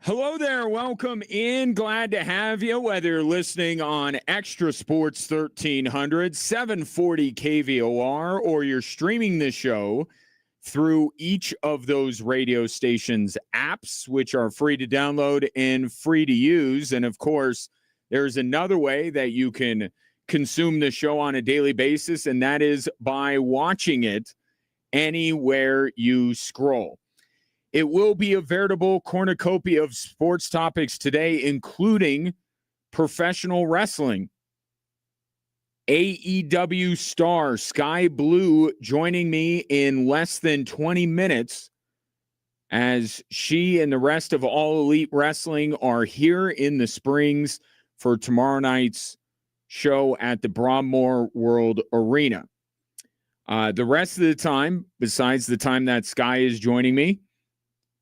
Hello there. Welcome in. Glad to have you, whether you're listening on Extra Sports 1300, 740 KVOR, or you're streaming the show through each of those radio stations' apps, which are free to download and free to use. And of course, there's another way that you can consume the show on a daily basis, and that is by watching it anywhere you scroll. It will be a veritable cornucopia of sports topics today, including professional wrestling. AEW star Skye Blue joining me in less than 20 minutes as she and the rest of All Elite Wrestling are here in the Springs for tomorrow night's show at the Broadmoor World Arena. The rest of the time, besides the time that Skye is joining me,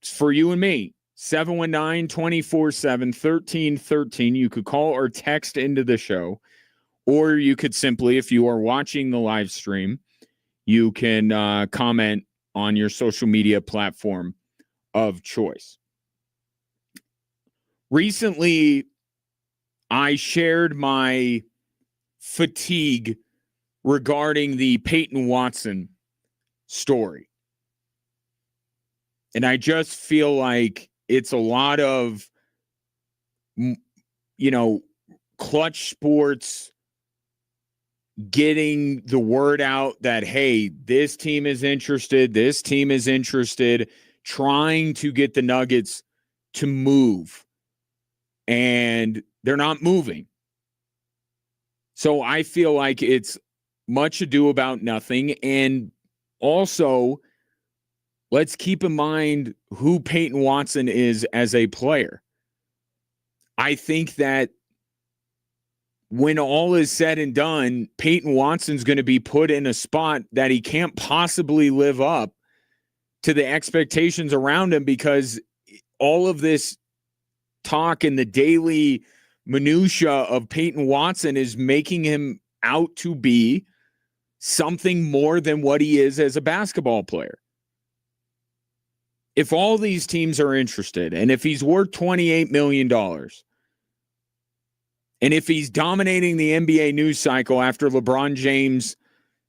for you and me, 719-247-1313. You could call or text into the show, or you could simply, if you are watching the live stream, you can comment on your social media platform of choice. Recently, I shared my fatigue regarding the Peyton Watson story. And I just feel like it's a lot of, clutch sports getting the word out that, hey, this team is interested, trying to get the Nuggets to move. And they're not moving. So I feel like it's much ado about nothing. And also, let's keep in mind who Peyton Watson is as a player. I think that when all is said and done, Peyton Watson's going to be put in a spot that he can't possibly live up to the expectations around him, because all of this talk and the daily minutia of Peyton Watson is making him out to be something more than what he is as a basketball player. If all these teams are interested, and if he's worth $28 million, and if he's dominating the NBA news cycle after LeBron James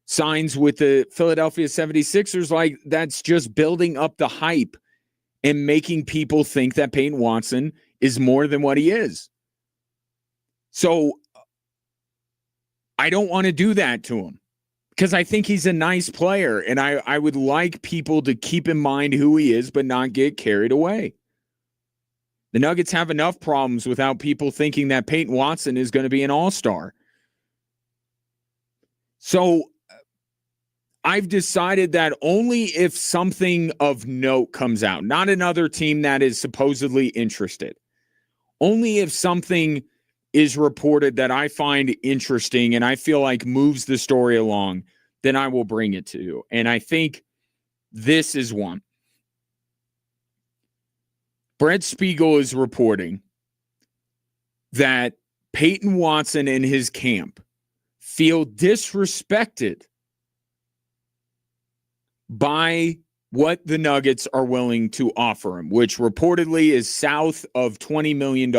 signs with the Philadelphia 76ers, like, that's just building up the hype and making people think that Peyton Watson is more than what he is. So I don't want to do that to him, because I think he's a nice player, and I would like people to keep in mind who he is, but not get carried away. The Nuggets have enough problems without people thinking that Peyton Watson is going to be an all-star. So I've decided that only if something of note comes out, not another team that is supposedly interested, only if something is reported that I find interesting and I feel like moves the story along, then I will bring it to you. And I think this is one. Brett Spiegel is reporting that Peyton Watson and his camp feel disrespected by what the Nuggets are willing to offer him, which reportedly is south of $20 million,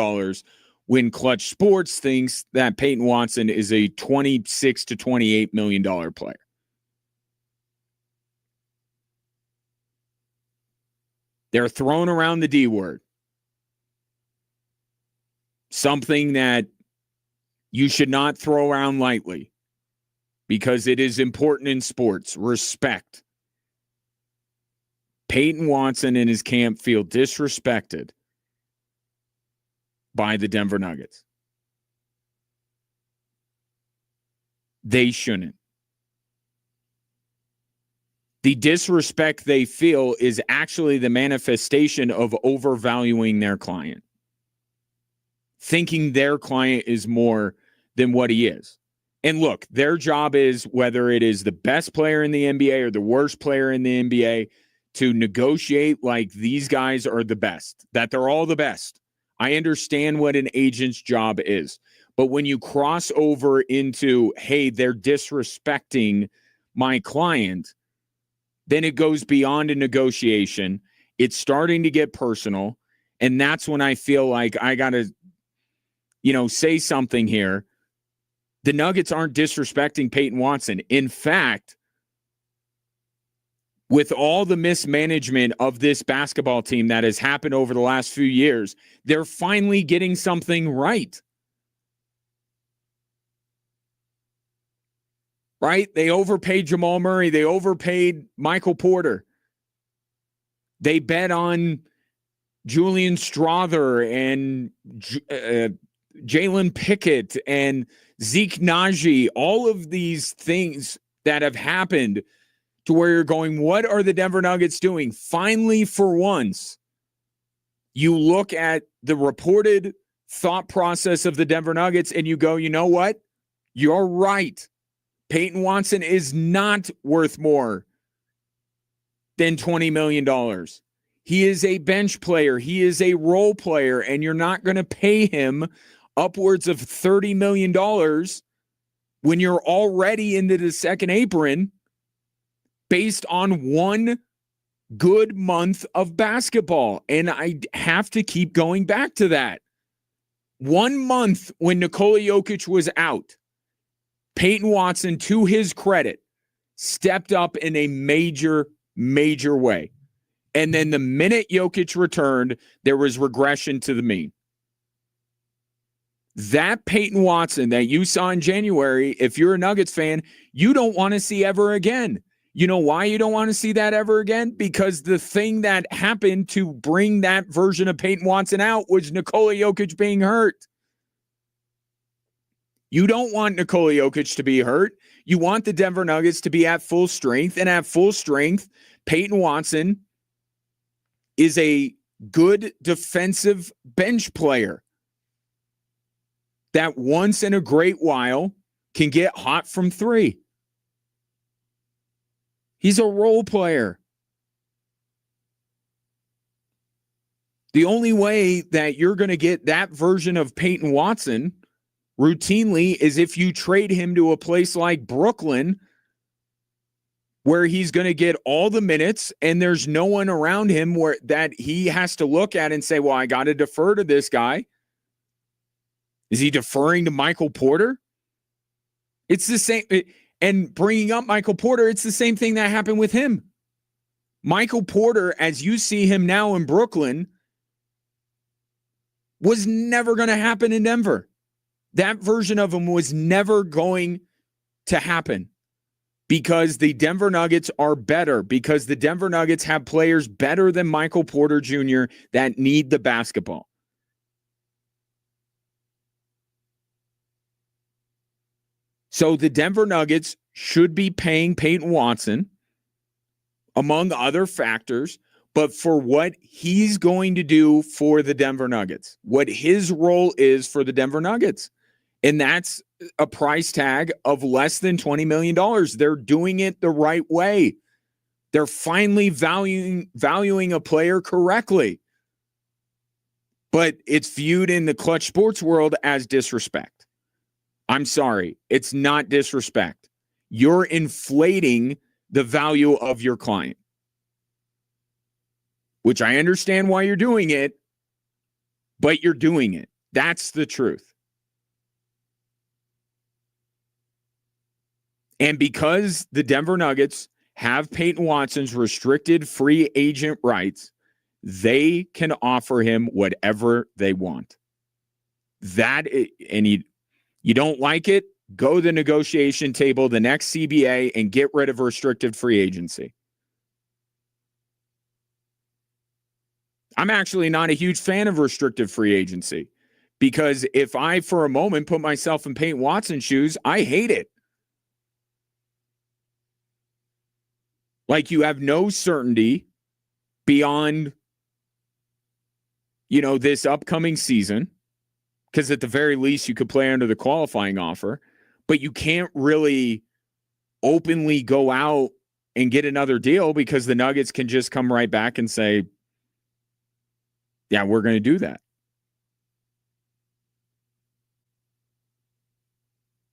when Clutch Sports thinks that Peyton Watson is a $26 to $28 million player. They're throwing around the D word. Something that you should not throw around lightly, because it is important in sports. Respect. Peyton Watson and his camp feel disrespected by the Denver Nuggets. They shouldn't. The disrespect they feel is actually the manifestation of overvaluing their client, thinking their client is more than what he is. And look, their job is, whether it is the best player in the NBA or the worst player in the NBA, to negotiate like these guys are the best, that they're all the best. I understand what an agent's job is. But when you cross over into, hey, they're disrespecting my client, then it goes beyond a negotiation. It's starting to get personal. And that's when I feel like I got to, say something here. The Nuggets aren't disrespecting Peyton Watson. In fact, with all the mismanagement of this basketball team that has happened over the last few years, they're finally getting something right. Right? They overpaid Jamal Murray. They overpaid Michael Porter. They bet on Julian Strother and Jalen Pickett and Zeke Naji. All of these things that have happened to where you're going, what are the Denver Nuggets doing? Finally, for once, you look at the reported thought process of the Denver Nuggets and you go, you know what? You're right. Peyton Watson is not worth more than $20 million. He is a bench player. He is a role player, and you're not going to pay him upwards of $30 million when you're already into the second apron based on one good month of basketball. And I have to keep going back to that. 1 month when Nikola Jokic was out, Peyton Watson, to his credit, stepped up in a major, major way. And then the minute Jokic returned, there was regression to the mean. That Peyton Watson that you saw in January, if you're a Nuggets fan, you don't want to see ever again. You know why you don't want to see that ever again? Because the thing that happened to bring that version of Peyton Watson out was Nikola Jokic being hurt. You don't want Nikola Jokic to be hurt. You want the Denver Nuggets to be at full strength. And at full strength, Peyton Watson is a good defensive bench player that once in a great while can get hot from three. He's a role player. The only way that you're going to get that version of Peyton Watson routinely is if you trade him to a place like Brooklyn, where he's going to get all the minutes and there's no one around him where that he has to look at and say, well, I got to defer to this guy. Is he deferring to Michael Porter? It's the same. And bringing up Michael Porter, it's the same thing that happened with him. Michael Porter, as you see him now in Brooklyn, was never going to happen in Denver. That version of him was never going to happen. Because the Denver Nuggets are better, because the Denver Nuggets have players better than Michael Porter Jr. that need the basketball. So the Denver Nuggets should be paying Peyton Watson, among other factors, but for what he's going to do for the Denver Nuggets, what his role is for the Denver Nuggets. And that's a price tag of less than $20 million. They're doing it the right way. They're finally valuing a player correctly. But it's viewed in the clutch sports world as disrespect. I'm sorry. It's not disrespect. You're inflating the value of your client, which I understand why you're doing it, but you're doing it. That's the truth. And because the Denver Nuggets have Peyton Watson's restricted free agent rights, they can offer him whatever they want. And you don't like it, go to the negotiation table, the next CBA, and get rid of restricted free agency. I'm actually not a huge fan of restricted free agency because if I, for a moment, put myself in Peyton Watson's shoes, I hate it. Like you have no certainty beyond, this upcoming season, because at the very least you could play under the qualifying offer, but you can't really openly go out and get another deal because the Nuggets can just come right back and say, yeah, we're going to do that.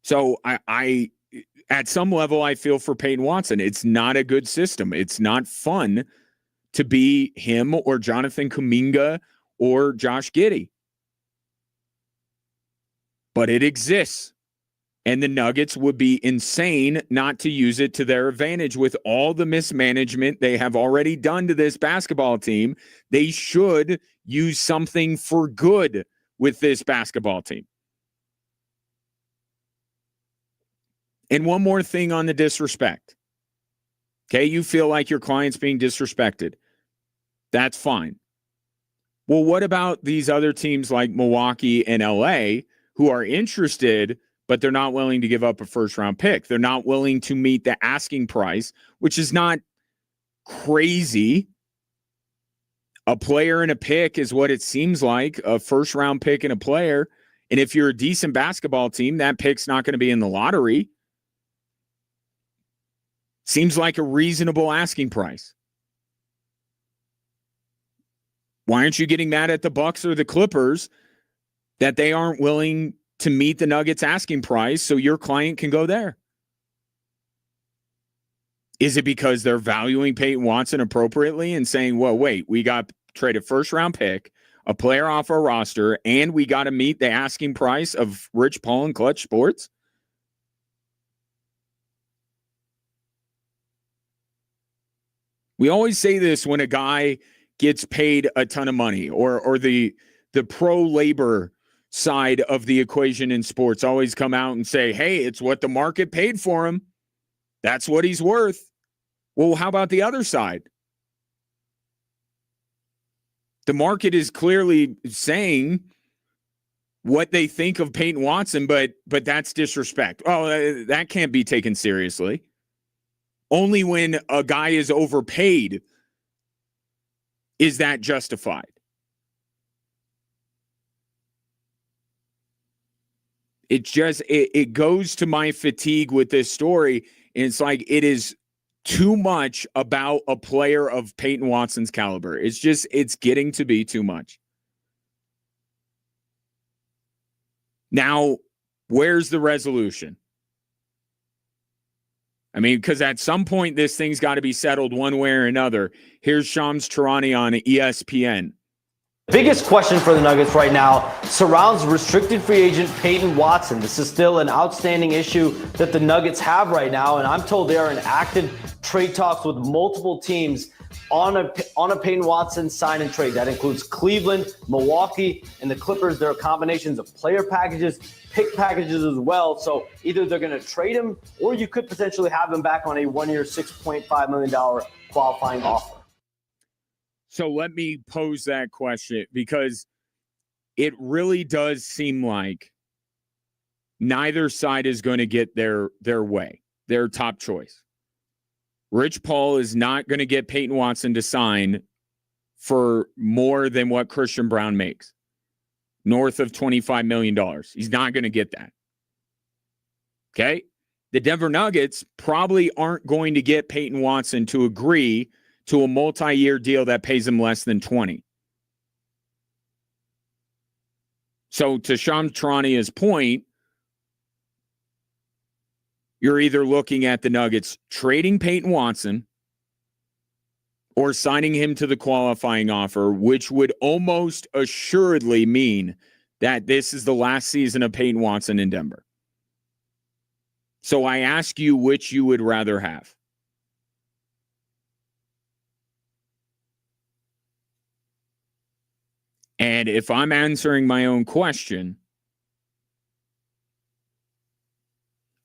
So I at some level, I feel for Peyton Watson. It's not a good system. It's not fun to be him or Jonathan Kuminga or Josh Giddey. But it exists. And the Nuggets would be insane not to use it to their advantage with all the mismanagement they have already done to this basketball team. They should use something for good with this basketball team. And one more thing on the disrespect. Okay, you feel like your client's being disrespected. That's fine. Well, what about these other teams like Milwaukee and LA who are interested, but they're not willing to give up a first-round pick? They're not willing to meet the asking price, which is not crazy. A player and a pick is what it seems like, a first-round pick and a player. And if you're a decent basketball team, that pick's not going to be in the lottery. Seems like a reasonable asking price. Why aren't you getting mad at the Bucks or the Clippers that they aren't willing to meet the Nuggets asking price so your client can go there? Is it because they're valuing Peyton Watson appropriately and saying, well, wait, we got to trade a first-round pick, a player off our roster, and we got to meet the asking price of Rich Paul and Clutch Sports? We always say this when a guy gets paid a ton of money, or the pro-labor side of the equation in sports always come out and say, hey, it's what the market paid for him. That's what he's worth. Well, how about the other side? The market is clearly saying what they think of Peyton Watson, but that's disrespect. Oh, that can't be taken seriously. Only when a guy is overpaid is that justified. It goes to my fatigue with this story. And it's like, it is too much about a player of Peyton Watson's caliber. It's getting to be too much. Now, where's the resolution? I mean, because at some point, this thing's got to be settled one way or another. Here's Shams Charania on ESPN. Biggest question for the Nuggets right now surrounds restricted free agent Peyton Watson. This is still an outstanding issue that the Nuggets have right now, and I'm told they are in active trade talks with multiple teams on a Peyton Watson sign and trade. That includes Cleveland, Milwaukee, and the Clippers. There are combinations of player packages, pick packages as well. So either they're going to trade him, or you could potentially have him back on a one-year, $6.5 million qualifying offer. So let me pose that question, because it really does seem like neither side is going to get their way, their top choice. Rich Paul is not going to get Peyton Watson to sign for more than what Christian Brown makes, north of $25 million. He's not going to get that. Okay? The Denver Nuggets probably aren't going to get Peyton Watson to agree to a multi-year deal that pays him less than 20. So to Shams Charania's point, you're either looking at the Nuggets trading Peyton Watson or signing him to the qualifying offer, which would almost assuredly mean that this is the last season of Peyton Watson in Denver. So I ask you which you would rather have. And if I'm answering my own question,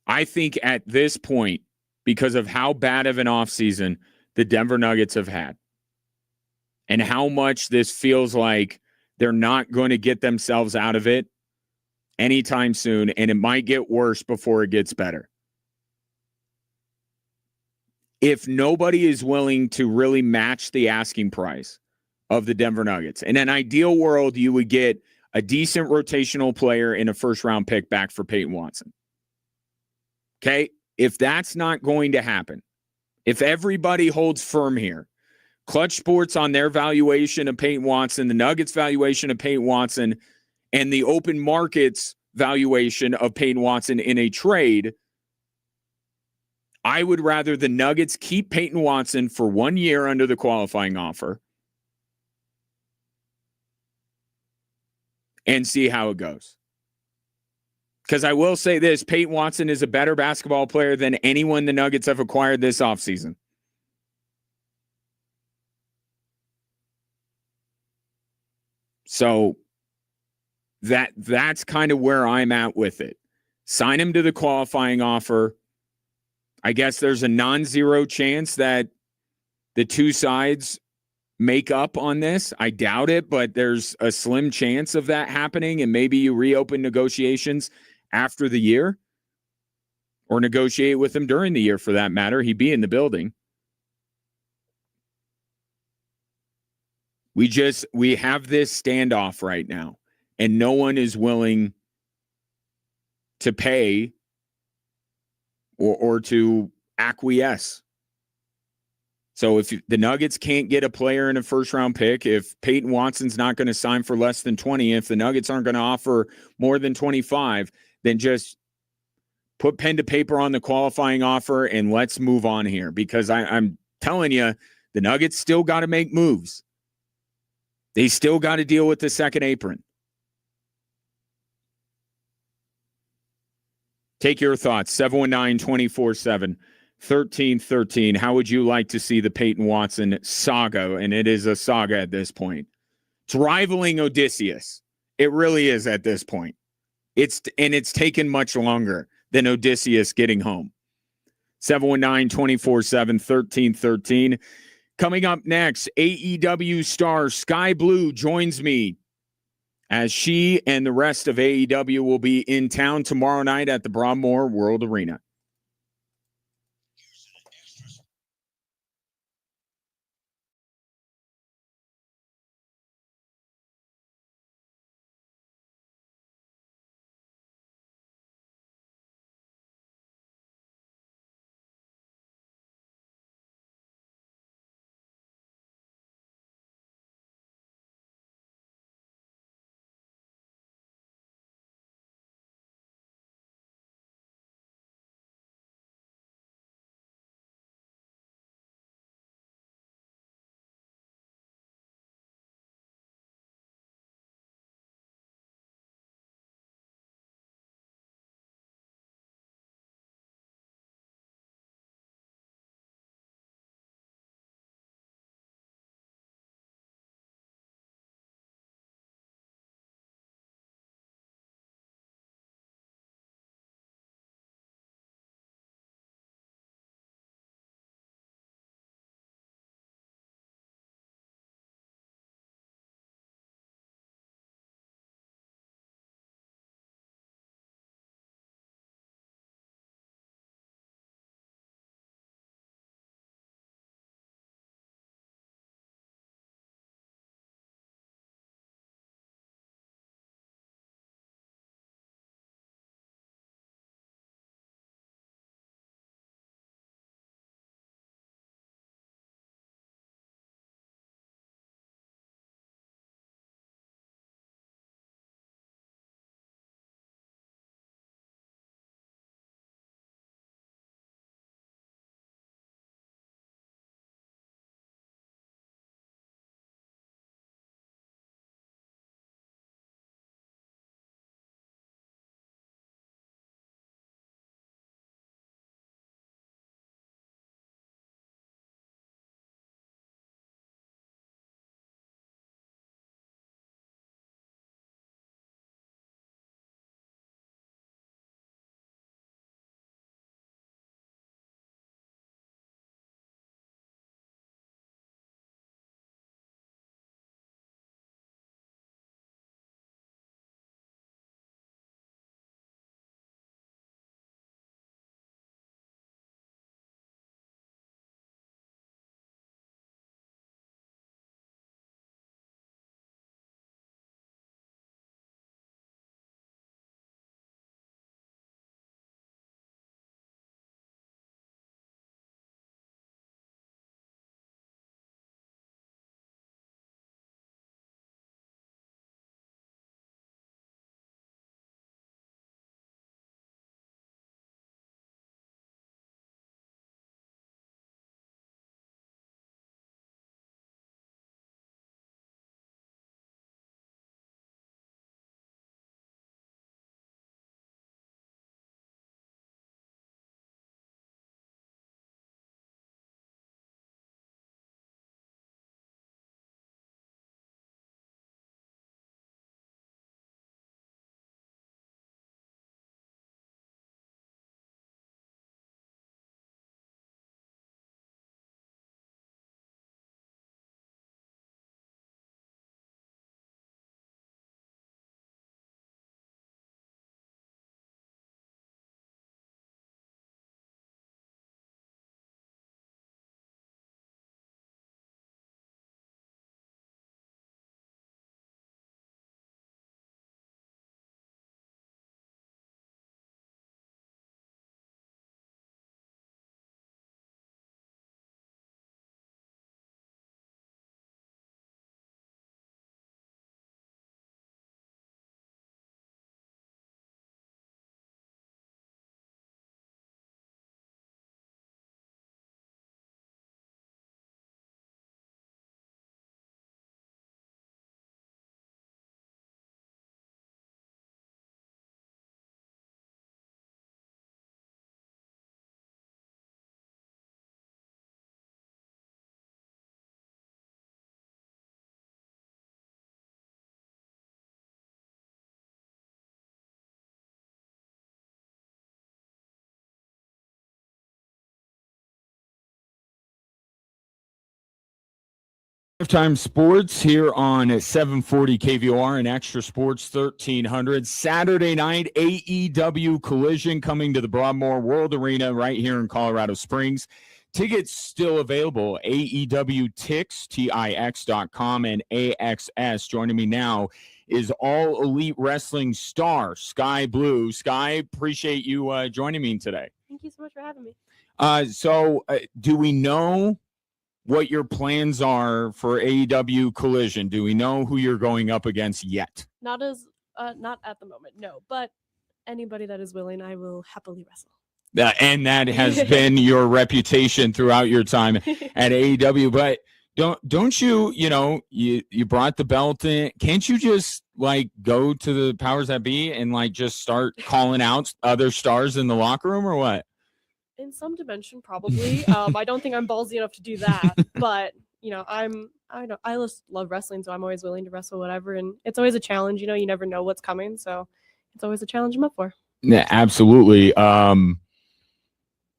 I think at this point, because of how bad of an offseason the Denver Nuggets have had and how much this feels like they're not going to get themselves out of it anytime soon, and it might get worse before it gets better. If nobody is willing to really match the asking price of the Denver Nuggets, in an ideal world, you would get a decent rotational player and a first-round pick back for Peyton Watson. Okay? If that's not going to happen, if everybody holds firm here, Clutch Sports on their valuation of Peyton Watson, the Nuggets valuation of Peyton Watson, and the open markets valuation of Peyton Watson in a trade, I would rather the Nuggets keep Peyton Watson for 1 year under the qualifying offer and see how it goes. Because I will say this, Peyton Watson is a better basketball player than anyone the Nuggets have acquired this offseason. So that's kind of where I'm at with it. Sign him to the qualifying offer. I guess there's a non-zero chance that the two sides make up on this. I doubt it, but there's a slim chance of that happening, and maybe you reopen negotiations after the year or negotiate with him during the year for that matter. He'd be in the building. We have this standoff right now, and no one is willing to pay or to acquiesce. So if the Nuggets can't get a player in a first-round pick, if Peyton Watson's not going to sign for less than 20, if the Nuggets aren't going to offer more than 25, then just put pen to paper on the qualifying offer and let's move on here. Because I'm telling you, the Nuggets still got to make moves. They still got to deal with the second apron. Take your thoughts, 719-247-1313. How would you like to see the Peyton Watson saga? And it is a saga at this point. It's rivaling Odysseus. It really is at this point. It's taken much longer than Odysseus getting home. 719-247-1313. Coming up next, AEW star Skye Blue joins me as she and the rest of AEW will be in town tomorrow night at the Broadmoor World Arena. Lifetime Sports here on 740 KVOR and Extra Sports 1300. Saturday night AEW Collision coming to the Broadmoor World Arena right here in Colorado Springs. Tickets still available. AEW Tix, TIX.com and AXS. Joining me now is All Elite Wrestling star Skye Blue. Skye, appreciate you joining me today. Thank you so much for having me. Do we know what your plans are for AEW Collision? Do we know who you're going up against yet? Not at the moment, no. But anybody that is willing, I will happily wrestle. And that has been your reputation throughout your time at AEW. But don't you, you brought the belt in. Can't you just like go to the powers that be and like just start calling out other stars in the locker room or what? In some dimension, probably. I don't think I'm ballsy enough to do that, but I just love wrestling, so I'm always willing to wrestle whatever, and it's always a challenge. You never know what's coming, so it's always a challenge I'm up for. Yeah, absolutely.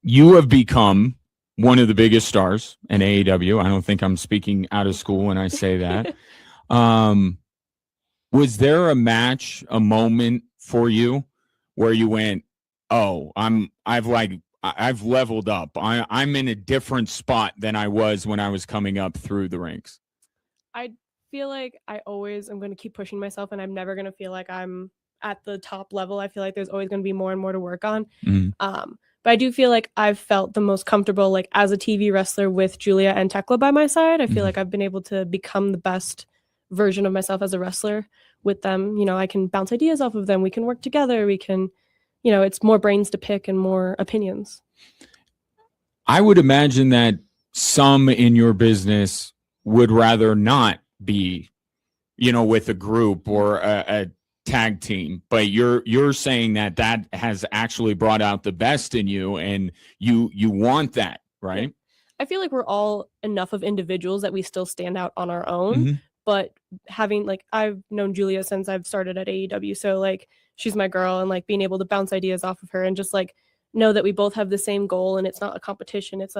You have become one of the biggest stars in AEW. I don't think I'm speaking out of school when I say that. Was there a match, a moment for you where you went, "Oh, I've leveled up. I'm in a different spot than I was when I was coming up through the ranks"? I feel like I always am going to keep pushing myself, and I'm never going to feel like I'm at the top level. I feel like there's always going to be more and more to work on. Mm-hmm. But I do feel like I've felt the most comfortable, like as a TV wrestler with Julia and Tekla by my side. I feel like I've been able to become the best version of myself as a wrestler with them. I can bounce ideas off of them. We can work together. We can, it's more brains to pick and more opinions. I would imagine that some in your business would rather not be, with a group or a tag team, but you're saying that has actually brought out the best in you, and you want that, right? Yeah. I feel like we're all enough of individuals that we still stand out on our own, but having I've known Julia since I've started at AEW, so she's my girl, and being able to bounce ideas off of her and just know that we both have the same goal, and it's not a competition. It's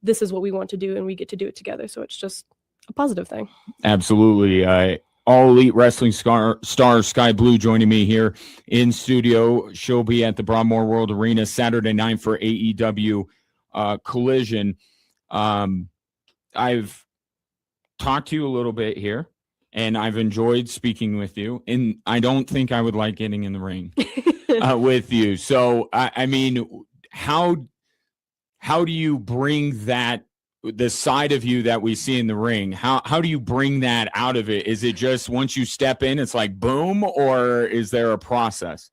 this is what we want to do, and we get to do it together. So it's just a positive thing. Absolutely. All Elite Wrestling star Skye Blue joining me here in studio. She'll be at the Broadmoor World Arena Saturday night for AEW Collision. I've talked to you a little bit here, and I've enjoyed speaking with you, and I don't think I would like getting in the ring with you. So, I mean, how do you bring that, the side of you that we see in the ring, how do you bring that out of it? Is it just once you step in, it's like boom, or is there a process?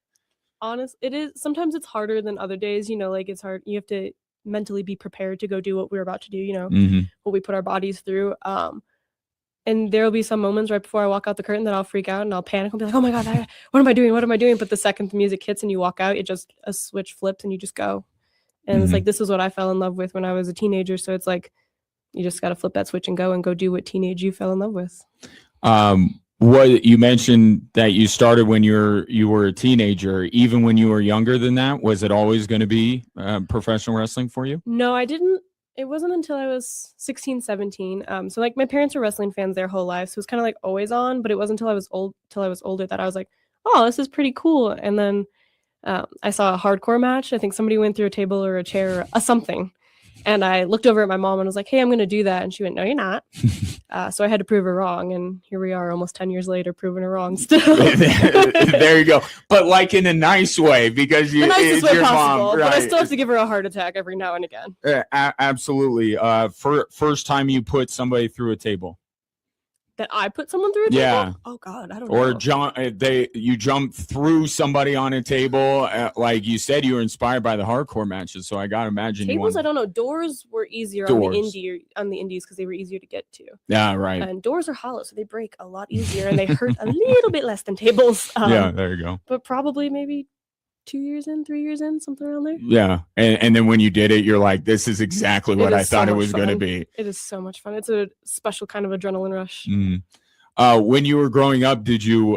It is. Sometimes it's harder than other days, it's hard. You have to mentally be prepared to go do what we're about to do, what we put our bodies through. And there'll be some moments right before I walk out the curtain that I'll freak out and I'll panic and be like, oh my God, what am I doing? What am I doing? But the second the music hits and you walk out, a switch flips and you just go. And it's this is what I fell in love with when I was a teenager. So it's you just got to flip that switch and go do what teenage you fell in love with. What you mentioned that you started when you were a teenager. Even when you were younger than that, was it always going to be professional wrestling for you? No, I didn't. It wasn't until I was 16, 17. So my parents were wrestling fans their whole life. So it was kind of always on, but it wasn't until I was older that I was like, oh, this is pretty cool. And then I saw a hardcore match. I think somebody went through a table or a chair or a something. And I looked over at my mom and was like, hey, I'm going to do that. And she went, no, you're not. So I had to prove her wrong. And here we are almost 10 years later, proving her wrong still. There you go. But in a nice way, because the nicest way possible. Mom, right? But I still have to give her a heart attack every now and again. Absolutely. First time you put somebody through a table. That I put someone through a table? Yeah. Oh God, I don't know. Or you jumped through somebody on a table. Like you said, you were inspired by the hardcore matches, so I gotta imagine tables. I don't know. Doors were easier on the indies because they were easier to get to. Yeah, right. And doors are hollow, so they break a lot easier and they hurt a little bit less than tables. Yeah, there you go. But probably maybe 2 years in, 3 years in, something around there. Yeah. And then when you did it, you're like, this is exactly what I thought it was going to be. It is so much fun. It's a special kind of adrenaline rush. When you were growing up, did you,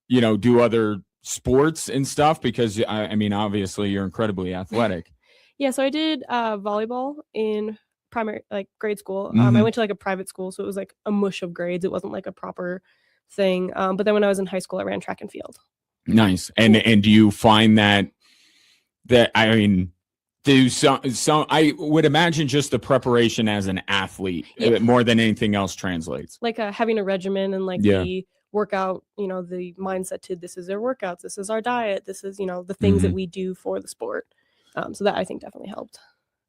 do other sports and stuff? Because, I mean, obviously you're incredibly athletic. Yeah. So I did volleyball in primary, like grade school. I went to like a private school, so it was like a mush of grades. It wasn't like a proper thing. But then when I was in high school, I ran track and field. Nice. And do you find that I mean, do some I would imagine just the preparation as an athlete more than anything else translates. Like having a regimen and like the workout, the mindset to this is their workouts, this is our diet, this is, the things that we do for the sport. So that I think definitely helped.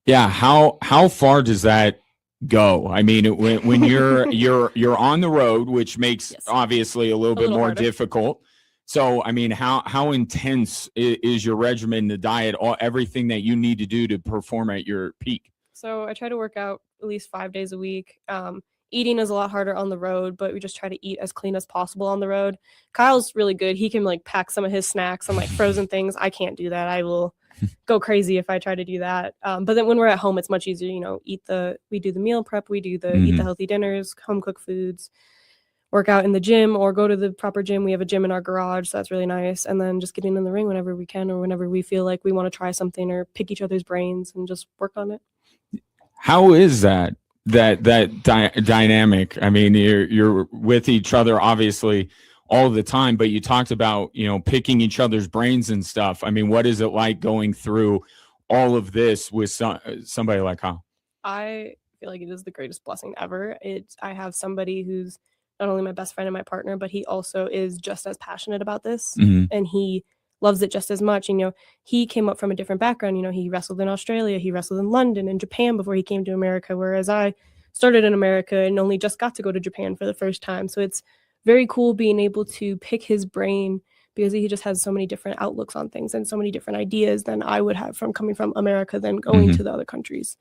Yeah. How far does that go? I mean, when you're on the road, which makes obviously a little bit more harder. Difficult. So, I mean, how intense is your regimen, the diet, everything that you need to do to perform at your peak? So I try to work out at least 5 days a week. Eating is a lot harder on the road, but we just try to eat as clean as possible on the road. Kyle's really good. He can like pack some of his snacks and like frozen things. I can't do that. I will go crazy if I try to do that. But then when we're at home, it's much easier, we do the meal prep, we do the eat the healthy dinners, home cooked foods, work out in the gym or go to the proper gym. We have a gym in our garage, so that's really nice. And then just getting in the ring whenever we can or whenever we feel like we want to try something or pick each other's brains and just work on it. How is that dynamic? I mean, you're with each other obviously all the time, but you talked about, picking each other's brains and stuff. I mean, what is it like going through all of this with somebody like Kyle? I feel like it is the greatest blessing ever. I have somebody who's not only my best friend and my partner, but he also is just as passionate about this and he loves it just as much. He came up from a different background. He wrestled in Australia, he wrestled in London and Japan before he came to America, whereas I started in America and only just got to go to Japan for the first time. So it's very cool being able to pick his brain because he just has so many different outlooks on things and so many different ideas than I would have from coming from America than going to the other countries.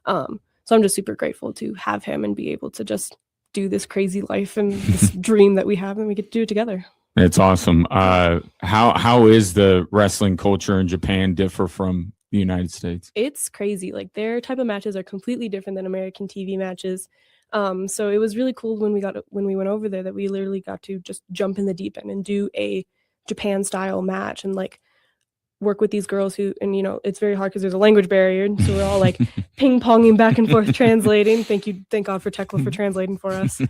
So I'm just super grateful to have him and be able to just do this crazy life and this dream that we have and we get to do it together. It's awesome. How is the wrestling culture in Japan differ from the United States? It's crazy. Like their type of matches are completely different than American TV matches. So it was really cool when we went over there that we literally got to just jump in the deep end and do a Japan style match and like work with these girls and it's very hard because there's a language barrier, and so we're all like ping-ponging back and forth translating. Thank God for Tekla for translating for us.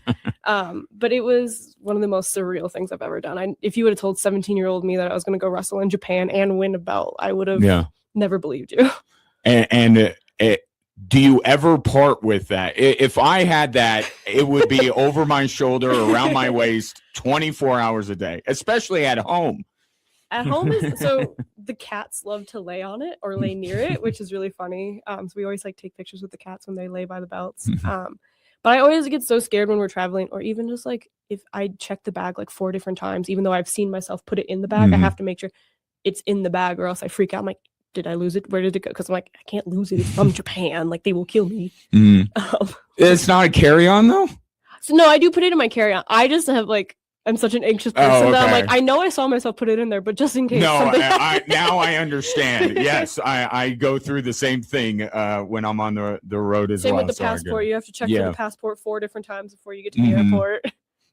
But it was one of the most surreal things I've ever done. If you would have told 17-year-old me that I was going to go wrestle in Japan and win a belt, I would have never believed you. And do you ever part with that? If I had that, it would be over my shoulder, around my waist, 24 hours a day, especially at home. At home so the cats love to lay on it or lay near it, which is really funny. So we always like take pictures with the cats when they lay by the belts. But I always get so scared when we're traveling, or even just like if I check the bag like 4 different times, even though I've seen myself put it in the bag, I have to make sure it's in the bag or else I freak out. I'm like, did I lose it? Where did it go? Because I'm like, I can't lose it. It's from Japan. Like they will kill me. It's not a carry-on though? So no, I do put it in my carry-on. I just have like, I'm such an anxious person that I'm like, I know I saw myself put it in there, but just in case. No, now I understand. Yes, I go through the same thing when I'm on the road as well. Same with the passport. You have to check for the passport 4 different times before you get to the airport.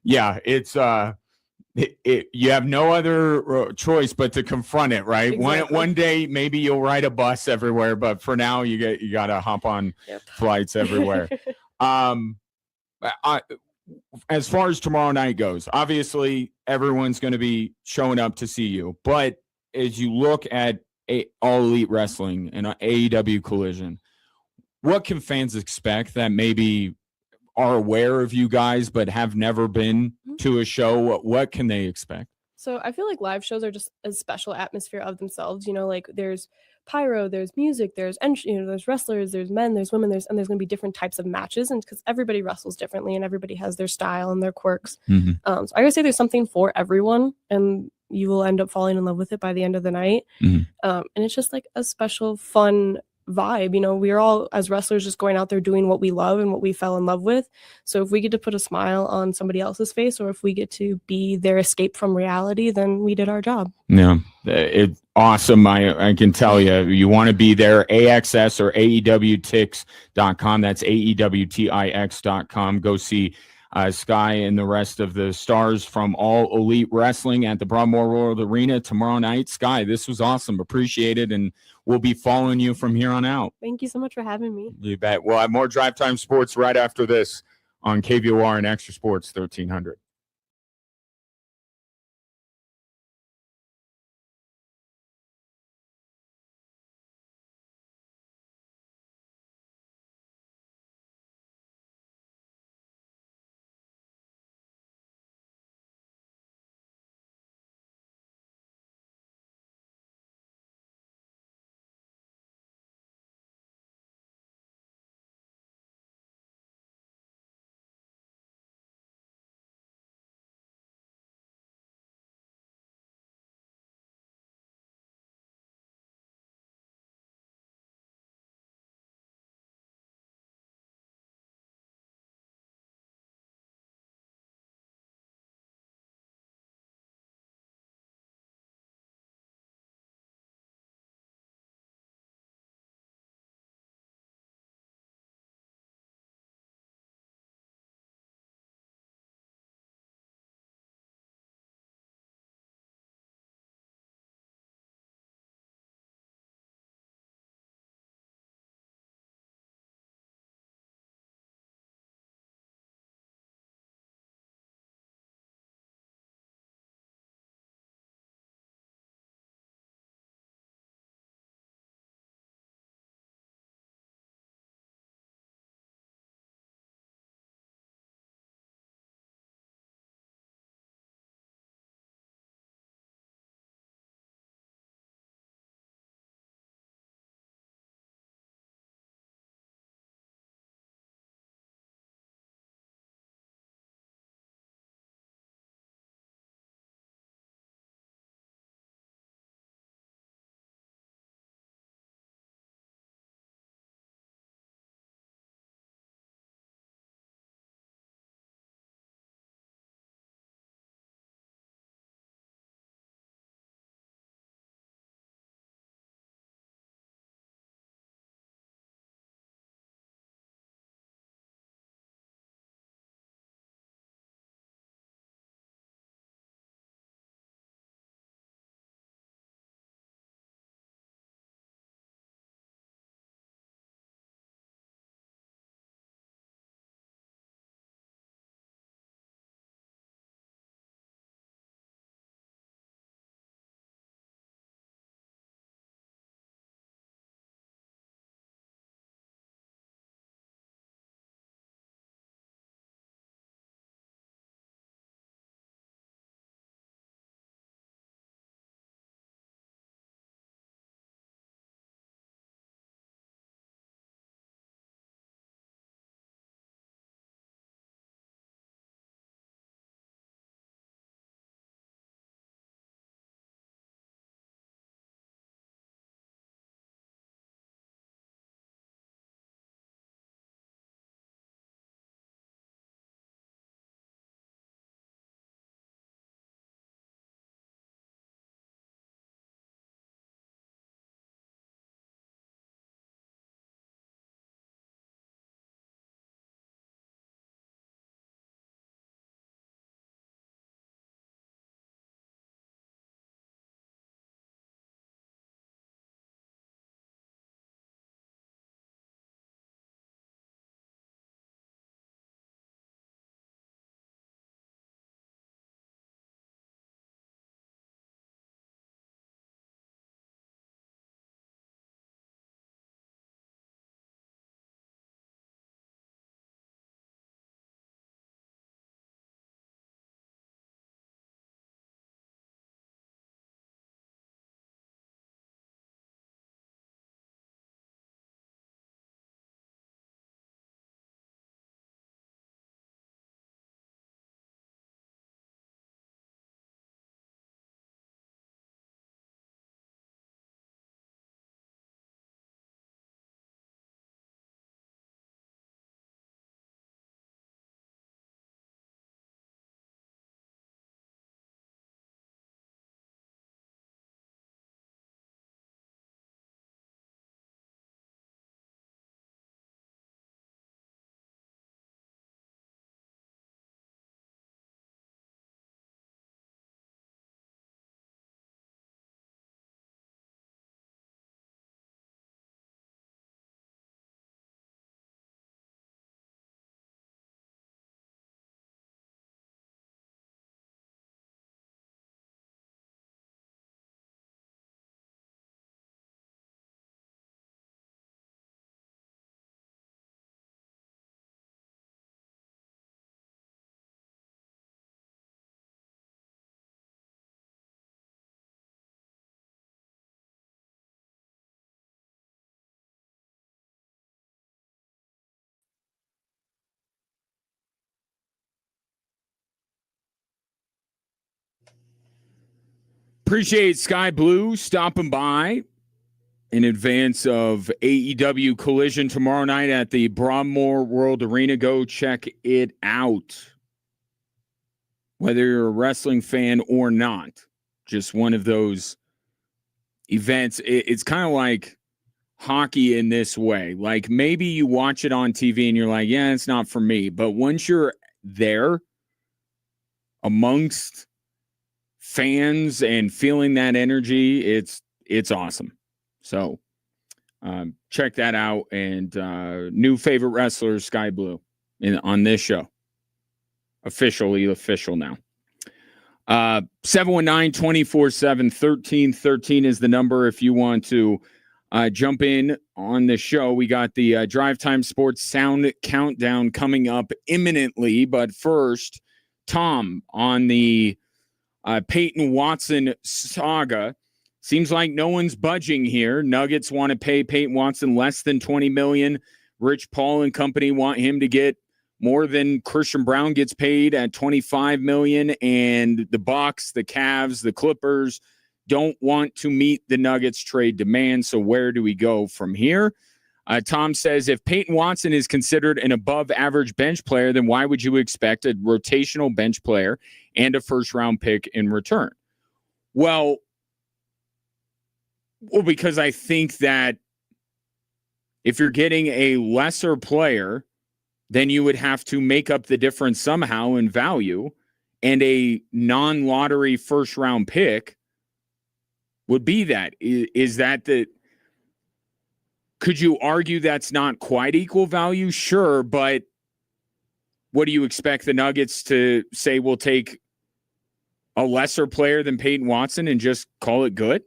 Yeah, it's you have no other choice but to confront it, right? Exactly. One day maybe you'll ride a bus everywhere, but for now you got to hop on flights everywhere. As far as tomorrow night goes, obviously everyone's going to be showing up to see you. But as you look at All Elite Wrestling and AEW Collision, what can fans expect that maybe are aware of you guys but have never been to a show? What can they expect? So I feel like live shows are just a special atmosphere of themselves. Like there's pyro, there's music, there's there's wrestlers, there's men, there's women, and there's going to be different types of matches, and because everybody wrestles differently and everybody has their style and their quirks. So I would say there's something for everyone, and you will end up falling in love with it by the end of the night. And it's just like a special, fun vibe. We are all as wrestlers just going out there doing what we love and what we fell in love with. So if we get to put a smile on somebody else's face, or if we get to be their escape from reality, then we did our job. Yeah, it's awesome. I can tell you want to be there. AXS or AEWTix.com. That's AEWTIX.com. Go see Skye and the rest of the stars from All Elite Wrestling at the Broadmoor World Arena tomorrow night. Skye, this was awesome. Appreciate it, and we'll be following you from here on out. Thank you so much for having me. You bet. We'll have more Drive Time Sports right after this on KVOR and Extra Sports 1300. Appreciate Skye Blue stopping by in advance of AEW Collision tomorrow night at the Broadmoor World Arena. Go check it out. Whether you're a wrestling fan or not, just one of those events. It's kind of like hockey in this way. Like maybe you watch it on TV and you're like, yeah, it's not for me. But once you're there amongst fans and feeling that energy, it's awesome. So check that out. And new favorite wrestler, Skye Blue, on this show. Officially official now. 719-247-1313 is the number if you want to jump in on the show. We got the Drive Time Sports Sound Countdown coming up imminently. But first, Tom, on the Peyton Watson saga. Seems like no one's budging here. Nuggets want to pay Peyton Watson less than $20 million. Rich Paul and company want him to get more than Christian Brown gets paid at $25 million. And the Bucks, the Cavs, the Clippers don't want to meet the Nuggets trade demand. So where do we go from here? Tom says, if Peyton Watson is considered an above-average bench player, then why would you expect a rotational bench player and a first-round pick in return? Well, because I think that if you're getting a lesser player, then you would have to make up the difference somehow in value, and a non-lottery first-round pick would be that. Is that the... Could you argue that's not quite equal value? Sure, but what do you expect the Nuggets to say we'll take a lesser player than Peyton Watson and just call it good?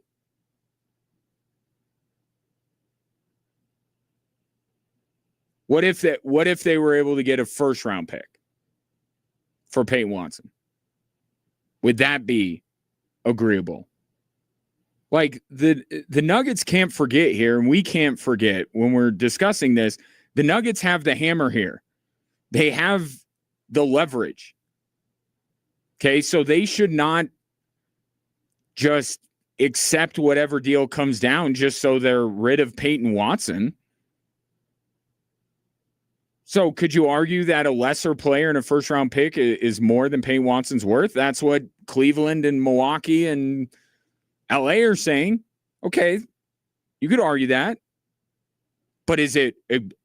What if they were able to get a first-round pick for Peyton Watson? Would that be agreeable? Like, the Nuggets can't forget here, and we can't forget when we're discussing this, the Nuggets have the hammer here. They have the leverage. Okay, so they should not just accept whatever deal comes down just so they're rid of Peyton Watson. So could you argue that a lesser player in a first-round pick is more than Peyton Watson's worth? That's what Cleveland and Milwaukee and LA are saying. Okay, you could argue that. But is it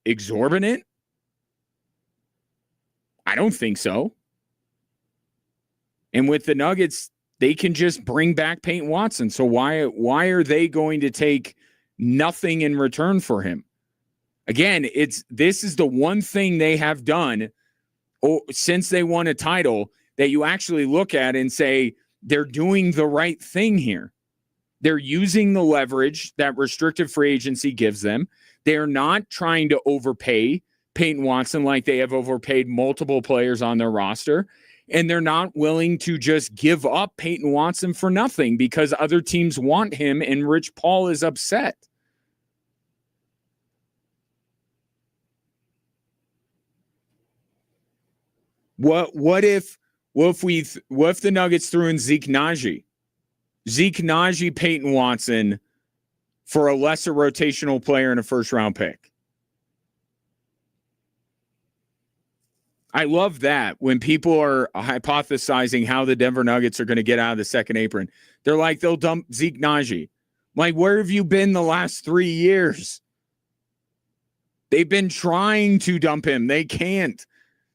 exorbitant? I don't think so. And with the Nuggets, they can just bring back Peyton Watson. So why are they going to take nothing in return for him? Again, this is the one thing they have done since they won a title that you actually look at and say they're doing the right thing here. They're using the leverage that restricted free agency gives them. They're not trying to overpay Peyton Watson like they have overpaid multiple players on their roster. And they're not willing to just give up Peyton Watson for nothing because other teams want him and Rich Paul is upset. What if the Nuggets threw in Zeke Naji, Peyton Watson for a lesser rotational player and a first round pick? I love that when people are hypothesizing how the Denver Nuggets are going to get out of the second apron. They're like, they'll dump Zeke Naji. Like, where have you been the last 3 years? They've been trying to dump him. They can't.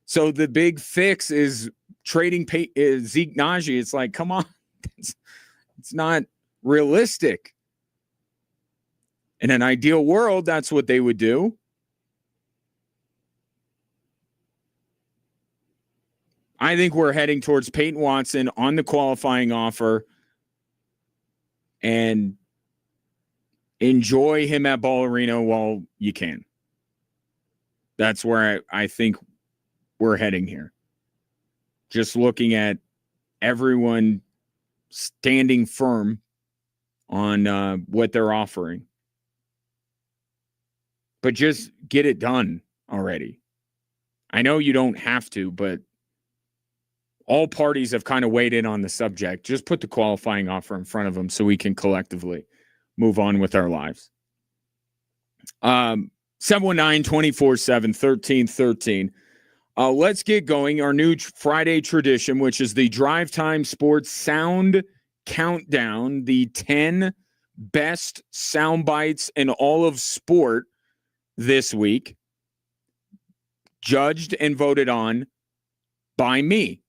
So the big fix is trading Zeke Naji. It's like, come on. It's not realistic. In an ideal world, that's what they would do. I think we're heading towards Peyton Watson on the qualifying offer and enjoy him at Ball Arena while you can. That's where I think we're heading here. Just looking at everyone standing firm on what they're offering. But just get it done already. I know you don't have to, but all parties have kind of weighed in on the subject. Just put the qualifying offer in front of them so we can collectively move on with our lives. 719-247-1313. Let's get going. Our new Friday tradition, which is the Drive Time Sports Sound Countdown, the 10 best sound bites in all of sport this week, judged and voted on by me.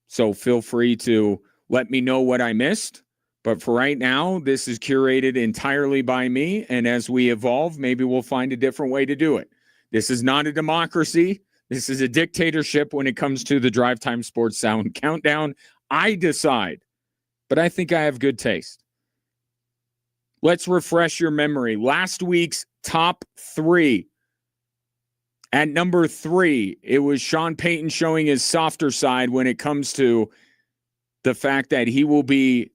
So feel free to let me know what I missed. But for right now, this is curated entirely by me. And as we evolve, maybe we'll find a different way to do it. This is not a democracy. This is a dictatorship when it comes to the Drive Time Sports Sound Countdown. I decide, but I think I have good taste. Let's refresh your memory. Last week's top 3. At number 3, it was Sean Payton showing his softer side when it comes to the fact that he will be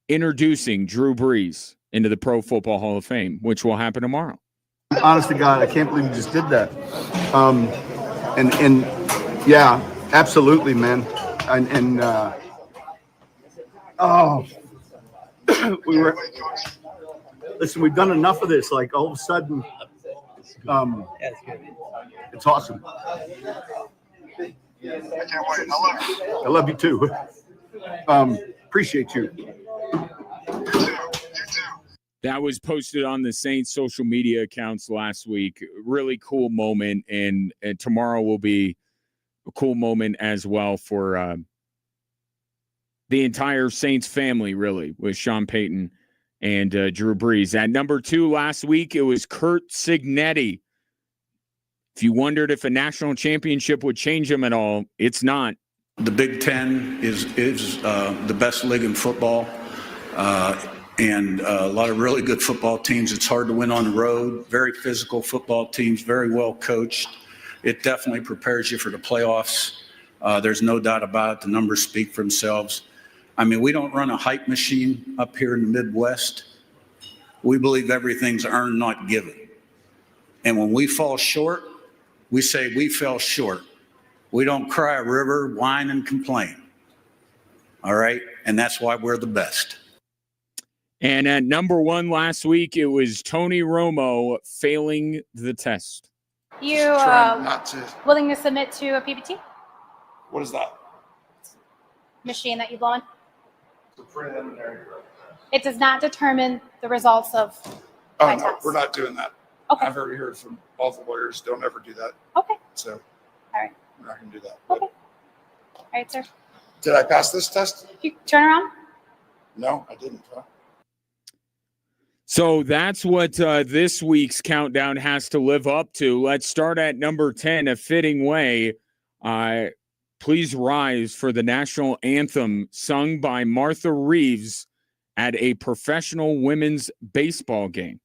introducing Drew Brees into the Pro Football Hall of Fame, which will happen tomorrow. Honest to God, I can't believe you just did that. And yeah, absolutely, man. Listen, we've done enough of this. Like all of a sudden, it's awesome. I can't wait. I love you too. Appreciate you. That was posted on the Saints social media accounts last week. Really cool moment, and tomorrow will be a cool moment as well for the entire Saints family, really, with Sean Payton and Drew Brees. At number 2 last week, it was Curt Cignetti. If you wondered if a national championship would change him at all, it's not. The Big Ten is the best league in football, and a lot of really good football teams. It's hard to win on the road. Very physical football teams, very well coached. It definitely prepares you for the playoffs. There's no doubt about it. The numbers speak for themselves. I mean, we don't run a hype machine up here in the Midwest. We believe everything's earned, not given. And when we fall short, we say we fell short. We don't cry a river, whine, and complain. All right? And that's why we're the best. And at number 1 last week, it was Tony Romo failing the test. You willing to submit to a PBT? What is that? Machine that you blow in? It does not determine the results of my test. We're not doing that. Okay. I've already heard from all the lawyers, don't ever do that. Okay. So, all right. We're not going to do that. Okay. All right, sir. Did I pass this test? You turn around. No, I didn't. Huh? So that's what this week's countdown has to live up to. Let's start at number 10, A Fitting Way. Please rise for the national anthem sung by Martha Reeves at a professional women's baseball game.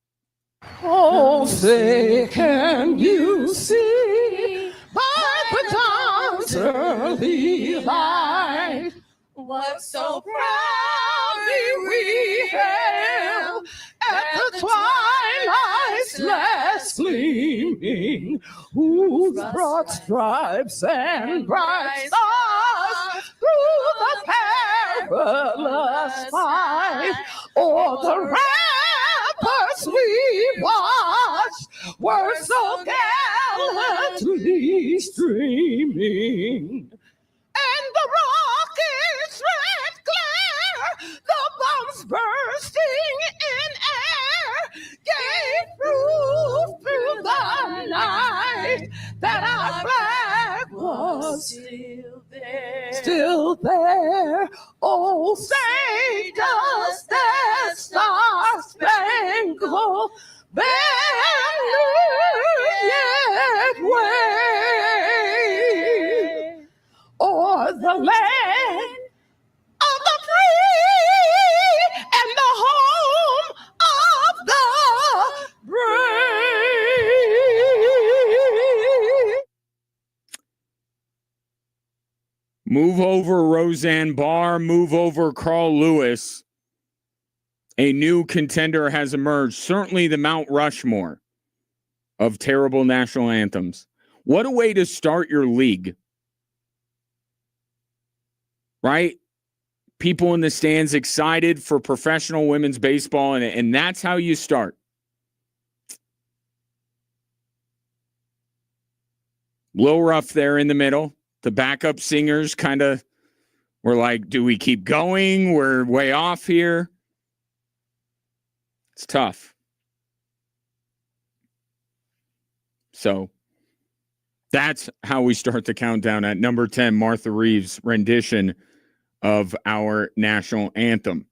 Oh, say, can you see by the dawn's early light what so proudly we hailed at the twilight's last gleaming, whose broad stripes and bright stars through the perilous fight o'er the ramparts we watched were so gallantly streaming, and the rocket's red glare, the bombs bursting in air, gave proof through the night that our flag was still there. Oh, say does that star-spangled banner yet wave o'er the land of the free and the home of the brave? Move over Roseanne Barr, move over Carl Lewis. A new contender has emerged. Certainly the Mount Rushmore of terrible national anthems. What a way to start your league, right? People in the stands excited for professional women's baseball, and that's how you start. A little rough there in the middle. The backup singers kind of were like, do we keep going? We're way off here. It's tough. So that's how we start the countdown at number 10, Martha Reeves' rendition of our national anthem.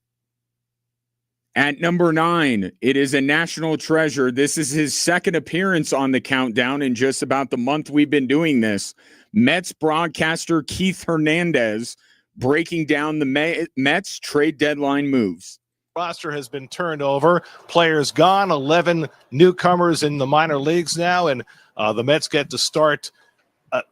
At number 9, it is a national treasure. This is his second appearance on the countdown in just about the month we've been doing this. Mets broadcaster Keith Hernandez breaking down the Mets trade deadline moves. Roster has been turned over. Players gone. 11 newcomers in the minor leagues now, and the Mets get to start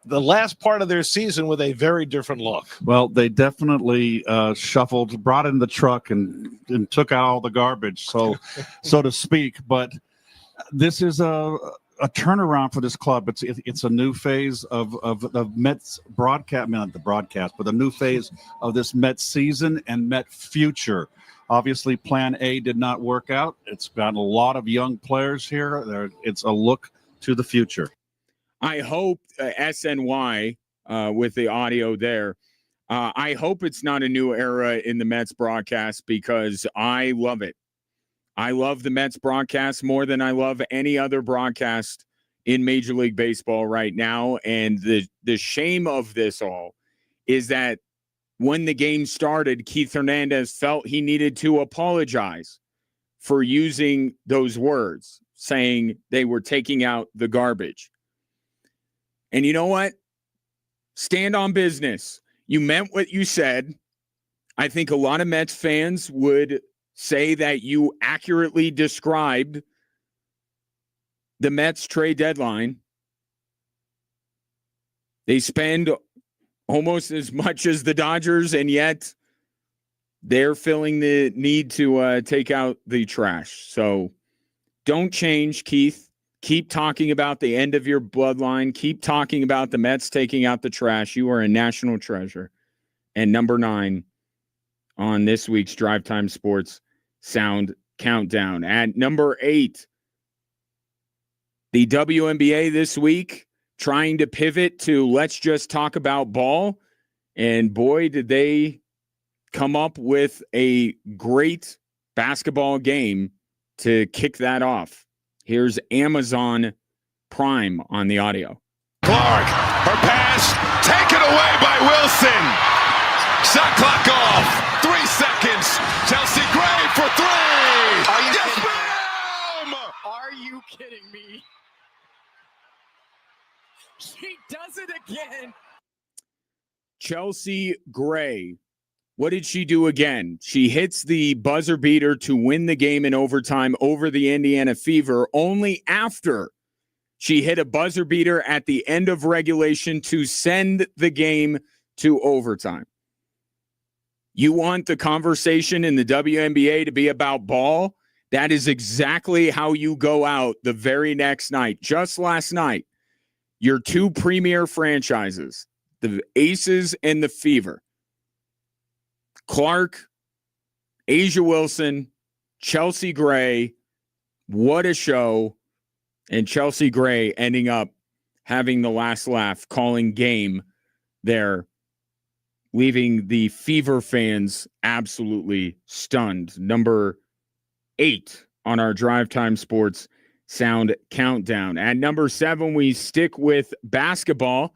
the last part of their season with a very different look. Well, they definitely shuffled, brought in the truck, and took out all the garbage, so to speak. But this is a turnaround for this club. It's a new phase of the Mets broadcast, not the broadcast, but a new phase of this Mets season and Met future. Obviously, Plan A did not work out. It's got a lot of young players here. It's a look to the future. I hope SNY with the audio there. I hope it's not a new era in the Mets broadcast because I love it. I love the Mets broadcast more than I love any other broadcast in Major League Baseball right now. And the shame of this all is that when the game started, Keith Hernandez felt he needed to apologize for using those words, saying they were taking out the garbage. And you know what? Stand on business. You meant what you said. I think a lot of Mets fans would say that you accurately described the Mets trade deadline. They spend almost as much as the Dodgers, and yet they're feeling the need to take out the trash. So don't change, Keith. Keep talking about the end of your bloodline. Keep talking about the Mets taking out the trash. You are a national treasure. And number 9 on this week's Drive Time Sports Sound Countdown. At number 8, the WNBA this week trying to pivot to let's just talk about ball. And boy, did they come up with a great basketball game to kick that off. Here's Amazon Prime on the audio. Clark, her pass taken away by Wilson. Shot clock off. 3 seconds. Chelsea Gray for 3. Are you yes, kidding? ma'am! Are you kidding me? She does it again. Chelsea Gray. What did she do again? She hits the buzzer beater to win the game in overtime over the Indiana Fever, only after she hit a buzzer beater at the end of regulation to send the game to overtime. You want the conversation in the WNBA to be about ball? That is exactly how you go out the very next night. Just last night, your 2 premier franchises, the Aces and the Fever, Clark, Asia Wilson, Chelsea Gray, what a show. And Chelsea Gray ending up having the last laugh, calling game there, leaving the Fever fans absolutely stunned. Number 8 on our Drive Time Sports Sound Countdown. At number 7, we stick with basketball.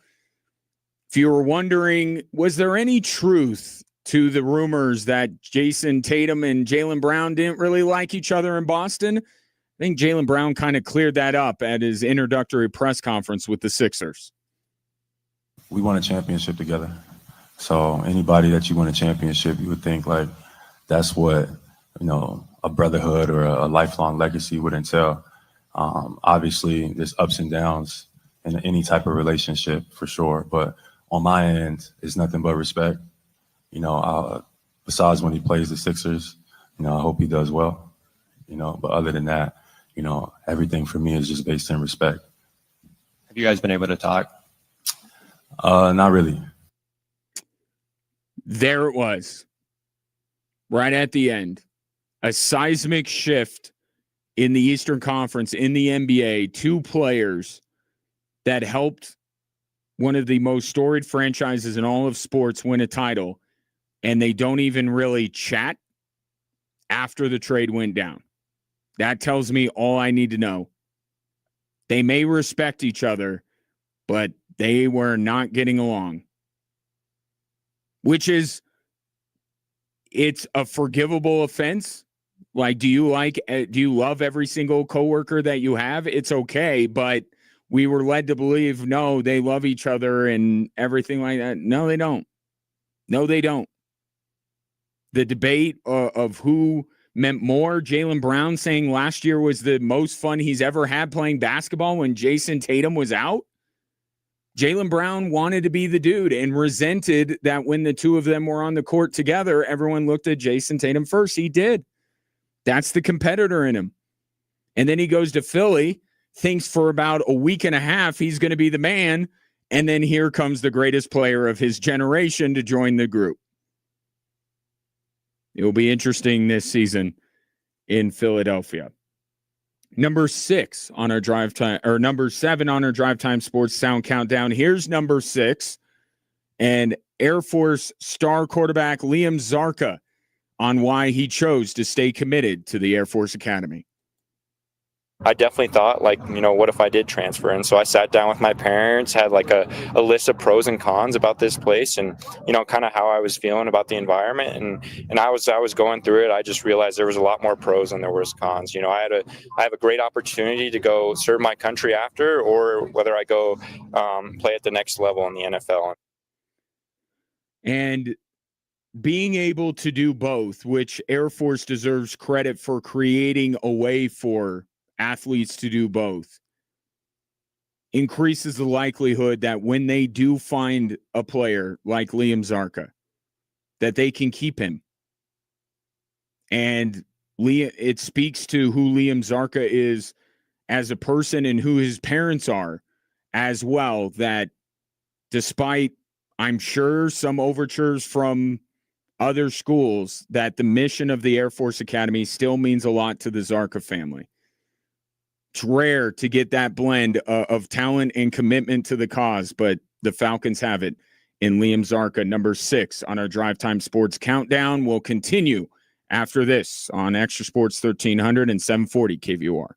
If you were wondering, was there any truth to the rumors that Jason Tatum and Jaylen Brown didn't really like each other in Boston? I think Jaylen Brown kind of cleared that up at his introductory press conference with the Sixers. We won a championship together. So anybody that you win a championship, you would think like that's what, a brotherhood or a lifelong legacy would entail. Obviously, there's ups and downs in any type of relationship for sure. But on my end, it's nothing but respect. Besides when he plays the Sixers, I hope he does well. But other than that, everything for me is just based in respect. Have you guys been able to talk? Not really. There it was. Right at the end. A seismic shift in the Eastern Conference, in the NBA. Two players that helped one of the most storied franchises in all of sports win a title, and they don't even really chat after the trade went down. That tells me all I need to know. They may respect each other, but they were not getting along. Which is, it's a forgivable offense. Like, do you love every single coworker that you have? It's okay, but we were led to believe, no, they love each other and everything like that. No, they don't. No, they don't. The debate of who meant more, Jaylen Brown saying last year was the most fun he's ever had playing basketball when Jason Tatum was out. Jaylen Brown wanted to be the dude and resented that when the two of them were on the court together, everyone looked at Jason Tatum first. He did. That's the competitor in him. And then he goes to Philly, thinks for about a week and a half he's going to be the man, and then here comes the greatest player of his generation to join the group. It will be interesting this season in Philadelphia. Number 6 on our drive time, or number 7 on our Drive Time Sports Sound Countdown. Here's number 6, and Air Force star quarterback Liam Zarka on why he chose to stay committed to the Air Force Academy. I definitely thought, like, you know, what if I did transfer? And so I sat down with my parents, had like a list of pros and cons about this place, and, you know, kind of how I was feeling about the environment. And I was going through it. I just realized there was a lot more pros than there was cons. You know, I have a great opportunity to go serve my country after, or whether I go play at the next level in the NFL. And being able to do both, which Air Force deserves credit for creating a way for athletes to do both, increases the likelihood that when they do find a player like Liam Zarka, that they can keep him. And it speaks to who Liam Zarka is as a person and who his parents are as well, that despite, I'm sure, some overtures from other schools, that the mission of the Air Force Academy still means a lot to the Zarka family. It's rare to get that blend of talent and commitment to the cause, but the Falcons have it in Liam Zarka, number 6 on our Drive Time Sports Countdown. Will continue after this on Extra Sports 1300 and 740 KVOR.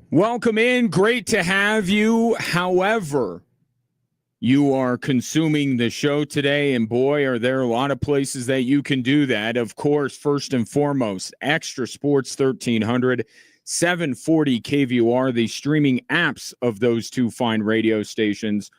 Welcome in. Great to have you. However, you are consuming the show today, and boy, are there a lot of places that you can do that. Of course, first and foremost, Extra Sports 1300, 740 KVUR, the streaming apps of those two fine radio stations,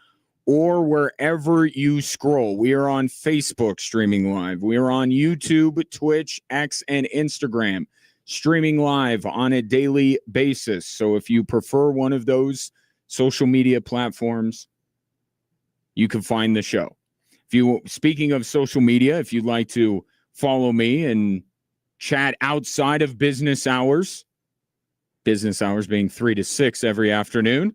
or wherever you scroll. We are on Facebook streaming live. We are on YouTube, Twitch, X, and Instagram streaming live on a daily basis. So if you prefer one of those social media platforms, you can find the show. Speaking of social media, if you'd like to follow me and chat outside of business hours being 3 to 6 every afternoon,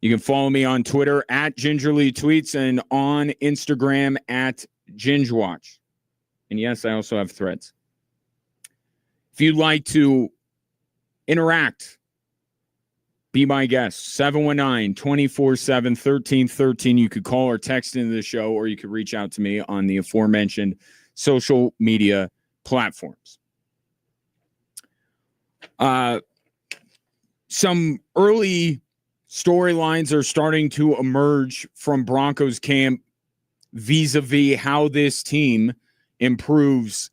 you can follow me on Twitter at Gingerly Tweets and on Instagram at GingeWatch. And yes, I also have threads. If you'd like to interact, be my guest, 719-247-1313. You could call or text into the show, or you could reach out to me on the aforementioned social media platforms. Some early storylines are starting to emerge from Broncos camp vis-a-vis how this team improves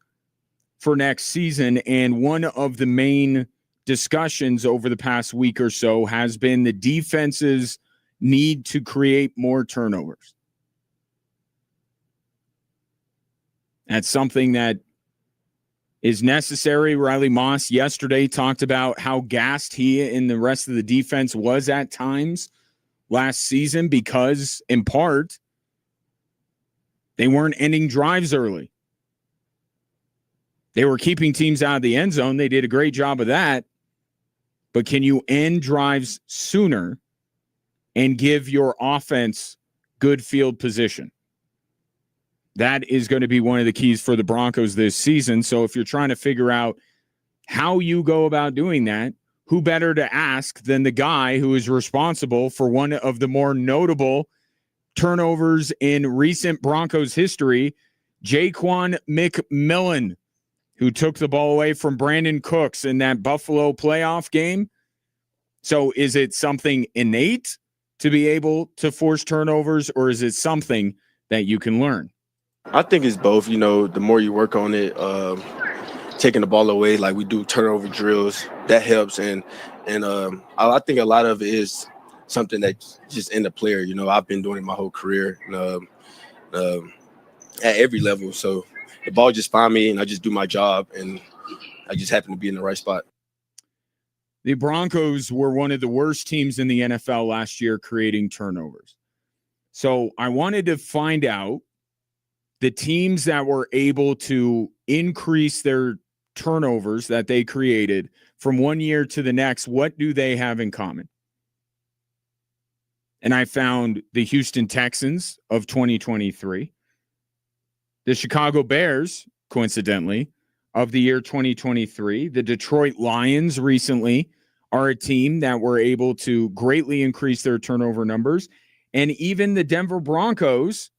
for next season. And one of the main discussions over the past week or so has been the defense's need to create more turnovers. That's something that is necessary. Riley Moss yesterday talked about how gassed he and the rest of the defense was at times last season because, in part, they weren't ending drives early. They were keeping teams out of the end zone. They did a great job of that. But can you end drives sooner and give your offense good field position? That is going to be one of the keys for the Broncos this season. So if you're trying to figure out how you go about doing that, who better to ask than the guy who is responsible for one of the more notable turnovers in recent Broncos history, Jaquan McMillan, who took the ball away from Brandon Cooks in that Buffalo playoff game. So is it something innate to be able to force turnovers, or is it something that you can learn? I think it's both. You know, the more you work on it, taking the ball away, like we do turnover drills, that helps. And I think a lot of it is something that's just in the player. You know, I've been doing it my whole career at every level. So the ball just find me and I just do my job, and I just happen to be in the right spot. The Broncos were one of the worst teams in the NFL last year creating turnovers. So I wanted to find out the teams that were able to increase their turnovers that they created from one year to the next. What do they have in common? And I found the Houston Texans of 2023, the Chicago Bears, coincidentally, of the year 2023, the Detroit Lions recently are a team that were able to greatly increase their turnover numbers. And even the Denver Broncos,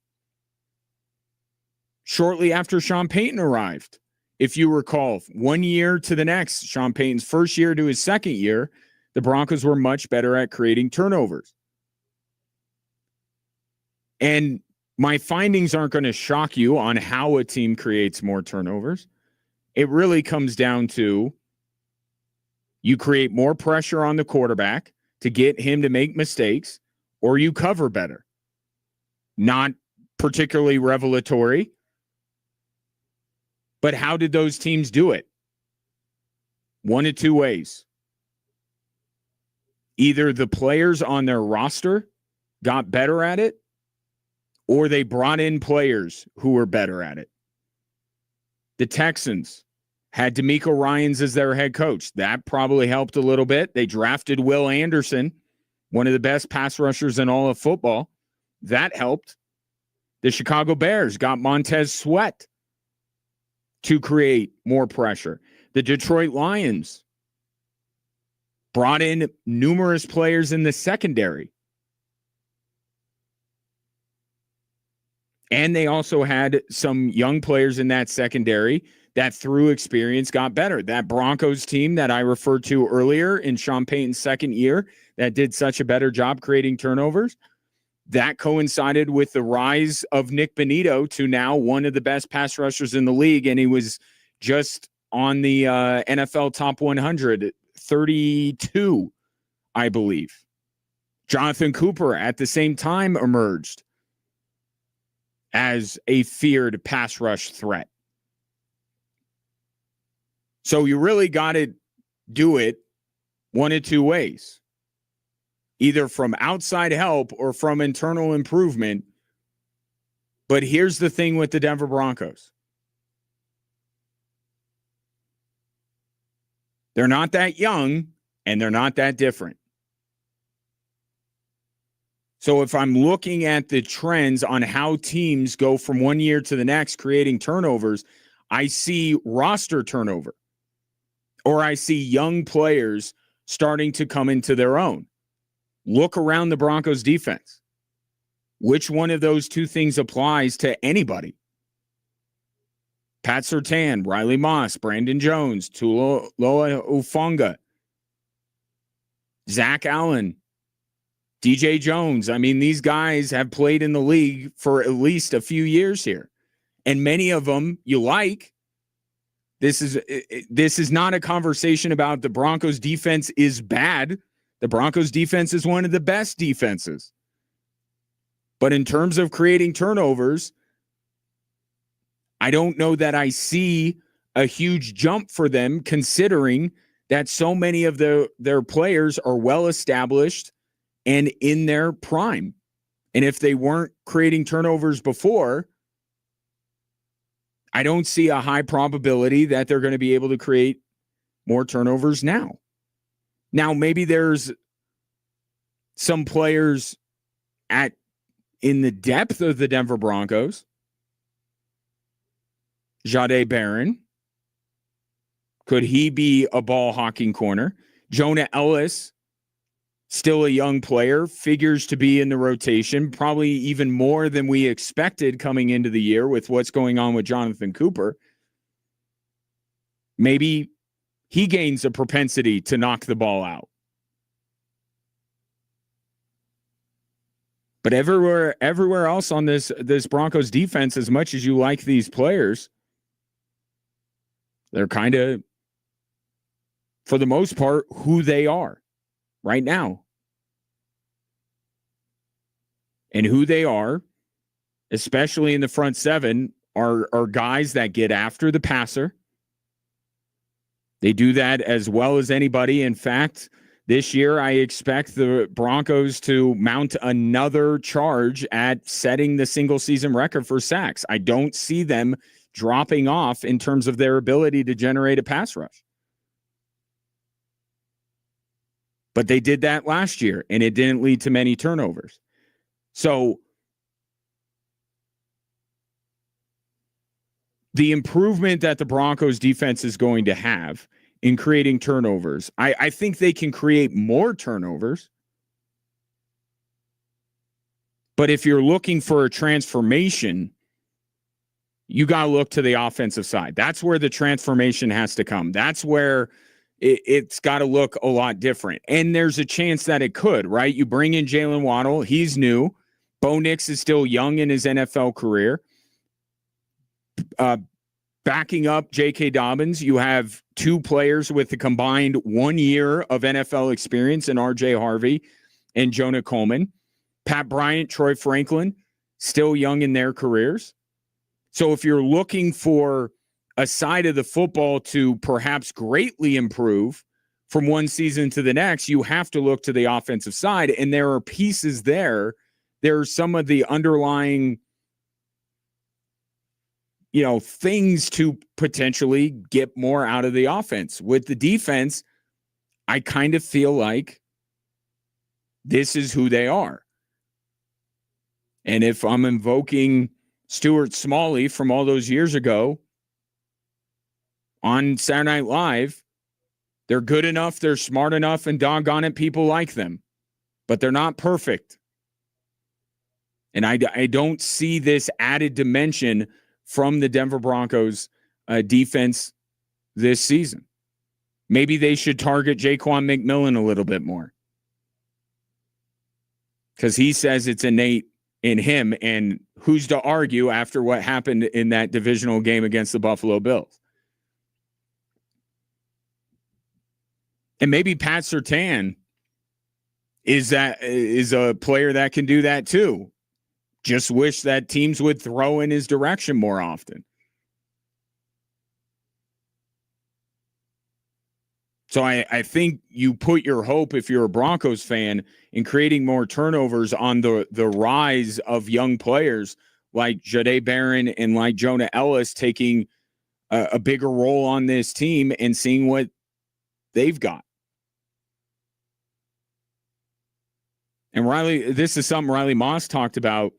shortly after Sean Payton arrived. If you recall, 1 year to the next, Sean Payton's first year to his second year, the Broncos were much better at creating turnovers. And my findings aren't going to shock you on how a team creates more turnovers. It really comes down to you create more pressure on the quarterback to get him to make mistakes, or you cover better. Not particularly revelatory. But how did those teams do it? One of two ways. Either the players on their roster got better at it, or they brought in players who were better at it. The Texans had DeMeco Ryans as their head coach. That probably helped a little bit. They drafted Will Anderson, one of the best pass rushers in all of football. That helped. The Chicago Bears got Montez Sweat to create more pressure. The Detroit Lions brought in numerous players in the secondary. And they also had some young players in that secondary that through experience got better. That Broncos team that I referred to earlier in Sean Payton's second year that did such a better job creating turnovers, that coincided with the rise of Nick Benito to now one of the best pass rushers in the league. And he was just on the NFL top 100, 32, I believe. Jonathan Cooper at the same time emerged as a feared pass rush threat. So you really got to do it one of two ways, either from outside help or from internal improvement. But here's the thing with the Denver Broncos. They're not that young and they're not that different. So if I'm looking at the trends on how teams go from one year to the next creating turnovers, I see roster turnover or I see young players starting to come into their own. Look around the Broncos defense. Which one of those two things applies to anybody? Pat Surtain, Riley Moss, Brandon Jones, Tuloa Ufonga, Zach Allen, DJ Jones. I mean, these guys have played in the league for at least a few years here. And many of them you like. This is not a conversation about the Broncos defense is bad. The Broncos defense is one of the best defenses. But in terms of creating turnovers, I don't know that I see a huge jump for them, considering that so many of their players are well established and in their prime. And if they weren't creating turnovers before, I don't see a high probability that they're going to be able to create more turnovers now. Now, maybe there's some players in the depth of the Denver Broncos. Jahdae Barron. Could he be a ball hawking corner? Jonah Ellis, still a young player, figures to be in the rotation, probably even more than we expected coming into the year with what's going on with Jonathan Cooper. Maybe he gains a propensity to knock the ball out. But everywhere else on this Broncos defense, as much as you like these players, they're kind of, for the most part, who they are right now. And who they are, especially in the front seven, are guys that get after the passer. They do that as well as anybody. In fact, this year, I expect the Broncos to mount another charge at setting the single season record for sacks. I don't see them dropping off in terms of their ability to generate a pass rush. But they did that last year, and it didn't lead to many turnovers. So the improvement that the Broncos defense is going to have in creating turnovers, I think they can create more turnovers. But if you're looking for a transformation, you got to look to the offensive side. That's where the transformation has to come. That's where it's got to look a lot different. And there's a chance that it could, right? You bring in Jalen Waddle. He's new. Bo Nix is still young in his NFL career. Backing up J.K. Dobbins, you have two players with the combined 1 year of NFL experience in R.J. Harvey and Jonah Coleman. Pat Bryant, Troy Franklin, still young in their careers. So if you're looking for a side of the football to perhaps greatly improve from one season to the next, you have to look to the offensive side. And there are pieces there. There are some of the underlying, things to potentially get more out of the offense. With the defense, I kind of feel like this is who they are. And if I'm invoking Stuart Smalley from all those years ago on Saturday Night Live, they're good enough, they're smart enough, and doggone it, people like them. But they're not perfect. And I don't see this added dimension from the Denver Broncos defense this season. Maybe they should target Jaquan McMillan a little bit more, because he says it's innate in him, and who's to argue after what happened in that divisional game against the Buffalo Bills? And maybe Pat Surtain is a player that can do that too. Just wish that teams would throw in his direction more often. So I think you put your hope, if you're a Broncos fan, in creating more turnovers on the rise of young players like Jahdae Barron and like Jonah Ellis taking a bigger role on this team and seeing what they've got. And this is something Riley Moss talked about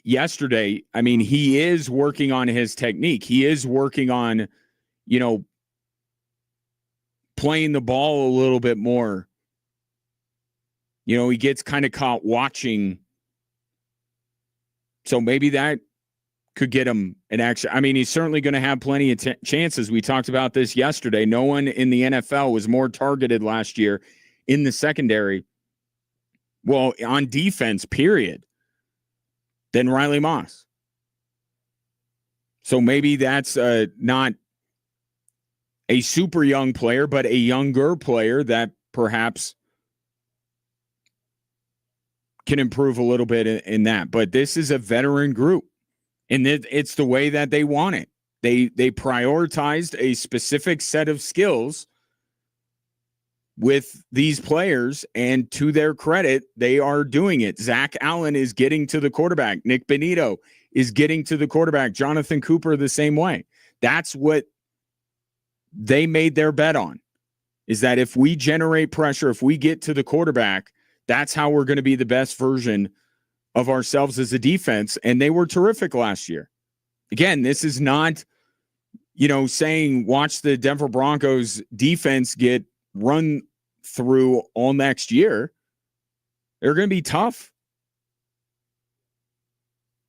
yesterday. I mean, he is working on his technique. He is working on, playing the ball a little bit more. He gets kind of caught watching. So maybe that could get him an action. I mean, he's certainly going to have plenty of chances. We talked about this yesterday. No one in the NFL was more targeted last year in the secondary, well, on defense, period, than Riley Moss. So maybe that's not a super young player, but a younger player that perhaps can improve a little bit in that. But this is a veteran group, and it's the way that they want it. They prioritized a specific set of skills with these players, and to their credit, they are doing it. Zach Allen is getting to the quarterback. Nick Benito is getting to the quarterback. Jonathan Cooper the same way. That's what they made their bet on, is that if we generate pressure, if we get to the quarterback, that's how we're going to be the best version of ourselves as a defense. And they were terrific last year. Again, this is not, saying watch the Denver Broncos defense get run through all next year. They're going to be tough.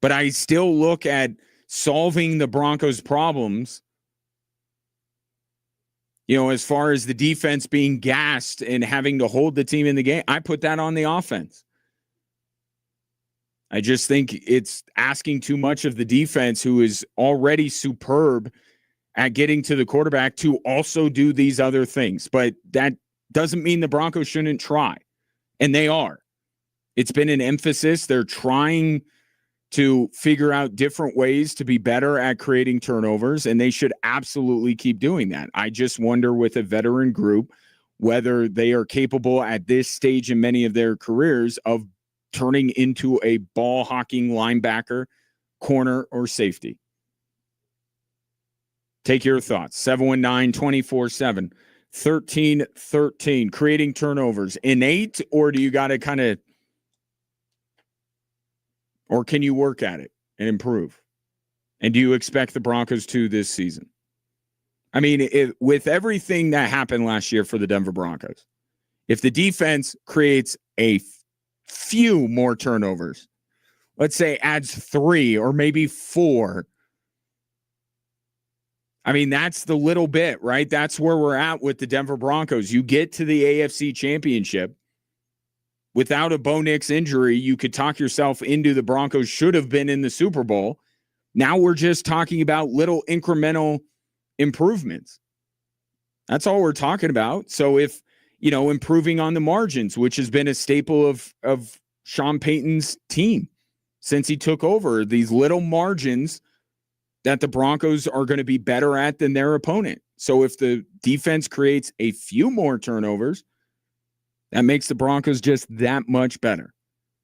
But I still look at solving the Broncos' problems, as far as the defense being gassed and having to hold the team in the game. I put that on the offense. I just think it's asking too much of the defense, who is already superb at getting to the quarterback, to also do these other things. But that doesn't mean the Broncos shouldn't try. And they are. It's been an emphasis. They're trying to figure out different ways to be better at creating turnovers, and they should absolutely keep doing that. I just wonder, with a veteran group, whether they are capable at this stage in many of their careers of turning into a ball hawking linebacker, corner, or safety. Take your thoughts. 719-24-7. 13-13. Creating turnovers. Innate, or do you got to kind of, or can you work at it and improve? And do you expect the Broncos to this season? I mean, with everything that happened last year for the Denver Broncos, if the defense creates a few more turnovers, let's say adds 3 or maybe 4, I mean, that's the little bit, right? That's where we're at with the Denver Broncos. You get to the AFC Championship without a Bo Nix injury. You could talk yourself into the Broncos should have been in the Super Bowl. Now we're just talking about little incremental improvements. That's all we're talking about. So if, improving on the margins, which has been a staple of Sean Payton's team since he took over, these little margins that the Broncos are going to be better at than their opponent. So if the defense creates a few more turnovers, that makes the Broncos just that much better.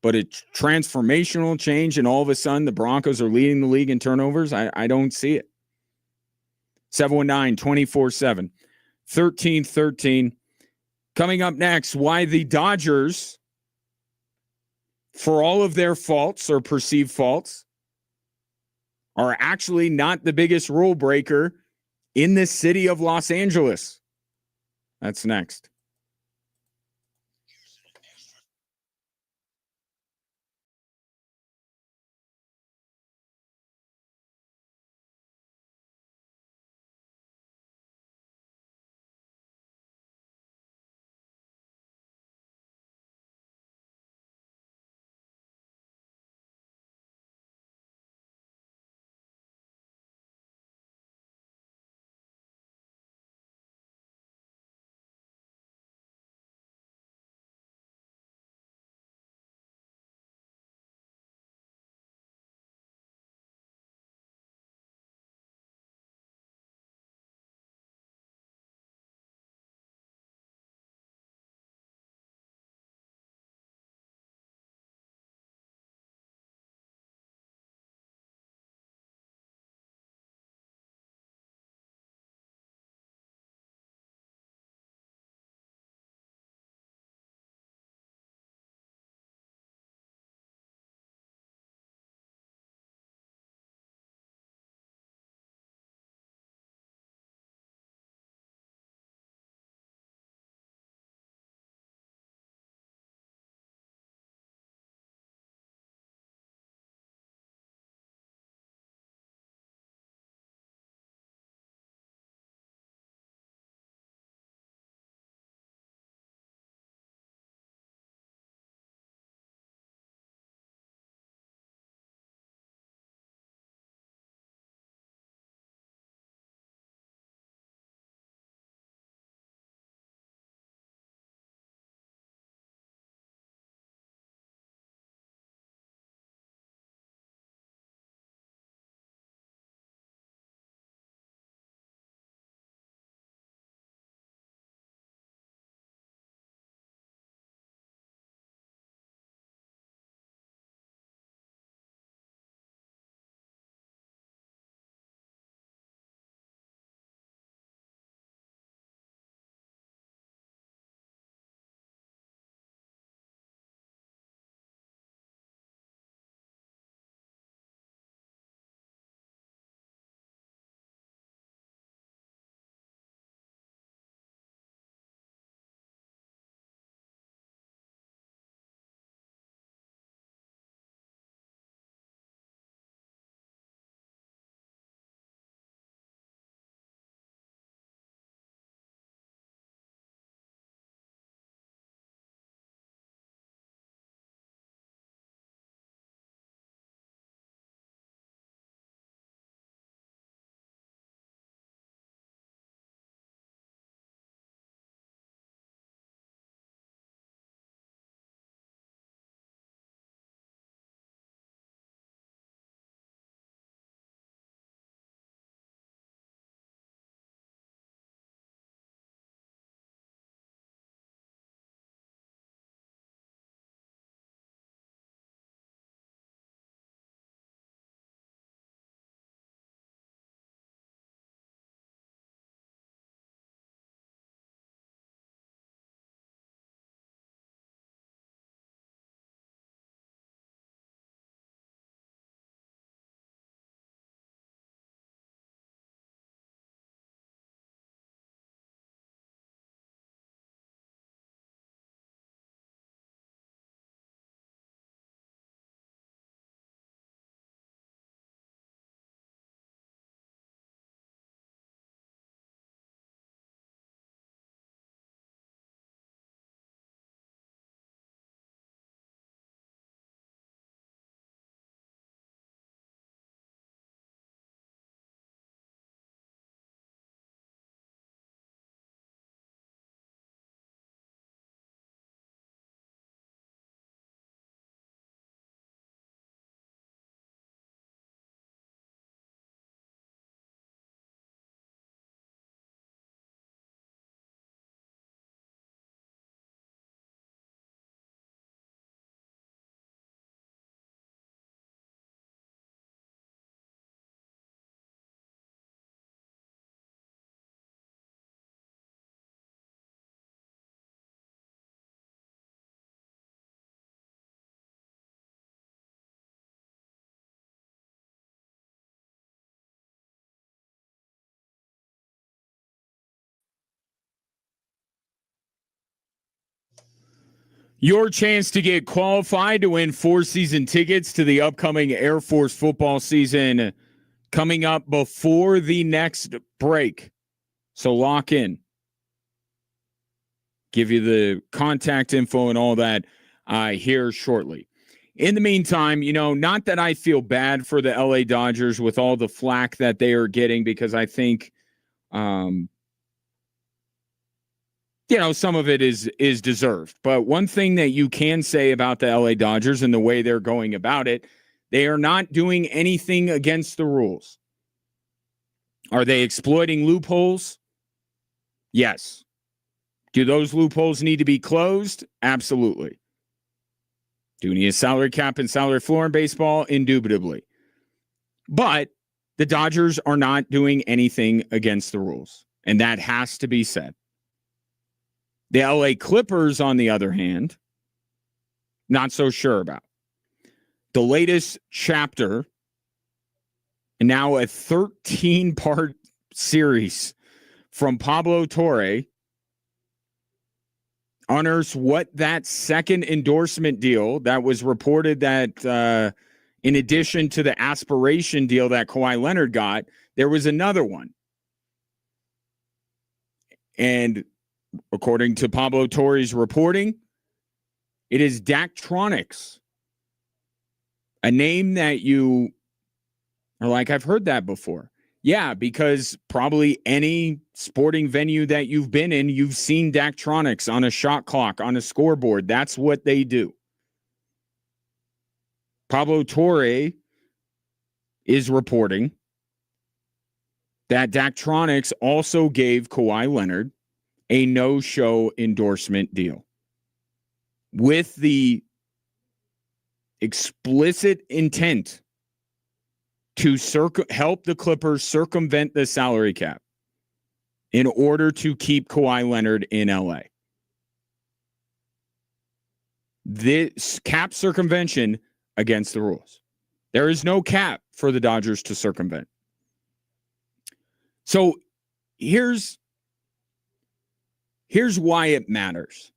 But a transformational change, and all of a sudden the Broncos are leading the league in turnovers, I don't see it. 719-24-7. 13-13. Coming up next, why the Dodgers, for all of their faults or perceived faults, are actually not the biggest rule breaker in the city of Los Angeles. That's next. Your chance to get qualified to win 4-season tickets to the upcoming Air Force football season coming up before the next break. So lock in. Give you the contact info and all that here shortly. In the meantime, not that I feel bad for the LA Dodgers with all the flack that they are getting, because I think, some of it is deserved. But one thing that you can say about the LA Dodgers and the way they're going about it, they are not doing anything against the rules. Are they exploiting loopholes? Yes. Do those loopholes need to be closed? Absolutely. Do we need a salary cap and salary floor in baseball? Indubitably. But the Dodgers are not doing anything against the rules, and that has to be said. The LA Clippers, on the other hand, not so sure about. The latest chapter, and now a 13-part series from Pablo Torre, unearths what that second endorsement deal that was reported that in addition to the aspiration deal that Kawhi Leonard got, there was another one. And according to Pablo Torre's reporting, it is Daktronics, a name that you are like, I've heard that before. Yeah, because probably any sporting venue that you've been in, you've seen Daktronics on a shot clock, on a scoreboard. That's what they do. Pablo Torre is reporting that Daktronics also gave Kawhi Leonard a no-show endorsement deal with the explicit intent to help the Clippers circumvent the salary cap in order to keep Kawhi Leonard in LA. This cap circumvention against the rules. There is no cap for the Dodgers to circumvent. So here's why it matters.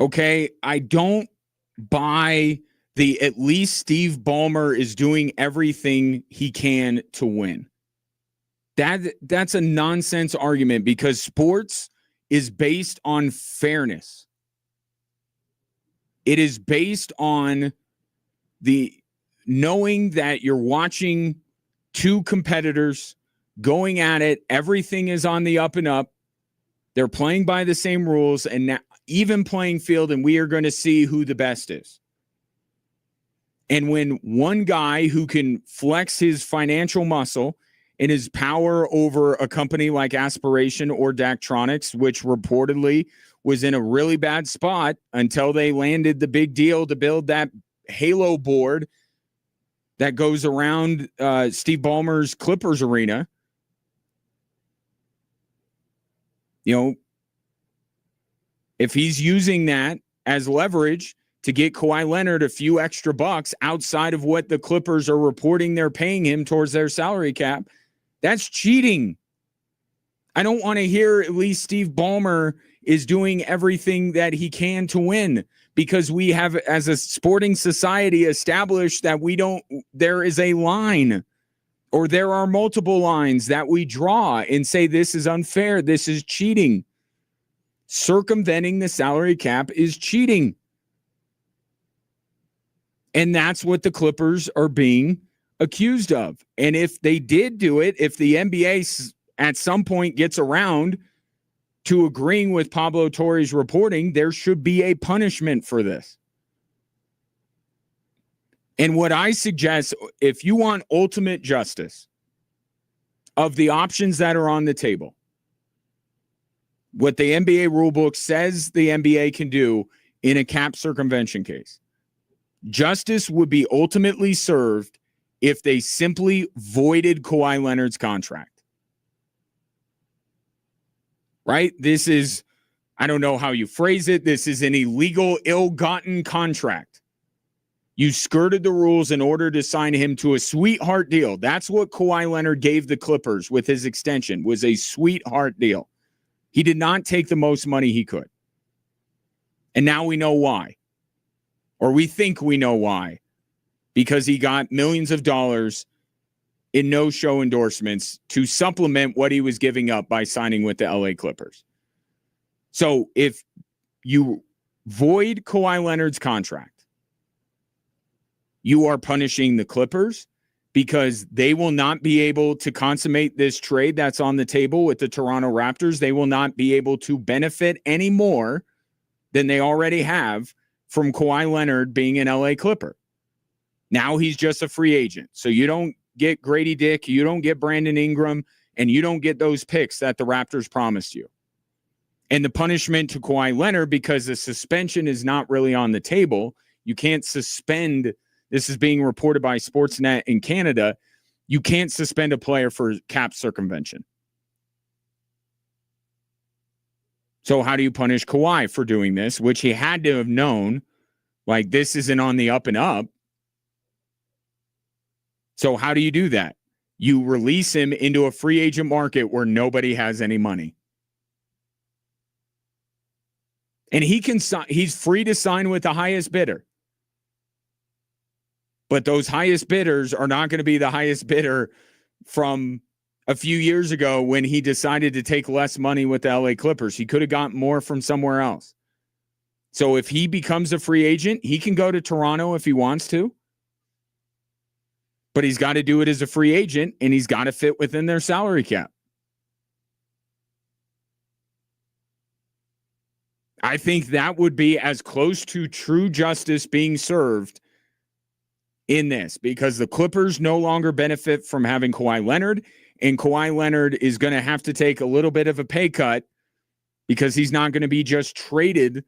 Okay, I don't buy at least Steve Ballmer is doing everything he can to win. That's a nonsense argument, because sports is based on fairness. It is based on the knowing that you're watching two competitors going at it. Everything is on the up and up. They're playing by the same rules and now even playing field, and we are going to see who the best is. And when one guy who can flex his financial muscle and his power over a company like Aspiration or Daktronics, which reportedly was in a really bad spot until they landed the big deal to build that Halo board that goes around Steve Ballmer's Clippers arena. If he's using that as leverage to get Kawhi Leonard a few extra bucks outside of what the Clippers are reporting they're paying him towards their salary cap, that's cheating. I don't want to hear at least Steve Ballmer is doing everything that he can to win, because we have, as a sporting society, established that there is a line, or there are multiple lines that we draw and say this is unfair, this is cheating. Circumventing the salary cap is cheating. And that's what the Clippers are being accused of. And if they did do it, if the NBA at some point gets around to agreeing with Pablo Torre's reporting, there should be a punishment for this. And what I suggest, if you want ultimate justice of the options that are on the table, what the NBA rulebook says the NBA can do in a cap circumvention case, justice would be ultimately served if they simply voided Kawhi Leonard's contract. Right? This is, I don't know how you phrase it, this is an illegal, ill-gotten contract. You skirted the rules in order to sign him to a sweetheart deal. That's what Kawhi Leonard gave the Clippers with his extension, was a sweetheart deal. He did not take the most money he could. And now we know why. Or we think we know why. Because he got millions of dollars in no-show endorsements to supplement what he was giving up by signing with the LA Clippers. So if you void Kawhi Leonard's contract, you are punishing the Clippers because they will not be able to consummate this trade that's on the table with the Toronto Raptors. They will not be able to benefit any more than they already have from Kawhi Leonard being an LA Clipper. Now he's just a free agent. So you don't get Grady Dick, you don't get Brandon Ingram, and you don't get those picks that the Raptors promised you. And the punishment to Kawhi Leonard, because the suspension is not really on the table, you can't suspend. This is being reported by Sportsnet in Canada. You can't suspend a player for cap circumvention. So how do you punish Kawhi for doing this, which he had to have known, like this isn't on the up and up? So how do you do that? You release him into a free agent market where nobody has any money. And he's free to sign with the highest bidder. But those highest bidders are not going to be the highest bidder from a few years ago when he decided to take less money with the LA Clippers. He could have gotten more from somewhere else. So if he becomes a free agent, he can go to Toronto if he wants to. But he's got to do it as a free agent, and he's got to fit within their salary cap. I think that would be as close to true justice being served in this, because the Clippers no longer benefit from having Kawhi Leonard, and Kawhi Leonard is going to have to take a little bit of a pay cut because he's not going to be just traded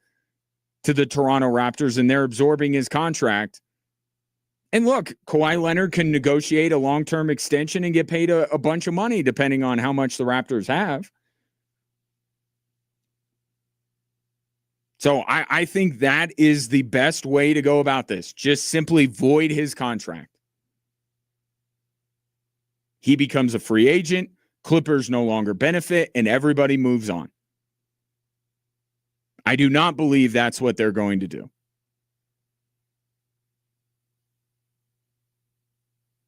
to the Toronto Raptors and they're absorbing his contract. And look, Kawhi Leonard can negotiate a long-term extension and get paid a bunch of money depending on how much the Raptors have. So I think that is the best way to go about this. Just simply void his contract. He becomes a free agent. Clippers no longer benefit, and everybody moves on. I do not believe that's what they're going to do.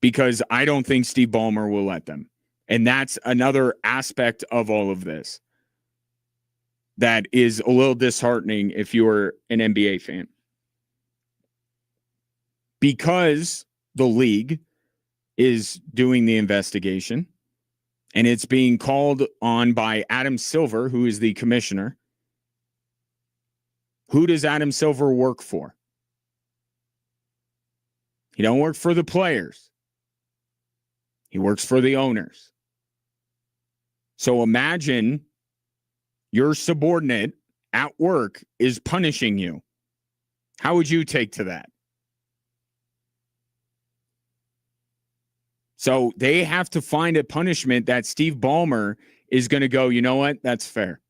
Because I don't think Steve Ballmer will let them. And that's another aspect of all of this that is a little disheartening if you're an NBA fan. Because the league is doing the investigation, and it's being called on by Adam Silver, who is the commissioner. Who does Adam Silver work for? He don't work for the players. He works for the owners. So imagine your subordinate at work is punishing you. How would you take to that? So they have to find a punishment that Steve Ballmer is going to go, you know what? That's fair.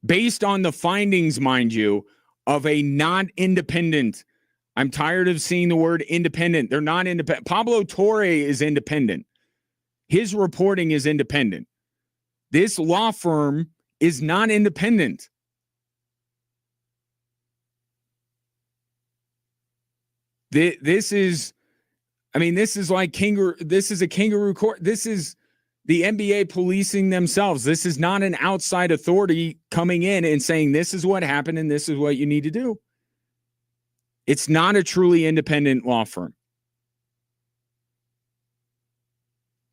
Based on the findings, mind you, of a not independent. I'm tired of seeing the word independent. They're not independent. Pablo Torre is independent. His reporting is independent. This law firm is not independent. This is like kangaroo. This is a kangaroo court. This is the NBA policing themselves. This is not an outside authority coming in and saying this is what happened and this is what you need to do. It's not a truly independent law firm.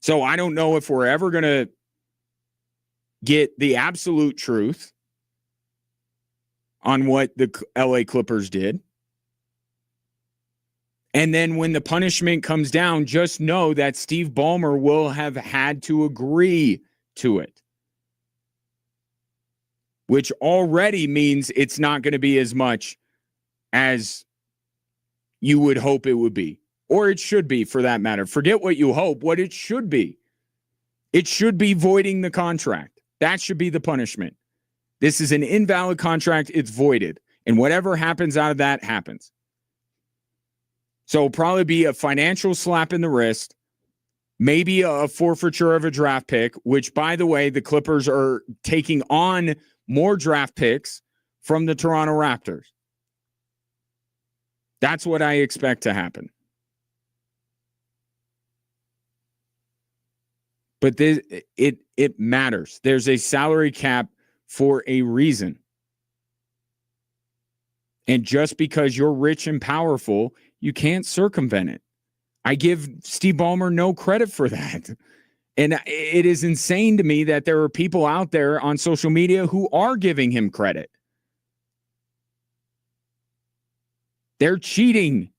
So I don't know if we're ever going to get the absolute truth on what the LA Clippers did. And then when the punishment comes down, just know that Steve Ballmer will have had to agree to it. Which already means it's not going to be as much as you would hope it would be. Or it should be, for that matter. Forget what you hope, what it should be. It should be voiding the contract. That should be the punishment. This is an invalid contract. It's voided. And whatever happens out of that happens. So it'll probably be a financial slap in the wrist, maybe a forfeiture of a draft pick, which, by the way, the Clippers are taking on more draft picks from the Toronto Raptors. That's what I expect to happen. But it matters. There's a salary cap for a reason. And just because you're rich and powerful, you can't circumvent it. I give Steve Ballmer no credit for that. And it is insane to me that there are people out there on social media who are giving him credit. They're cheating.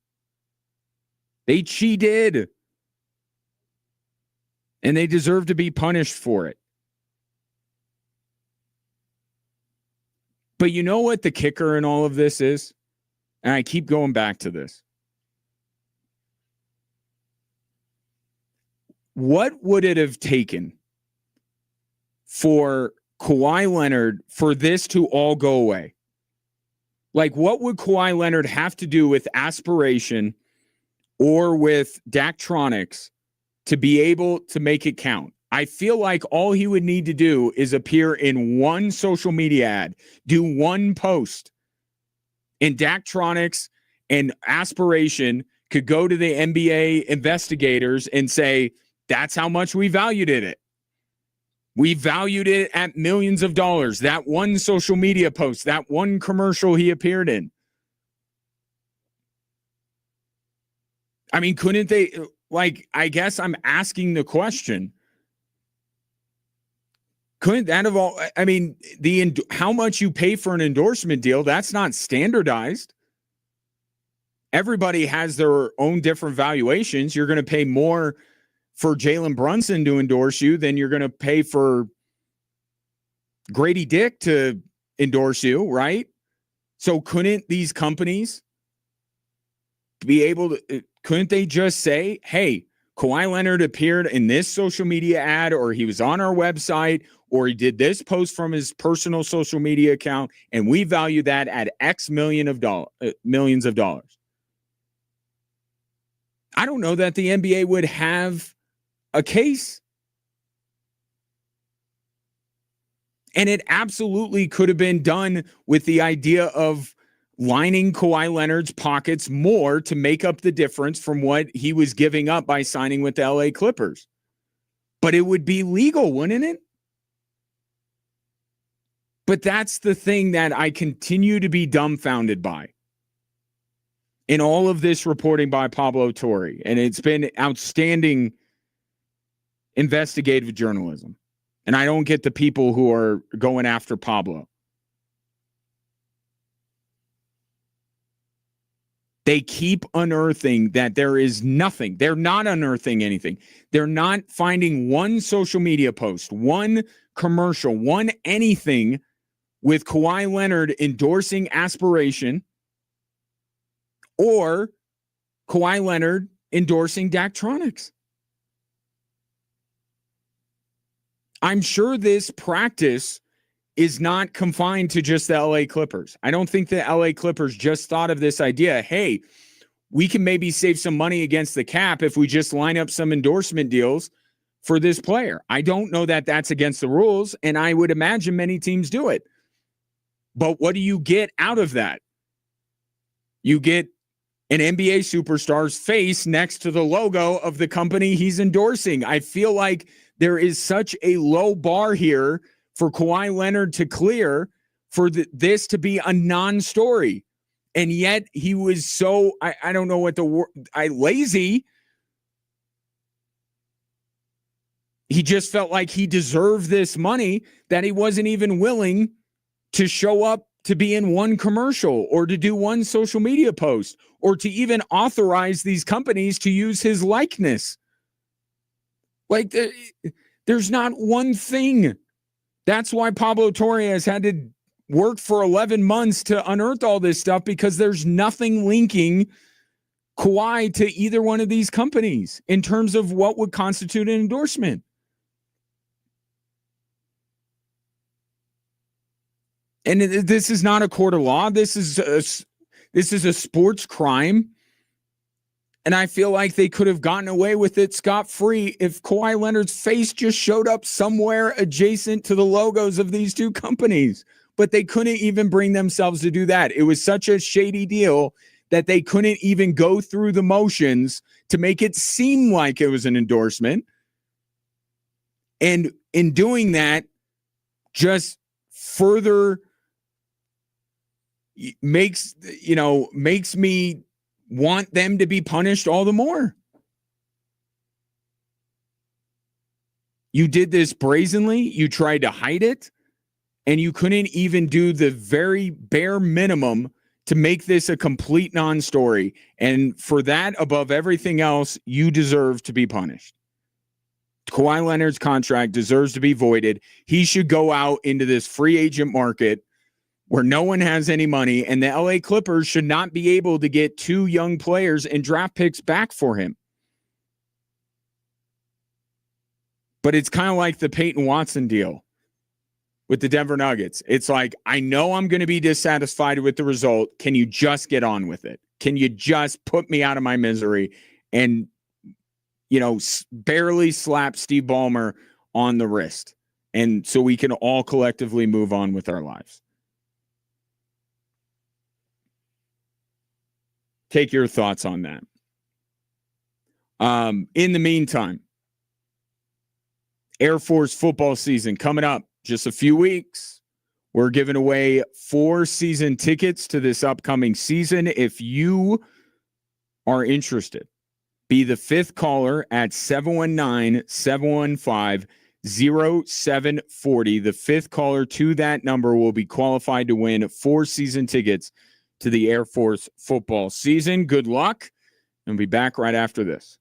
They cheated. And they deserve to be punished for it. But you know what the kicker in all of this is? And I keep going back to this. What would it have taken for Kawhi Leonard for this to all go away? Like, what would Kawhi Leonard have to do with aspiration or with Daktronics to be able to make it count? I feel like all he would need to do is appear in one social media ad, do one post, and Daktronics and aspiration could go to the NBA investigators and say, that's how much we valued it. We valued it at millions of dollars. That one social media post, that one commercial he appeared in. I mean, couldn't they, like, I guess I'm asking the question. Couldn't that have all, I mean, how much you pay for an endorsement deal, that's not standardized. Everybody has their own different valuations. You're going to pay more for Jalen Brunson to endorse you than you're going to pay for Grady Dick to endorse you, right? So couldn't these companies be able to, couldn't they just say, hey, Kawhi Leonard appeared in this social media ad, or he was on our website, or he did this post from his personal social media account, and we value that at X millions of dollars. I don't know that the NBA would have a case. And it absolutely could have been done with the idea of lining Kawhi Leonard's pockets more to make up the difference from what he was giving up by signing with the LA Clippers. But it would be legal, wouldn't it? But that's the thing that I continue to be dumbfounded by in all of this reporting by Pablo Torre. And it's been outstanding investigative journalism. And I don't get the people who are going after Pablo. They keep unearthing that there is nothing. They're not unearthing anything. They're not finding one social media post, one commercial, one anything with Kawhi Leonard endorsing aspiration or Kawhi Leonard endorsing Daktronics. I'm sure this practice is not confined to just the LA Clippers. I don't think the LA Clippers just thought of this idea. Hey, we can maybe save some money against the cap if we just line up some endorsement deals for this player. I don't know that that's against the rules, and I would imagine many teams do it. But what do you get out of that? You get an NBA superstar's face next to the logo of the company he's endorsing. I feel like there is such a low bar here for Kawhi Leonard to clear for this to be a non-story. And yet he was so, I don't know what the word, lazy. He just felt like he deserved this money that he wasn't even willing to show up to be in one commercial or to do one social media post or to even authorize these companies to use his likeness. Like, there's not one thing. That's why Pablo Torre has had to work for 11 months to unearth all this stuff, because there's nothing linking Kawhi to either one of these companies in terms of what would constitute an endorsement. And this is not a court of law. This is a sports crime. And I feel like they could have gotten away with it scot-free if Kawhi Leonard's face just showed up somewhere adjacent to the logos of these two companies. but they couldn't even bring themselves to do that. It was such a shady deal that they couldn't even go through the motions to make it seem like it was an endorsement. And in doing that, just further makes me want them to be punished all the more. You did this brazenly, you tried to hide it, and you couldn't even do the very bare minimum to make this a complete non-story. And for that, above everything else, you deserve to be punished. Kawhi Leonard's contract deserves to be voided. He should go out into this free agent market where no one has any money, and the LA Clippers should not be able to get 2 young players and draft picks back for him. But it's kind of like the Peyton Watson deal with the Denver Nuggets. It's like, I know I'm going to be dissatisfied with the result. Can you just get on with it? Can you just put me out of my misery and, barely slap Steve Ballmer on the wrist? And so we can all collectively move on with our lives. Take your thoughts on that. In the meantime, Air Force football season coming up just a few weeks. We're giving away 4 season tickets to this upcoming season. If you are interested, be the 5th caller at 719-715-0740. The 5th caller to that number will be qualified to win 4 season tickets to the Air Force football season. Good luck, and we'll be back right after this.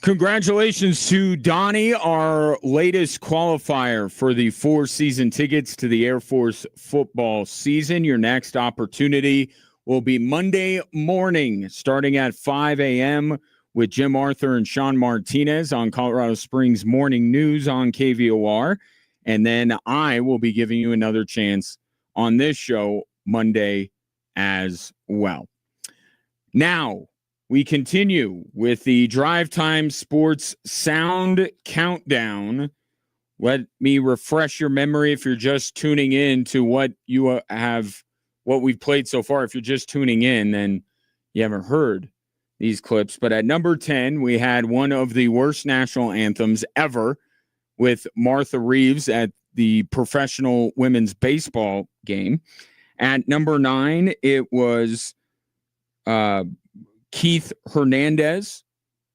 Congratulations to Donnie, our latest qualifier for the 4-season tickets to the Air Force football season. Your next opportunity will be Monday morning, starting at 5 a.m. with Jim Arthur and Sean Martinez on Colorado Springs Morning News on KVOR. And then I will be giving you another chance on this show Monday as well. Now, we continue with the Drive Time Sports Sound Countdown. Let me refresh your memory if you're just tuning in to what we've played so far. If you're just tuning in, then you haven't heard these clips. But at number 10, we had one of the worst national anthems ever with Martha Reeves at the professional women's baseball game. At number 9, it was Keith Hernandez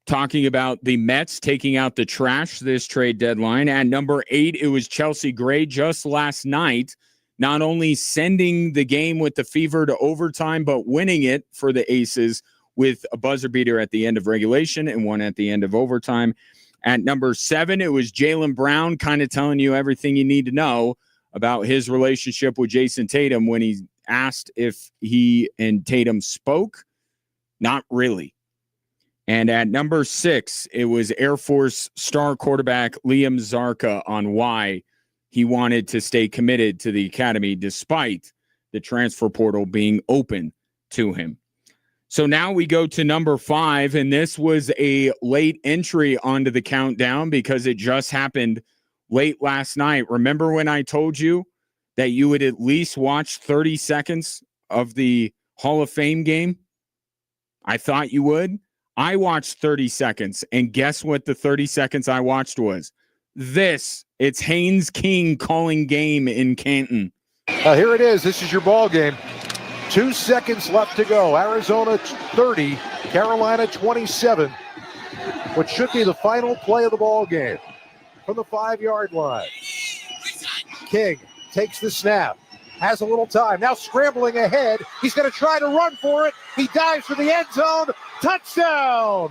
talking about the Mets taking out the trash this trade deadline. At number 8, it was Chelsea Gray just last night, not only sending the game with the Fever to overtime, but winning it for the Aces with a buzzer beater at the end of regulation and one at the end of overtime. At number 7, it was Jaylen Brown kind of telling you everything you need to know about his relationship with Jason Tatum when he asked if he and Tatum spoke. Not really. And at number 6, it was Air Force star quarterback Liam Zarka on why he wanted to stay committed to the academy despite the transfer portal being open to him. So now we go to number 5, and this was a late entry onto the countdown because it just happened late last night. Remember when I told you that you would at least watch 30 seconds of the Hall of Fame game? I thought you would. I watched 30 seconds, and guess what the 30 seconds I watched was? This. It's Haynes King calling game in Canton. Here it is. This is your ball game. 2 seconds left to go. Arizona 30, Carolina 27. What should be the final play of the ball game. From the 5-yard line. King takes the snap. Has a little time. Now scrambling ahead. He's going to try to run for it. He dives for the end zone. Touchdown!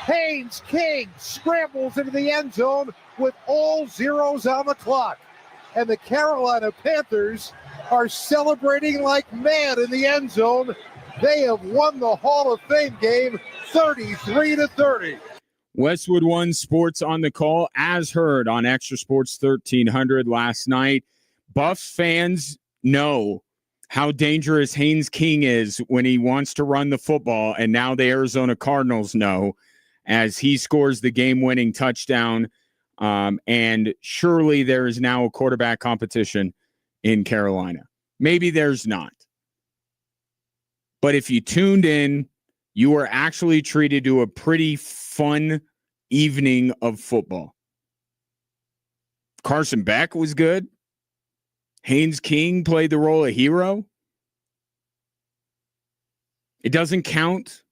Haynes King scrambles into the end zone with all zeros on the clock. And the Carolina Panthers are celebrating like mad in the end zone. They have won the Hall of Fame game 33-30. Westwood One Sports on the call, as heard on Extra Sports 1300 last night. Buffs fans know how dangerous Haynes King is when he wants to run the football, and now the Arizona Cardinals know as he scores the game-winning touchdown. And surely there is now a quarterback competition in Carolina. Maybe there's not. But if you tuned in, you were actually treated to a pretty fun evening of football. Carson Beck was good. Haynes King played the role of hero. It doesn't count.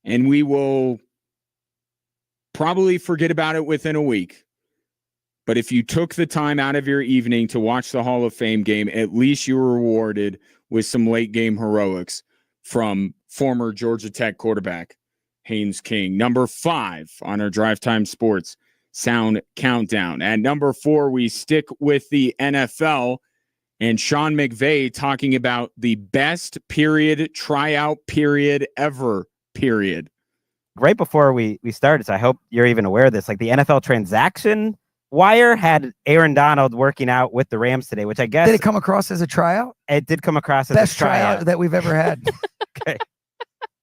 And we will probably forget about it within a week. But if you took the time out of your evening to watch the Hall of Fame game, at least you were rewarded with some late game heroics from former Georgia Tech quarterback Haynes King. Number 5 on our Drive Time Sports Sound Countdown. At number 4, we stick with the NFL and Sean McVay talking about the best tryout period ever, period. Right before we started, so I hope you're even aware of this, like the NFL transaction wire had Aaron Donald working out with the Rams today, which I guess... Did it come across as a tryout? It did come across as best a tryout that we've ever had. Okay.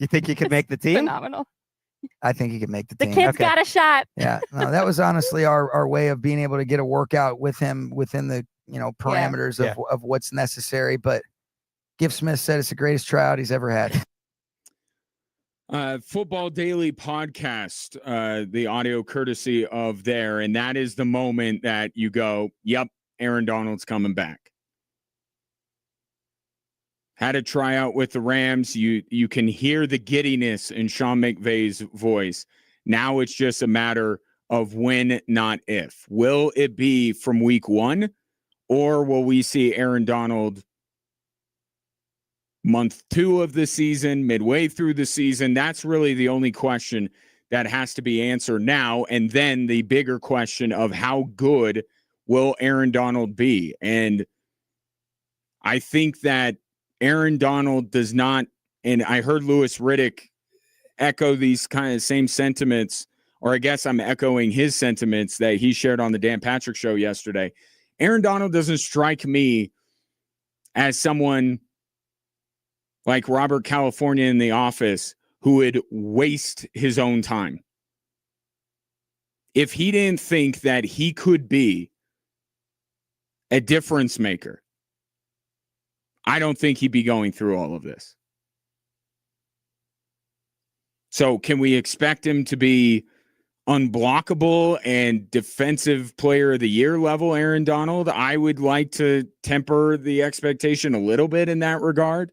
You think you could make the team? Phenomenal. I think he could make the The team. kid's got a shot. Yeah, no, that was honestly our way of being able to get a workout with him within the parameters of what's necessary. But Giff Smith said it's the greatest tryout he's ever had. Football Daily podcast, the audio courtesy of there, and that is the moment that you go, yep, Aaron Donald's coming back. Had a tryout with the Rams. You can hear the giddiness in Sean McVay's voice. Now it's just a matter of when, not if. Will it be from week 1, or will we see Aaron Donald month 2 of the season, midway through the season? That's really the only question that has to be answered now. And then the bigger question of how good will Aaron Donald be? And I think that Aaron Donald does not, and I heard Louis Riddick echo these kind of same sentiments, or I guess I'm echoing his sentiments that he shared on the Dan Patrick Show yesterday. Aaron Donald doesn't strike me as someone like Robert California in The Office who would waste his own time. If he didn't think that he could be a difference maker, I don't think he'd be going through all of this. So can we expect him to be unblockable and defensive player of the year level Aaron Donald? I would like to temper the expectation a little bit in that regard.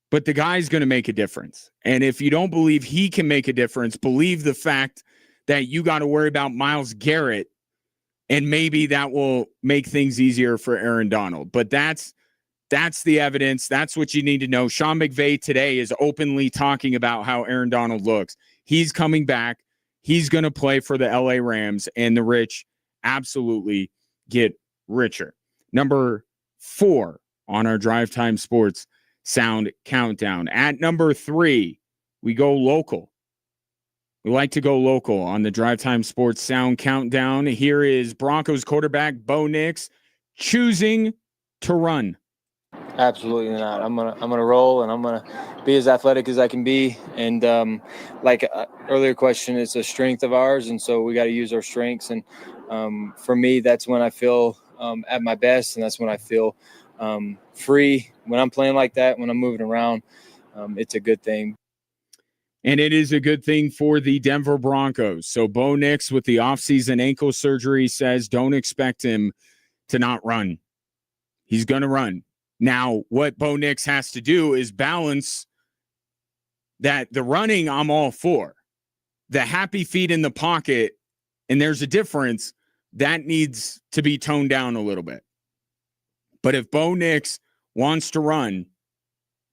But the guy's going to make a difference. And if you don't believe he can make a difference, believe the fact that you got to worry about Myles Garrett, and maybe that will make things easier for Aaron Donald. But that's the evidence. That's what you need to know. Sean McVay today is openly talking about how Aaron Donald looks. He's coming back. He's going to play for the LA Rams, and the rich absolutely get richer. Number 4 on our Drive Time Sports Sound Countdown. At number 3, we go local. We like to go local on the Drive Time Sports Sound Countdown. Here is Broncos quarterback Bo Nix choosing to run. Absolutely not. I'm gonna roll, and I'm gonna be as athletic as I can be. And earlier question, it's a strength of ours, and so we got to use our strengths. And for me, that's when I feel at my best, and that's when I feel free. When I'm playing like that, when I'm moving around, it's a good thing. And it is a good thing for the Denver Broncos. So Bo Nix with the offseason ankle surgery says don't expect him to not run. He's going to run. Now, what Bo Nix has to do is balance that. The running, I'm all for. The happy feet in the pocket, and there's a difference, that needs to be toned down a little bit. But if Bo Nix wants to run,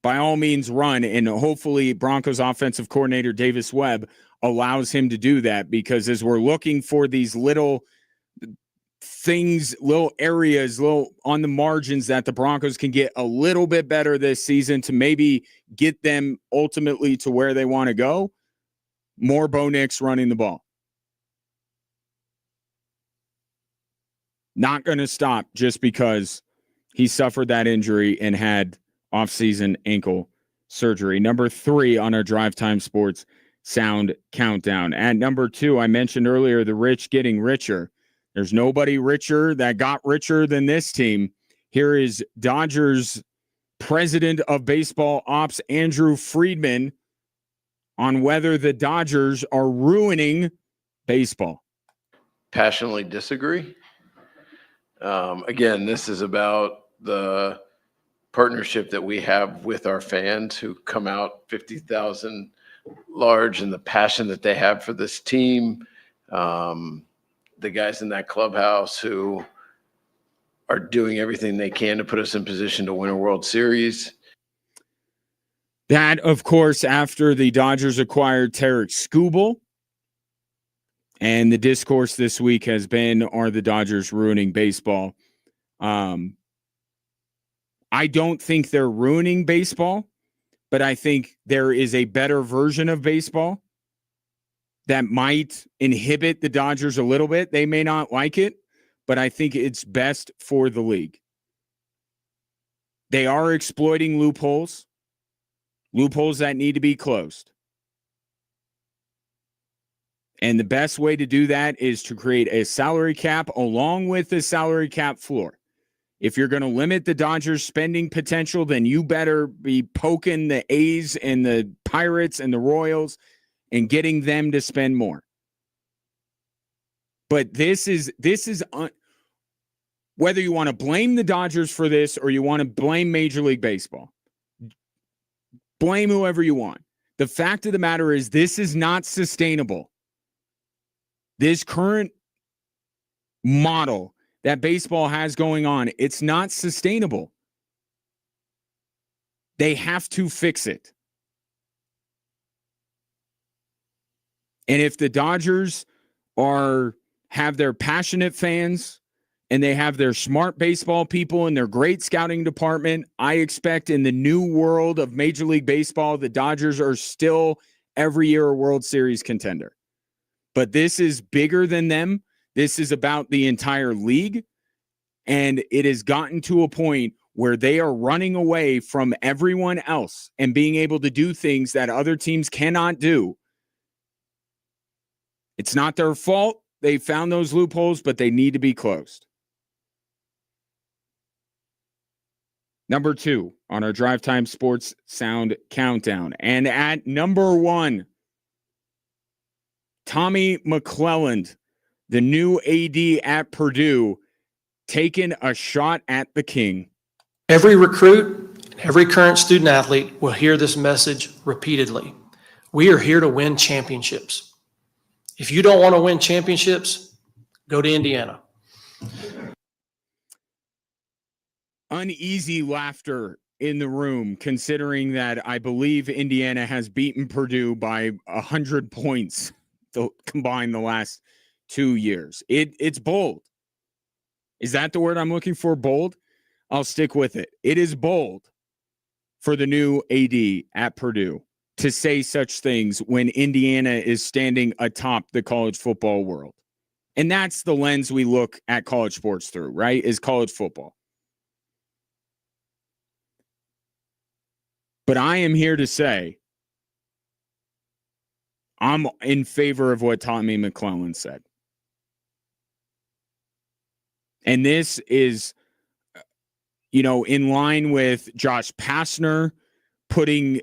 by all means run, and hopefully Broncos offensive coordinator Davis Webb allows him to do that, because as we're looking for these little things, little areas, little on the margins that the Broncos can get a little bit better this season to maybe get them ultimately to where they want to go, more Bo Nix running the ball. Not going to stop just because he suffered that injury and had offseason ankle surgery. Number 3 on our Drive Time Sports Sound Countdown. At number 2, I mentioned earlier, the rich getting richer. There's nobody richer that got richer than this team. Here is Dodgers president of baseball ops, Andrew Friedman, on whether the Dodgers are ruining baseball. Passionately disagree. Again, this is about the partnership that we have with our fans who come out 50,000 large, and the passion that they have for this team. The guys in that clubhouse who are doing everything they can to put us in position to win a World Series. That, of course, after the Dodgers acquired Tarek Skubal. And the discourse this week has been, are the Dodgers ruining baseball? I don't think they're ruining baseball, but I think there is a better version of baseball that might inhibit the Dodgers a little bit. They may not like it, but I think it's best for the league. They are exploiting loopholes that need to be closed. And the best way to do that is to create a salary cap along with the salary cap floor. If you're going to limit the Dodgers' spending potential, then you better be poking the A's and the Pirates and the Royals and getting them to spend more. But this is whether you want to blame the Dodgers for this or you want to blame Major League Baseball, blame whoever you want. The fact of the matter is this is not sustainable. This current model that baseball has going on, it's not sustainable. They have to fix it. And if the Dodgers have their passionate fans and they have their smart baseball people and their great scouting department, I expect in the new world of Major League Baseball, the Dodgers are still every year a World Series contender. But this is bigger than them. This is about the entire league. And it has gotten to a point where they are running away from everyone else and being able to do things that other teams cannot do. It's not their fault. They found those loopholes, but they need to be closed. Number 2 on our Drive Time Sports Sound Countdown. And at number 1, Tommy McClelland, the new AD at Purdue, taking a shot at the king. Every recruit, every current student athlete will hear this message repeatedly. We are here to win championships. If you don't want to win championships, go to Indiana. Uneasy laughter in the room, considering that I believe Indiana has beaten Purdue by 100 points combined the last 2 years. It's bold. Is that the word I'm looking for? Bold? I'll stick with it. It is bold for the new AD at Purdue to say such things when Indiana is standing atop the college football world. And that's the lens we look at college sports through, right? Is college football. But I am here to say I'm in favor of what Tommy McClelland said. And this is, in line with Josh Pastner putting,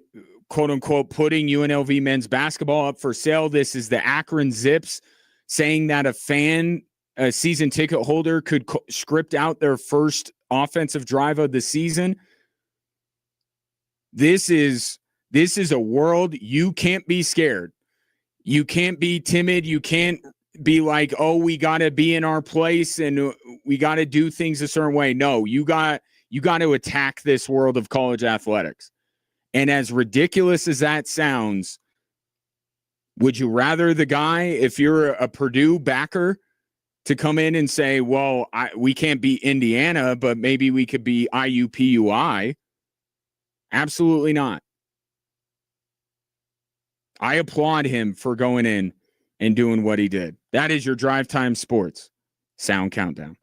quote unquote, putting UNLV men's basketball up for sale. This is the Akron Zips saying that a season ticket holder could script out their first offensive drive of the season. This is a world you can't be scared. You can't be timid. You can't be like, oh, we got to be in our place and we got to do things a certain way. No, you got to attack this world of college athletics. And as ridiculous as that sounds, would you rather the guy, if you're a Purdue backer, to come in and say, well, we can't beat Indiana, but maybe we could be IUPUI? Absolutely not. I applaud him for going in and doing what he did. That is your Drive Time Sports Sound Countdown.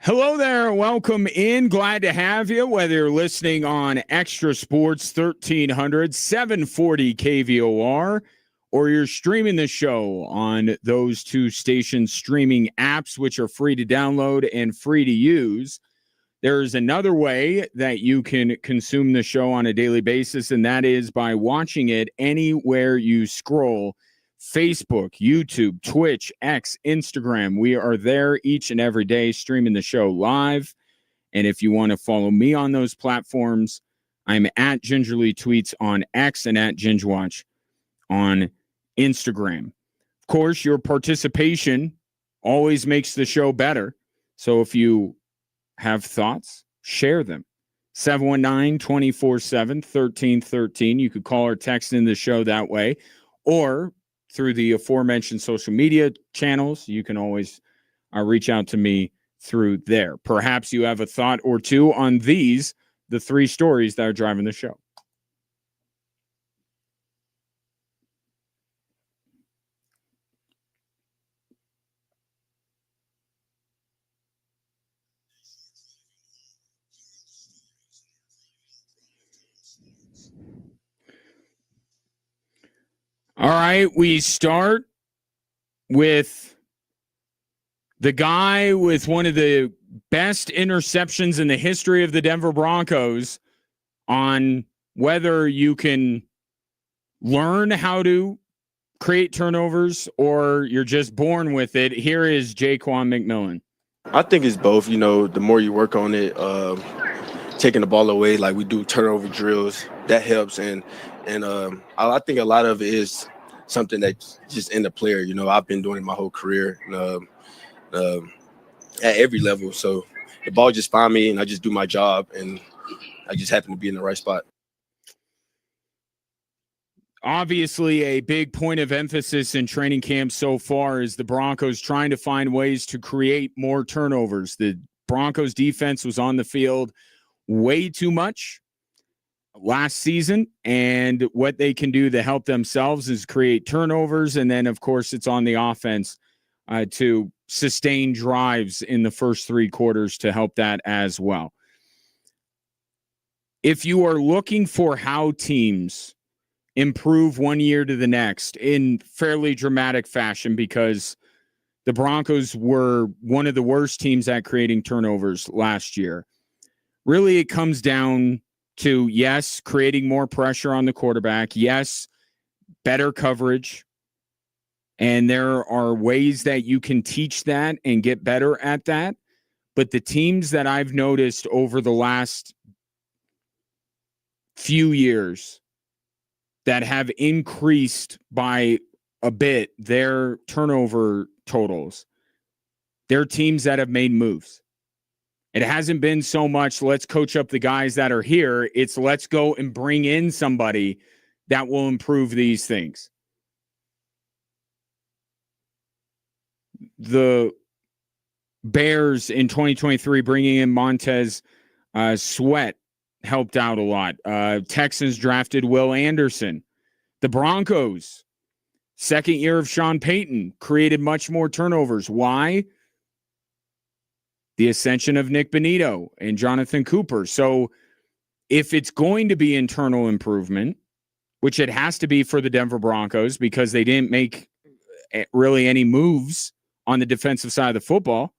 Hello there. Welcome in. Glad to have you, whether you're listening on Extra Sports 1300, 740 KVOR, or you're streaming the show on those two station streaming apps, which are free to download and free to use. There's another way that you can consume the show on a daily basis, and that is by watching it anywhere you scroll. Facebook, YouTube, Twitch, X, Instagram. We are there each and every day streaming the show live. And if you want to follow me on those platforms, I'm at Gingerly Tweets on X and at Gingerwatch on Instagram. Of course, your participation always makes the show better. So if you have thoughts, share them. 719-247-1313. You could call or text in the show that way. Or through the aforementioned social media channels, you can always reach out to me through there. Perhaps you have a thought or two on the three stories that are driving the show. All right, we start with the guy with one of the best interceptions in the history of the Denver Broncos on whether you can learn how to create turnovers or you're just born with it. Here is Jaquan McMillan. I think it's both. You know, the more you work on it, taking the ball away, like we do turnover drills, that helps. And I think a lot of it is something that's just in the player. You know, I've been doing it my whole career at every level. So the ball just find me and I just do my job and I just happen to be in the right spot. Obviously, a big point of emphasis in training camp so far is the Broncos trying to find ways to create more turnovers. The Broncos defense was on the field way too much last season, and what they can do to help themselves is create turnovers. And then, of course, it's on the offense to sustain drives in the first three quarters to help that as well. If you are looking for how teams improve one year to the next in fairly dramatic fashion, because the Broncos were one of the worst teams at creating turnovers last year, really it comes down to, yes, creating more pressure on the quarterback, yes, better coverage, and there are ways that you can teach that and get better at that. But the teams that I've noticed over the last few years that have increased by a bit their turnover totals, they're teams that have made moves. It hasn't been so much, let's coach up the guys that are here. It's let's go and bring in somebody that will improve these things. The Bears in 2023 bringing in Montez Sweat helped out a lot. Texans drafted Will Anderson. The Broncos, second year of Sean Payton, created much more turnovers. Why? The ascension of Nick Bonito and Jonathan Cooper. So if it's going to be internal improvement, which it has to be for the Denver Broncos because they didn't make really any moves on the defensive side of the football,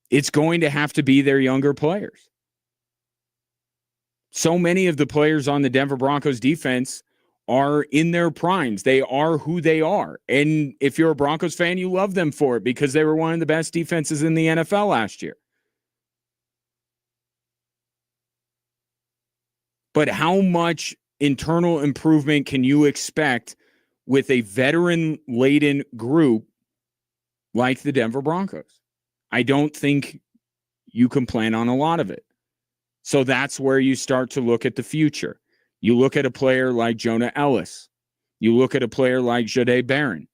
it's going to have to be their younger players. So many of the players on the Denver Broncos defense are in their primes. They are who they are. And if you're a Broncos fan, you love them for it because they were one of the best defenses in the NFL last year. But how much internal improvement can you expect with a veteran-laden group like the Denver Broncos? I don't think you can plan on a lot of it. So that's where you start to look at the future. You look at a player like Jonah Ellis. You look at a player like Jahdae Barron.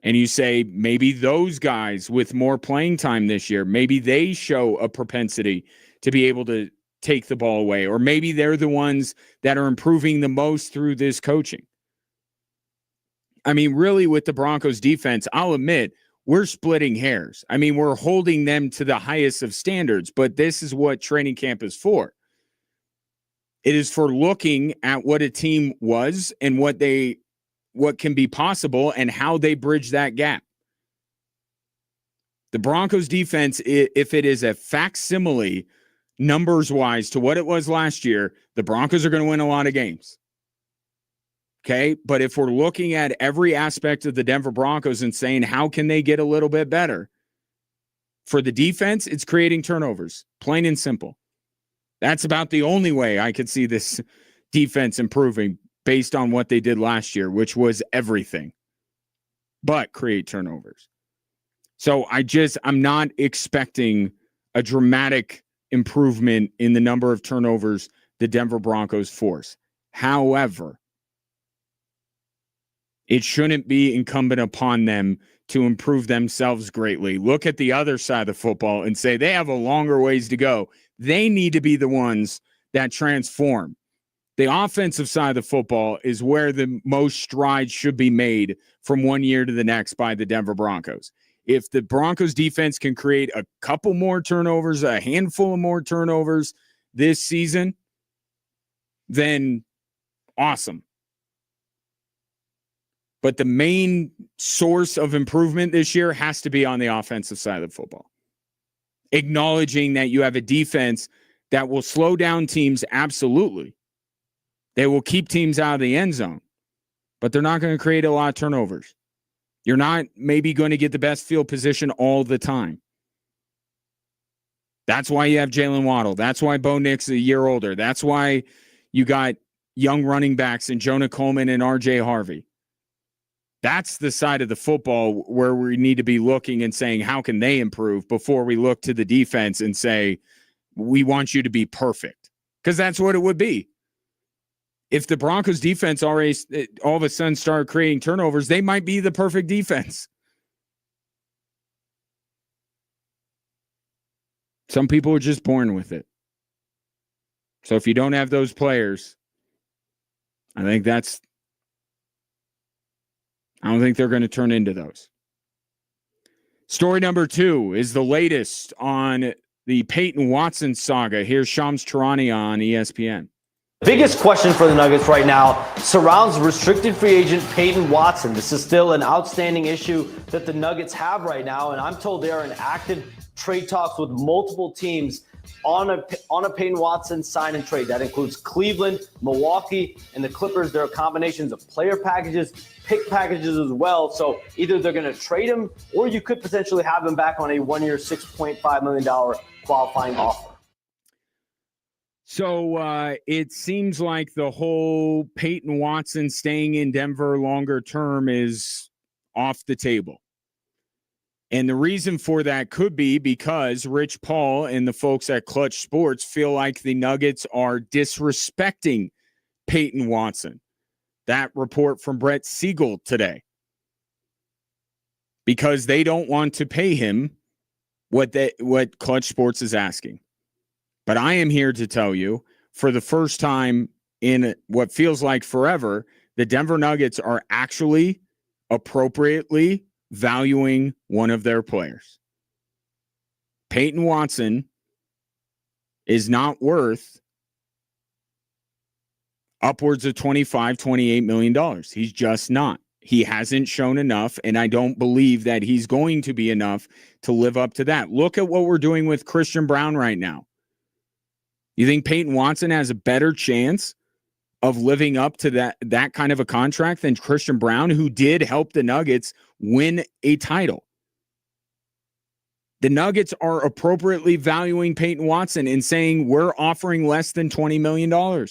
And you say, maybe those guys with more playing time this year, maybe they show a propensity to be able to take the ball away. Or maybe they're the ones that are improving the most through this coaching. I mean, really, with the Broncos defense, I'll admit, we're splitting hairs. I mean, we're holding them to the highest of standards, but this is what training camp is for. It is for looking at what a team was and what can be possible and how they bridge that gap. The Broncos defense, if it is a facsimile numbers-wise to what it was last year, the Broncos are going to win a lot of games. Okay, but if we're looking at every aspect of the Denver Broncos and saying, how can they get a little bit better? For the defense, it's creating turnovers, plain and simple. That's about the only way I could see this defense improving based on what they did last year, which was everything but create turnovers. So I'm not expecting a dramatic improvement in the number of turnovers the Denver Broncos force. However, it shouldn't be incumbent upon them to improve themselves greatly. Look at the other side of the football and say they have a longer ways to go. They need to be the ones that transform. The offensive side of the football is where the most strides should be made from one year to the next by the Denver Broncos. If the Broncos defense can create a couple more turnovers, a handful of more turnovers this season, then awesome. But the main source of improvement this year has to be on the offensive side of the football. Acknowledging that you have a defense that will slow down teams, absolutely. They will keep teams out of the end zone, but they're not going to create a lot of turnovers. You're not maybe going to get the best field position all the time. That's why you have Jalen Waddle. That's why Bo Nix is a year older. That's why you got young running backs in Jonah Coleman and R.J. Harvey. That's the side of the football where we need to be looking and saying, how can they improve before we look to the defense and say, we want you to be perfect? Because that's what it would be. If the Broncos defense already all of a sudden started creating turnovers, they might be the perfect defense. Some people are just born with it. So if you don't have those players, I don't think they're going to turn into those. Story number 2 is the latest on the Peyton Watson saga. Here's Shams Charania on ESPN. Biggest question for the Nuggets right now surrounds restricted free agent Peyton Watson. This is still an outstanding issue that the Nuggets have right now, and I'm told they are in active trade talks with multiple teams on a Peyton Watson sign and trade. That includes Cleveland, Milwaukee, and the Clippers. There are combinations of player packages, pick packages as well. So either they're going to trade him or you could potentially have him back on a 1-year, $6.5 million qualifying offer. So it seems like the whole Peyton Watson staying in Denver longer term is off the table. And the reason for that could be because Rich Paul and the folks at Clutch Sports feel like the Nuggets are disrespecting Peyton Watson. That report from Brett Siegel today. Because they don't want to pay him what Clutch Sports is asking. But I am here to tell you, for the first time in what feels like forever, the Denver Nuggets are actually appropriately valuing one of their players. Peyton Watson is not worth upwards of $25, $28 million. He's just not. He hasn't shown enough, and I don't believe that he's going to be enough to live up to that. Look at what we're doing with Christian Brown right now. You think Peyton Watson has a better chance of living up to that kind of a contract than Christian Brown, who did help the Nuggets win a title? The Nuggets are appropriately valuing Peyton Watson and saying, we're offering less than $20 million.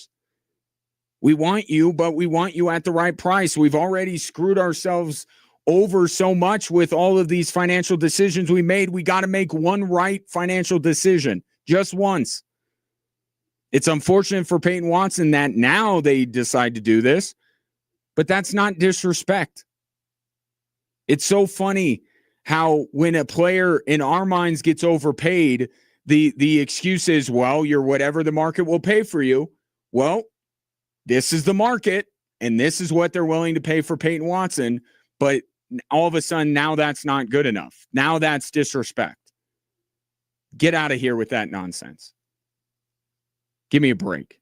We want you, but we want you at the right price. We've already screwed ourselves over so much with all of these financial decisions we made. We got to make one right financial decision just once. It's unfortunate for Peyton Watson that now they decide to do this, but that's not disrespect. It's so funny how when a player in our minds gets overpaid, the excuse is, well, you're whatever the market will pay for you. Well, this is the market. and this is what they're willing to pay for Peyton Watson, but all of a sudden now that's not good enough. Now that's disrespect. Get out of here with that nonsense. Give me a break.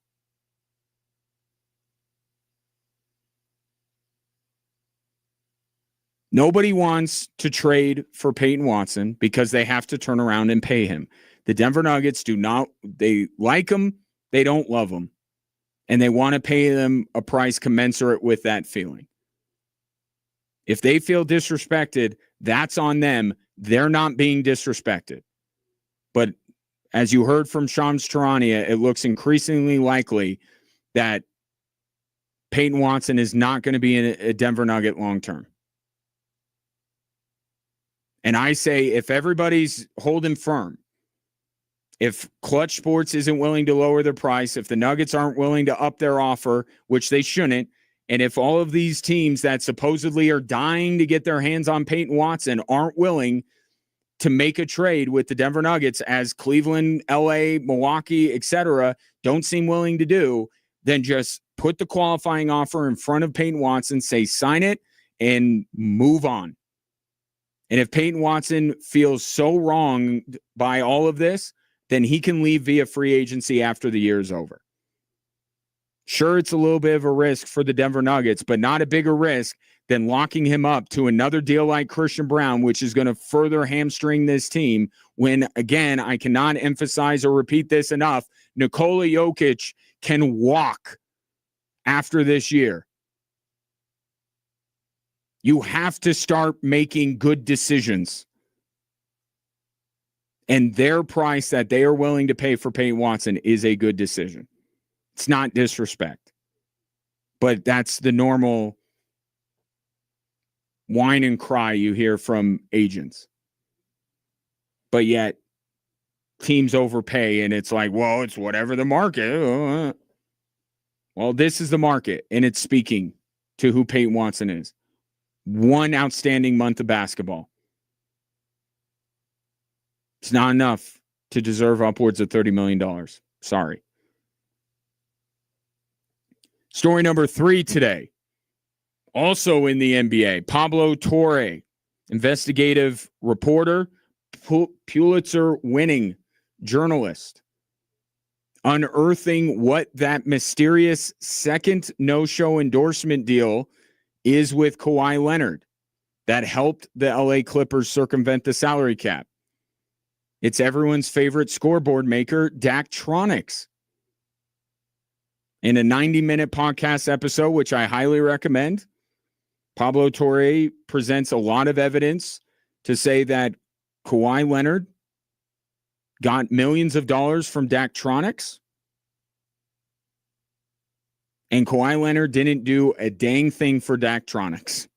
Nobody wants to trade for Peyton Watson because they have to turn around and pay him. The Denver Nuggets they like him, they don't love him. And they want to pay them a price commensurate with that feeling. If they feel disrespected, that's on them. They're not being disrespected. But as you heard from Shams Charania, it looks increasingly likely that Peyton Watson is not going to be in a Denver Nugget long term. And I say, if everybody's holding firm, if Clutch Sports isn't willing to lower their price, if the Nuggets aren't willing to up their offer, which they shouldn't, and if all of these teams that supposedly are dying to get their hands on Peyton Watson aren't willing to make a trade with the Denver Nuggets, as Cleveland, LA, Milwaukee, etc., don't seem willing to do, then just put the qualifying offer in front of Peyton Watson, say sign it, and move on. And if Peyton Watson feels so wronged by all of this, then he can leave via free agency after the year is over. Sure, it's a little bit of a risk for the Denver Nuggets, but not a bigger risk than locking him up to another deal like Christian Brown, which is going to further hamstring this team when, again, I cannot emphasize or repeat this enough, Nikola Jokic can walk after this year. You have to start making good decisions. And their price that they are willing to pay for Peyton Watson is a good decision. It's not disrespect. But that's the normal whine and cry you hear from agents. But yet, teams overpay, and it's like, well, it's whatever the market. Well, this is the market, and it's speaking to who Peyton Watson is. One outstanding month of basketball. It's not enough to deserve upwards of $30 million. Sorry. Story number 3 today. Also in the NBA, Pablo Torre, investigative reporter, Pulitzer-winning journalist, unearthing what that mysterious second no-show endorsement deal is with Kawhi Leonard that helped the LA Clippers circumvent the salary cap. It's everyone's favorite scoreboard maker, Daktronics. In a 90-minute podcast episode, which I highly recommend, Pablo Torre presents a lot of evidence to say that Kawhi Leonard got millions of dollars from Daktronics, and Kawhi Leonard didn't do a dang thing for Daktronics.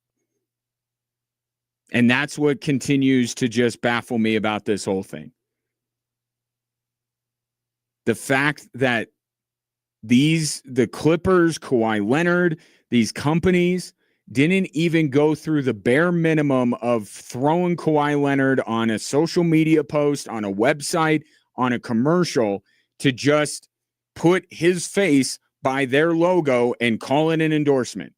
And that's what continues to just baffle me about this whole thing. The fact that the Clippers, Kawhi Leonard, these companies didn't even go through the bare minimum of throwing Kawhi Leonard on a social media post, on a website, on a commercial to just put his face by their logo and call it an endorsement.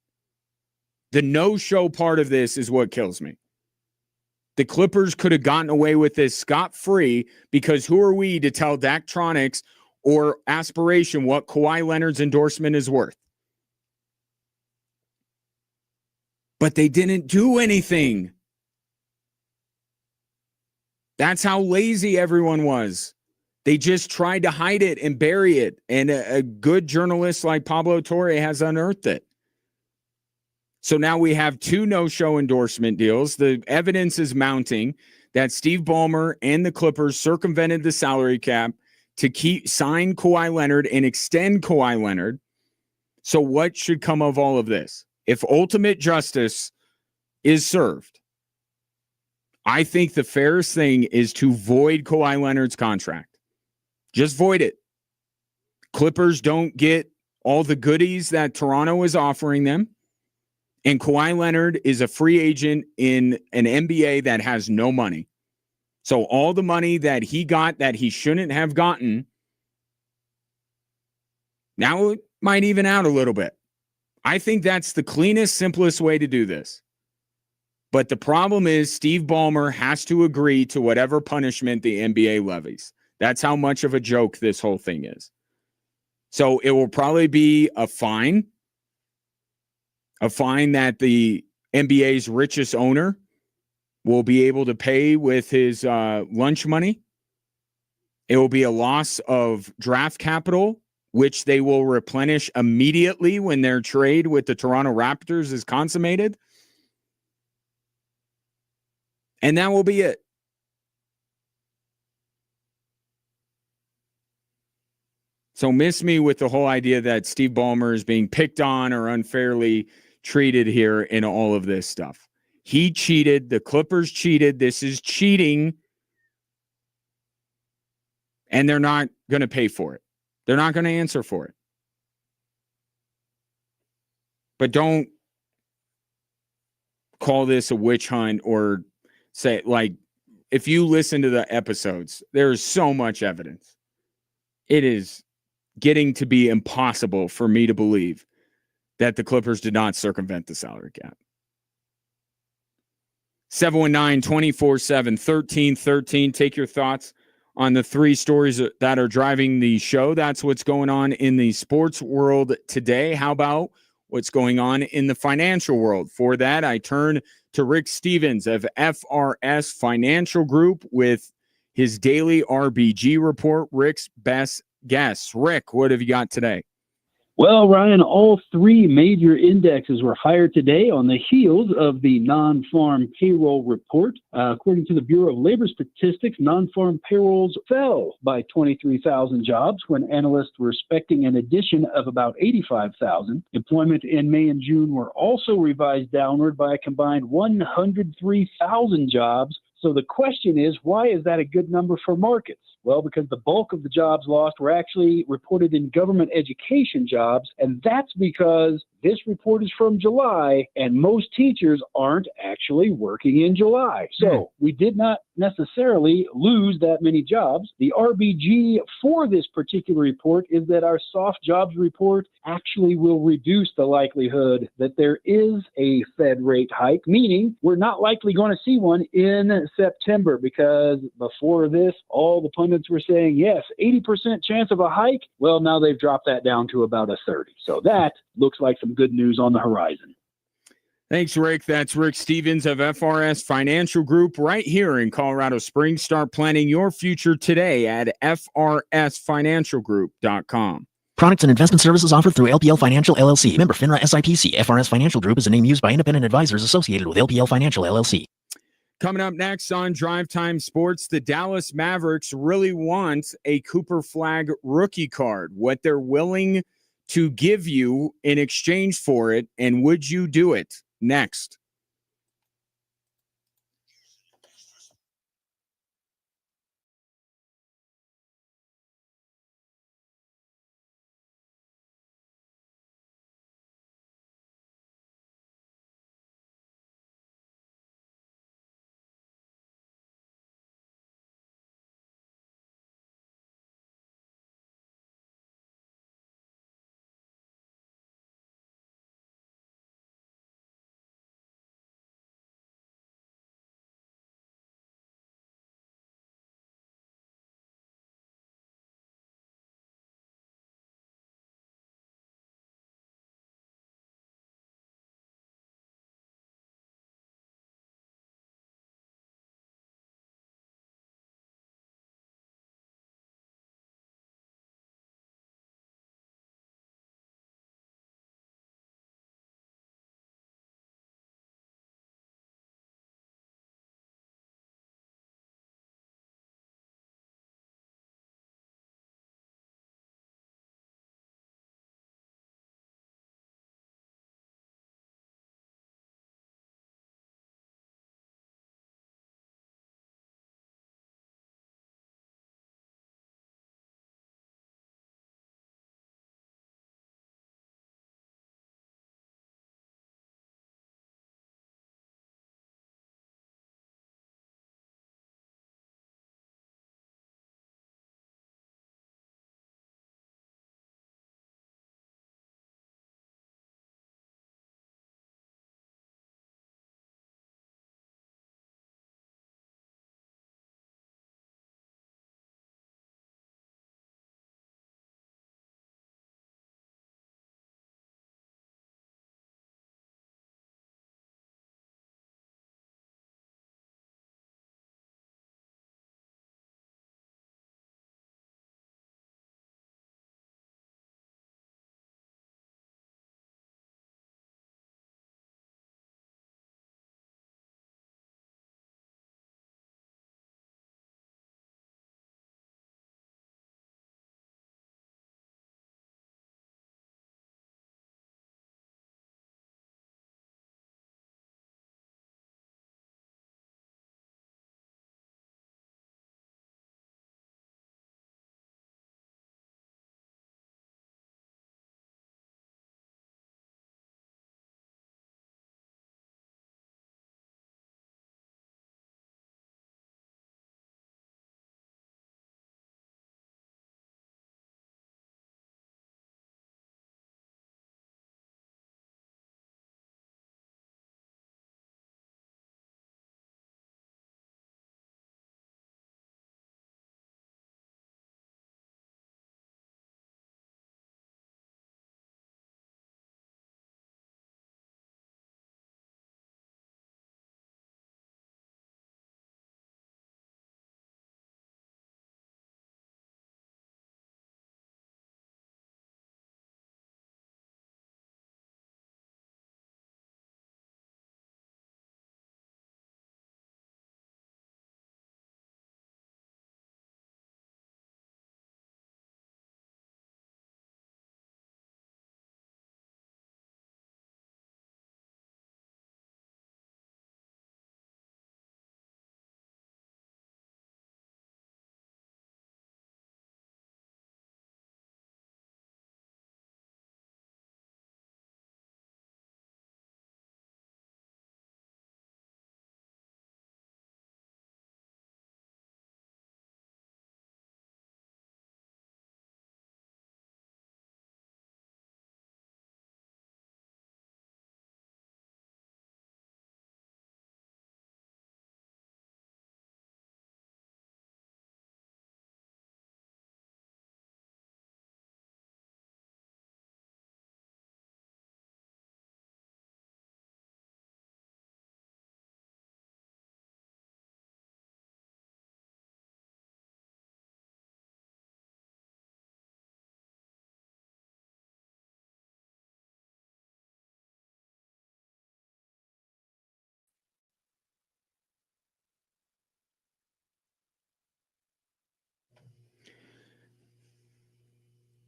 The no-show part of this is what kills me. The Clippers could have gotten away with this scot-free because who are we to tell Daktronics or Aspiration what Kawhi Leonard's endorsement is worth? But they didn't do anything. That's how lazy everyone was. They just tried to hide it and bury it. And a good journalist like Pablo Torre has unearthed it. So now we have 2 no-show endorsement deals. The evidence is mounting that Steve Ballmer and the Clippers circumvented the salary cap to sign Kawhi Leonard and extend Kawhi Leonard. So what should come of all of this? If ultimate justice is served, I think the fairest thing is to void Kawhi Leonard's contract. Just void it. Clippers don't get all the goodies that Toronto is offering them. And Kawhi Leonard is a free agent in an NBA that has no money. So all the money that he got that he shouldn't have gotten, now it might even out a little bit. I think that's the cleanest, simplest way to do this. But the problem is Steve Ballmer has to agree to whatever punishment the NBA levies. That's how much of a joke this whole thing is. So it will probably be a fine that the NBA's richest owner will be able to pay with his lunch money. It will be a loss of draft capital, which they will replenish immediately when their trade with the Toronto Raptors is consummated. And that will be it. So miss me with the whole idea that Steve Ballmer is being picked on or unfairly treated here in all of this stuff. He cheated. The Clippers cheated. This is cheating. And they're not going to pay for it. They're not going to answer for it. But don't call this a witch hunt or say, like, if you listen to the episodes, there is so much evidence. It is getting to be impossible for me to believe that the Clippers did not circumvent the salary cap. 719-247-1313. Take your thoughts on the three stories that are driving the show. That's what's going on in the sports world today. How about what's going on in the financial world? For that, I turn to Rick Stevens of FRS Financial Group with his daily RBG report, Rick's best guess. Rick, what have you got today? Well, Ryan, all three major indexes were higher today on the heels of the non-farm payroll report. According to the Bureau of Labor Statistics, non-farm payrolls fell by 23,000 jobs when analysts were expecting an addition of about 85,000. Employment in May and June were also revised downward by a combined 103,000 jobs. So the question is, why is that a good number for markets? Well, because the bulk of the jobs lost were actually reported in government education jobs, and that's because this report is from July, and most teachers aren't actually working in July. So we did not necessarily lose that many jobs. The RBG for this particular report is that our soft jobs report actually will reduce the likelihood that there is a Fed rate hike, meaning we're not likely going to see one in September, because before this, all the pundits were saying, yes, 80% chance of a hike. Well, now they've dropped that down to about a 30. So that looks like some good news on the horizon. Thanks, Rick. That's Rick Stevens of FRS Financial Group right here in Colorado Springs. Start planning your future today at frsfinancialgroup.com. Products and investment services offered through LPL Financial, LLC. Member FINRA SIPC. FRS Financial Group is a name used by independent advisors associated with LPL Financial, LLC. Coming up next on Drive Time Sports, the Dallas Mavericks really want a Cooper Flag rookie card. What they're willing to give you in exchange for it, and would you do it? Next.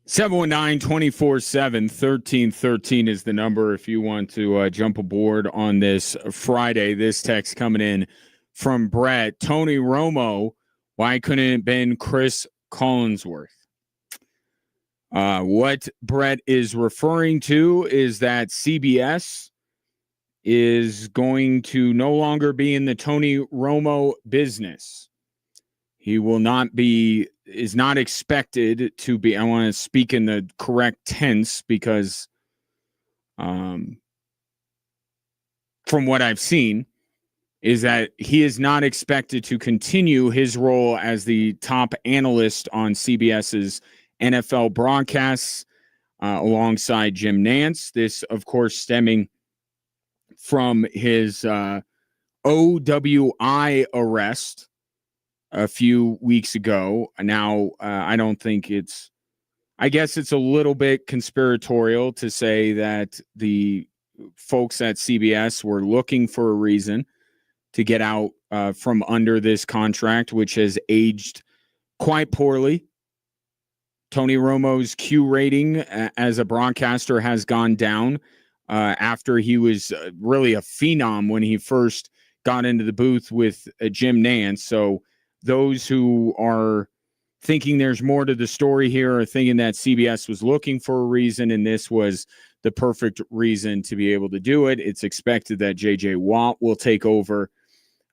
719-247-1313 is the number if you want to jump aboard on this Friday. This text coming in from Brett. Tony Romo, why couldn't it have been Chris Collinsworth? What Brett is referring to is that CBS is going to no longer be in the Tony Romo business. He will not be, is not expected to be, I want to speak in the correct tense because from what I've seen, is that he is not expected to continue his role as the top analyst on CBS's NFL broadcasts alongside Jim Nantz. This, of course, stemming from his OWI arrest a few weeks ago. Now, I don't think it's, I guess it's a little bit conspiratorial to say that the folks at CBS were looking for a reason to get out from under this contract, which has aged quite poorly. Tony Romo's Q rating as a broadcaster has gone down after he was really a phenom when he first got into the booth with Jim Nantz. So those who are thinking there's more to the story here are thinking that CBS was looking for a reason, and this was the perfect reason to be able to do it. It's expected that J.J. Watt will take over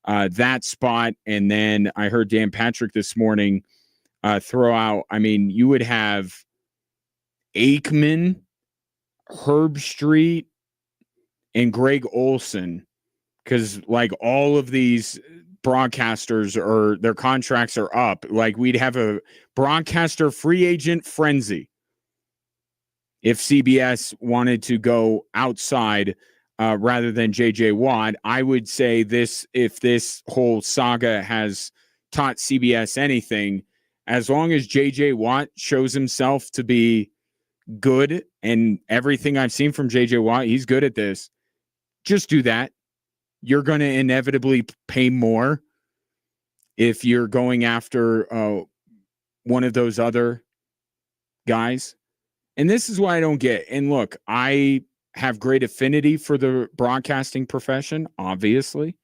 that spot. And then I heard Dan Patrick this morning throw out, I mean, you would have Aikman, Herb Street, and Greg Olson, because like all of these broadcasters or their contracts are up. Like we'd have a broadcaster free agent frenzy if CBS wanted to go outside rather than JJ Watt. I would say this, if this whole saga has taught CBS anything, as long as JJ Watt shows himself to be good, and everything I've seen from JJ Watt, he's good at this, just do that. You're going to inevitably pay more if you're going after one of those other guys. And this is why I don't get, and look, I have great affinity for the broadcasting profession, obviously.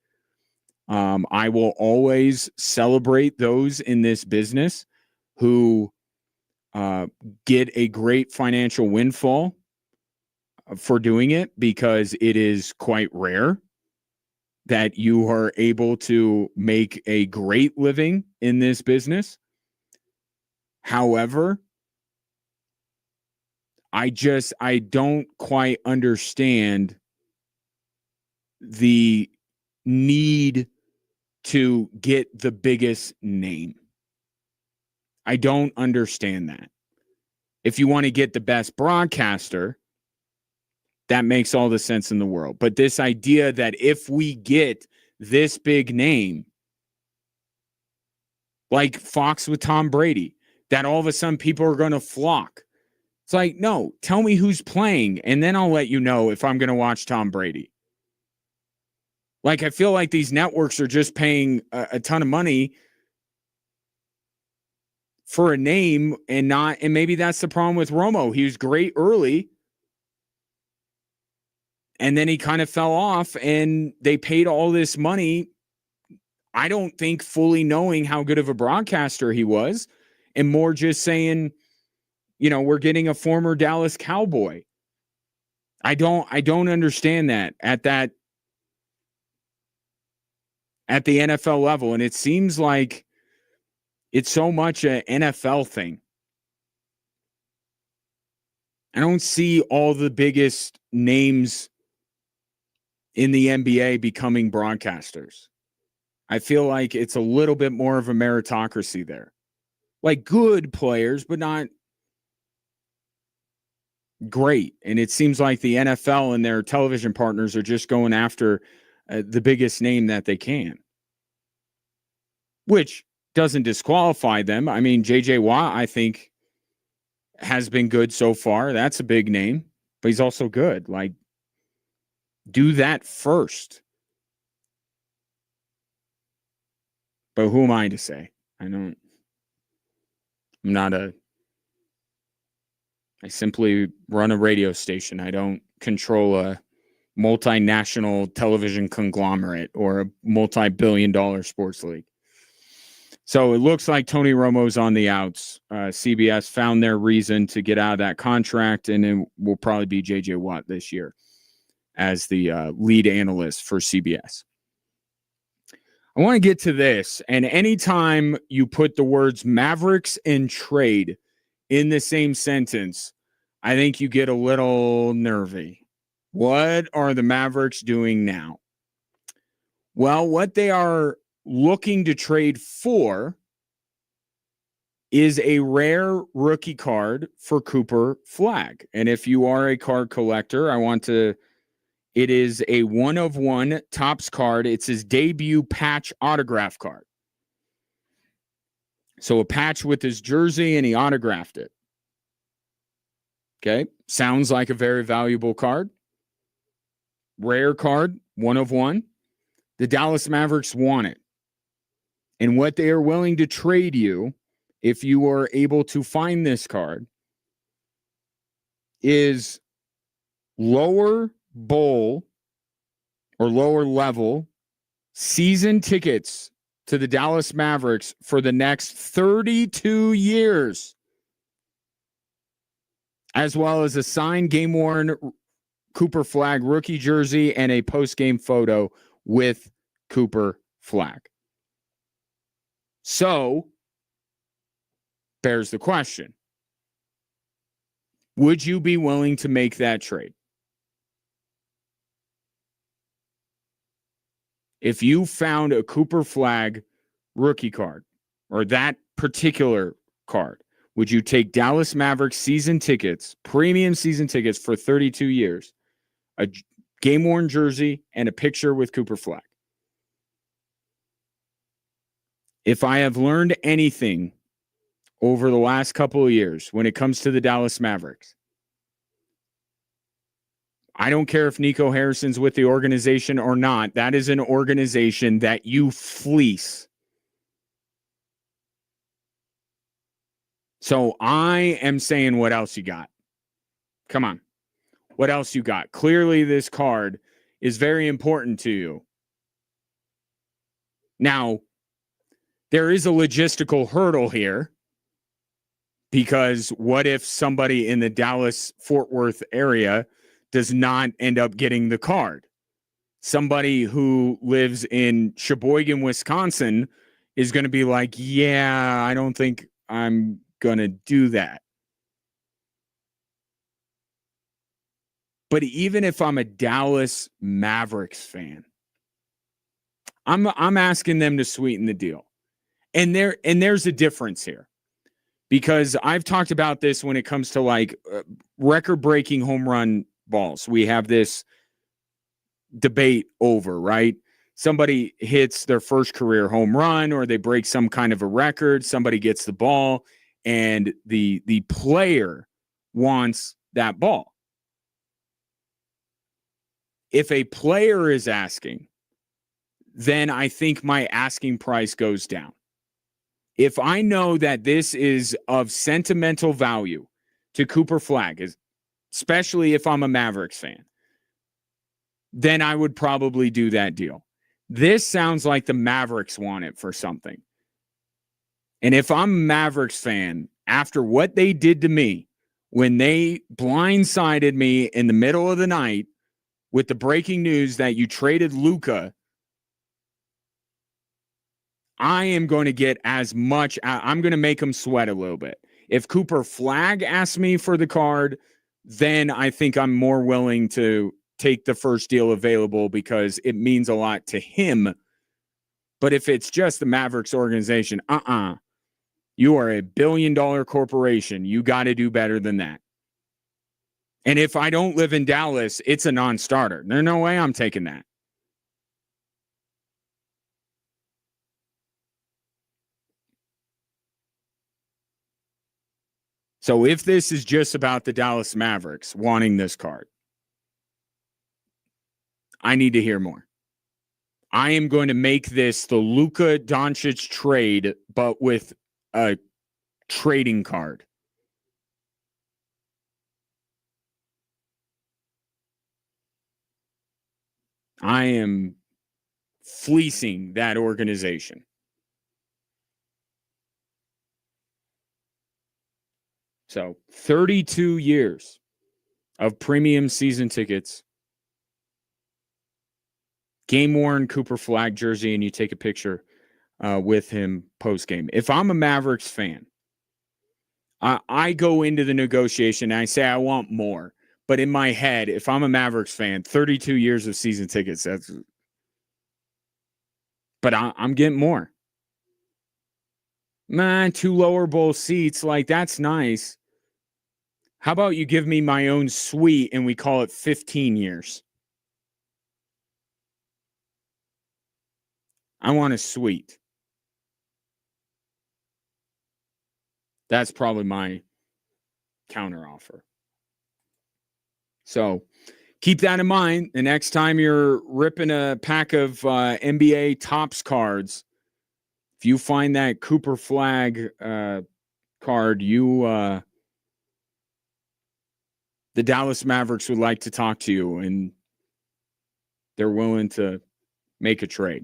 I will always celebrate those in this business who get a great financial windfall for doing it, because it is quite rare that you are able to make a great living in this business. However, I don't quite understand the need to get the biggest name. I don't understand that. If you want to get the best broadcaster, that makes all the sense in the world. But this idea that if we get this big name, like Fox with Tom Brady, that all of a sudden people are going to flock. It's like, no, tell me who's playing, and then I'll let you know if I'm going to watch Tom Brady. Like, I feel like these networks are just paying a ton of money for a name and not, and maybe that's the problem with Romo. He was great early, and then he kind of fell off, and they paid all this money, I don't think fully knowing how good of a broadcaster he was, and more just saying, you know, we're getting a former Dallas Cowboy. I don't understand that at the NFL level. And it seems like it's so much an NFL thing. I don't see all the biggest names in the NBA becoming broadcasters. I feel like it's a little bit more of a meritocracy there. Like good players, but not great. And it seems like the NFL and their television partners are just going after the biggest name that they can, which doesn't disqualify them. I mean, JJ Watt, I think, has been good so far. That's a big name, but he's also good. Like, do that first. But who am I to say? I'm not a I simply run a radio station. I don't control a multinational television conglomerate or a multi-billion-dollar sports league. So it looks like Tony Romo's on the outs. CBS found their reason to get out of that contract, and it will probably be J.J. Watt this year as the lead analyst for CBS. I want to get to this, and anytime you put the words Mavericks and trade in the same sentence, I think you get a little nervy. What are the Mavericks doing now? Well, what they are looking to trade for is a rare rookie card for Cooper Flagg. And if you are a card collector, it is a 1-of-1 Topps card. It's his debut patch autograph card. So a patch with his jersey, and he autographed it. Okay. Sounds like a very valuable card. Rare card, 1-of-1. The Dallas Mavericks want it. And what they are willing to trade you, if you are able to find this card, is lower bowl or lower level season tickets to the Dallas Mavericks for the next 32 years, as well as a signed game-worn Cooper Flagg rookie jersey and a post-game photo with Cooper Flagg. So, bears the question. Would you be willing to make that trade? If you found a Cooper Flagg rookie card, or that particular card, would you take Dallas Mavericks season tickets, premium season tickets for 32 years, a game-worn jersey, and a picture with Cooper Flagg? If I have learned anything over the last couple of years when it comes to the Dallas Mavericks, I don't care if Nico Harrison's with the organization or not. That is an organization that you fleece. So I am saying, what else you got? Come on. What else you got? Clearly, this card is very important to you. Now, there is a logistical hurdle here, because what if somebody in the Dallas-Fort Worth area does not end up getting the card? Somebody who lives in Sheboygan, Wisconsin is going to be like, yeah, I don't think I'm going to do that. But even if I'm a Dallas Mavericks fan, I'm asking them to sweeten the deal. And there's a difference here, because I've talked about this when it comes to like record-breaking home run balls. We have this debate over, right? Somebody hits their first career home run, or they break some kind of a record. Somebody gets the ball, and the player wants that ball. If a player is asking, then I think my asking price goes down. If I know that this is of sentimental value to Cooper Flagg, especially if I'm a Mavericks fan, then I would probably do that deal. This sounds like the Mavericks want it for something. And if I'm a Mavericks fan, after what they did to me when they blindsided me in the middle of the night with the breaking news that you traded Luka, I am going to get as much. I'm going to make them sweat a little bit. If Cooper Flagg asks me for the card, then I think I'm more willing to take the first deal available, because it means a lot to him. But if it's just the Mavericks organization, you are a billion-dollar corporation. You got to do better than that. And if I don't live in Dallas, it's a non-starter. There's no way I'm taking that. So if this is just about the Dallas Mavericks wanting this card, I need to hear more. I am going to make this the Luka Doncic trade, but with a trading card. I am fleecing that organization. So 32 years of premium season tickets, game worn Cooper Flag jersey, and you take a picture with him post game. If I'm a Mavericks fan, I go into the negotiation and I say I want more. But in my head, if I'm a Mavericks fan, 32 years of season tickets, but I'm getting more. Man, 2 lower bowl seats, like that's nice. How about you give me my own suite and we call it 15 years? I want a suite. That's probably my counteroffer. So keep that in mind. The next time you're ripping a pack of NBA Topps cards, if you find that Cooper Flag card, the Dallas Mavericks would like to talk to you, and they're willing to make a trade.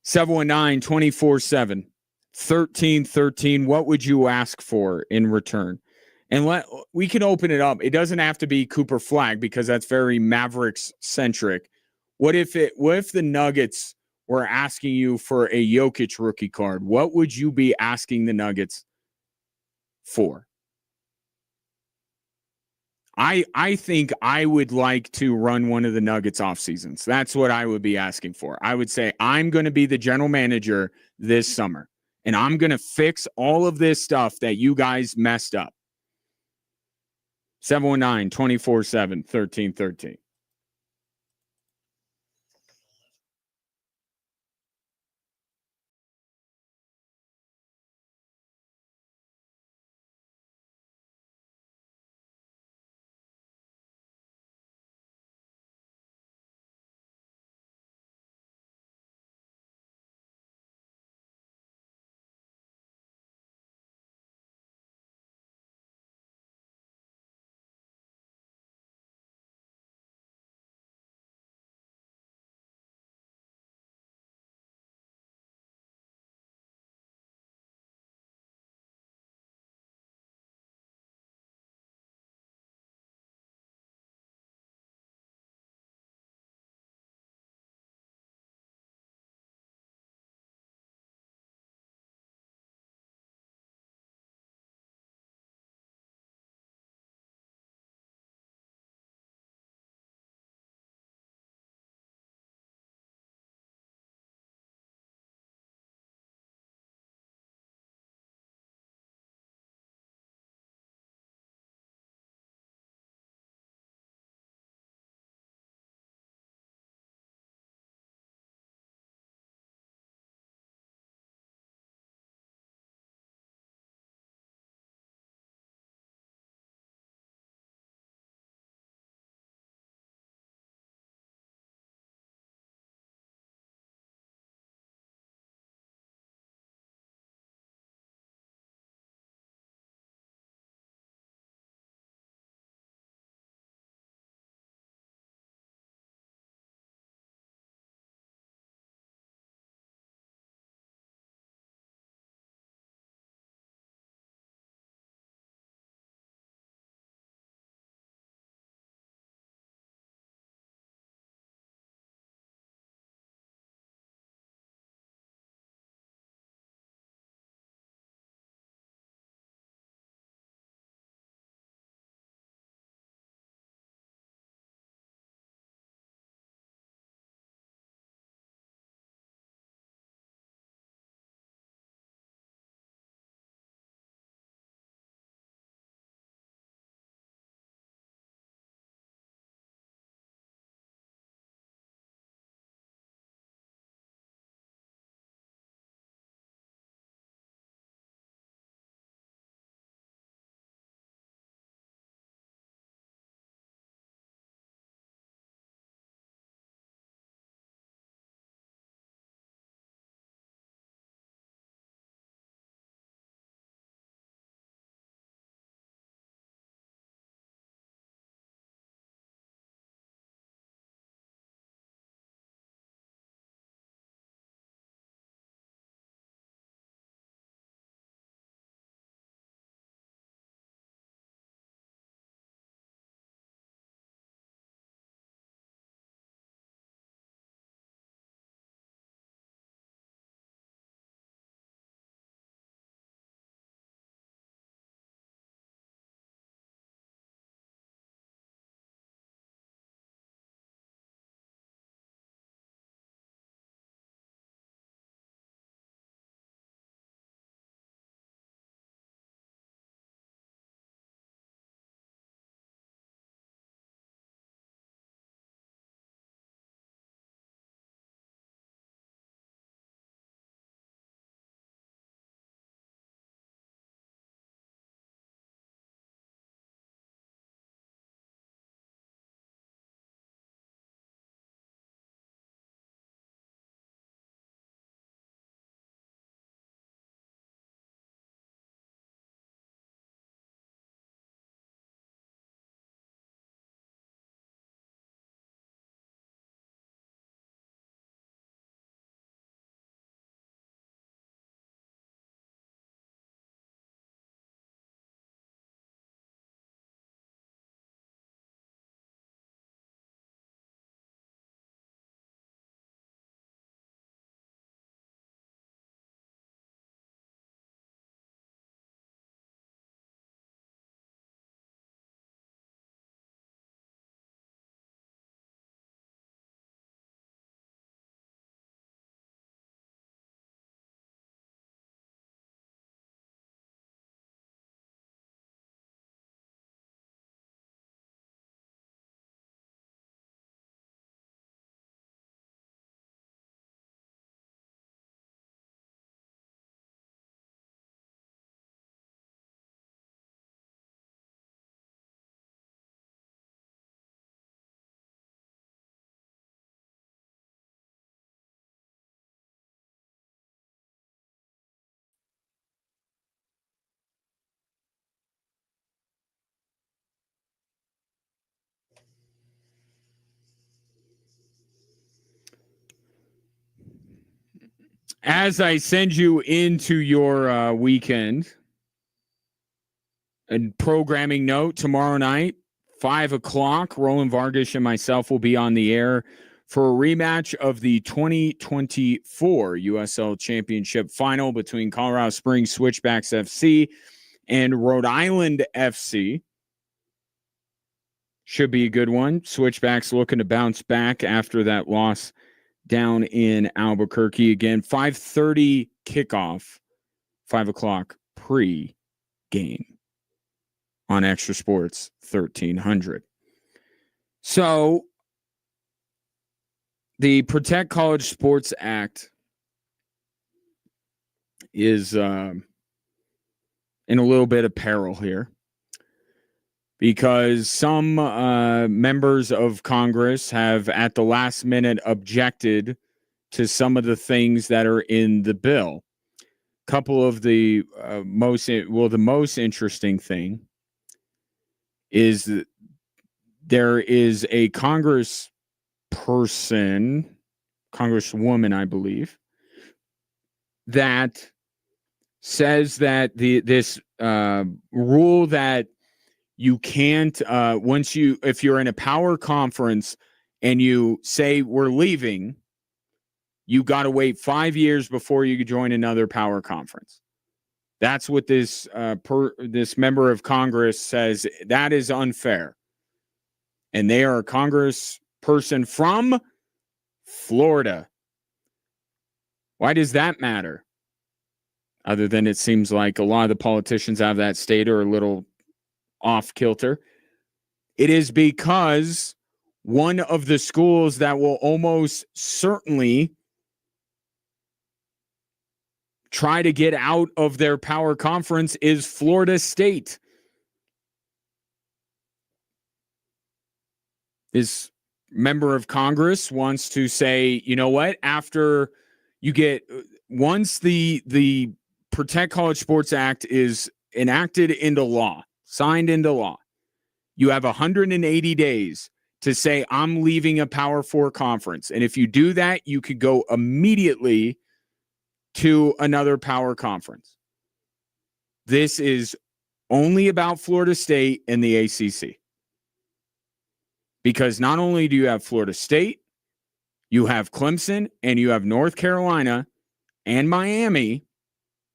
719-24-7, 1313. What would you ask for in return? And we can open it up. It doesn't have to be Cooper Flag because that's very Mavericks centric. What if the Nuggets were asking you for a Jokic rookie card? What would you be asking the Nuggets for? I think I would like to run one of the Nuggets off seasons. That's what I would be asking for. I would say, I'm going to be the general manager this summer, and I'm going to fix all of this stuff that you guys messed up. 719-24-7, 1313. As I send you into your weekend, a programming note tomorrow night, 5 o'clock, Roland Vargas and myself will be on the air for a rematch of the 2024 USL Championship Final between Colorado Springs Switchbacks FC and Rhode Island FC. Should be a good one. Switchbacks looking to bounce back after that loss down in Albuquerque. Again, 5:30 kickoff, 5 o'clock pre-game on Extra Sports 1300. So, the Protect College Sports Act is in a little bit of peril here because some members of Congress have at the last minute objected to some of the things that are in the bill. Couple of the the most interesting thing is that there is a congresswoman, I believe, that says that this rule that you can't if you're in a power conference and you say we're leaving, you got to wait 5 years before you can join another power conference. That's what this this member of Congress says. That is unfair. And they are a congressperson from Florida. Why does that matter? Other than it seems like a lot of the politicians out of that state are a little off kilter. It is because one of the schools that will almost certainly try to get out of their power conference is Florida State. This member of Congress wants to say, you know what, after you get, once the Protect College Sports Act is enacted into law, signed into law, you have 180 days to say, I'm leaving a Power 4 conference. And if you do that, you could go immediately to another power conference. This is only about Florida State and the ACC. Because not only do you have Florida State, you have Clemson, and you have North Carolina and Miami.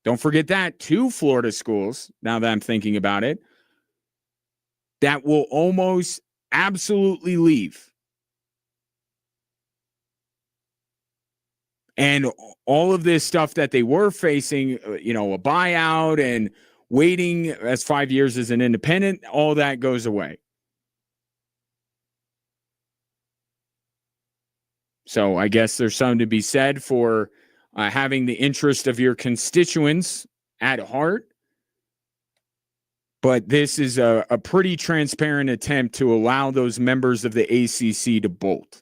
Don't forget that, 2 Florida schools, now that I'm thinking about it, that will almost absolutely leave. And all of this stuff that they were facing, a buyout and waiting as 5 years as an independent, all that goes away. So I guess there's something to be said for having the interest of your constituents at heart. But this is a pretty transparent attempt to allow those members of the ACC to bolt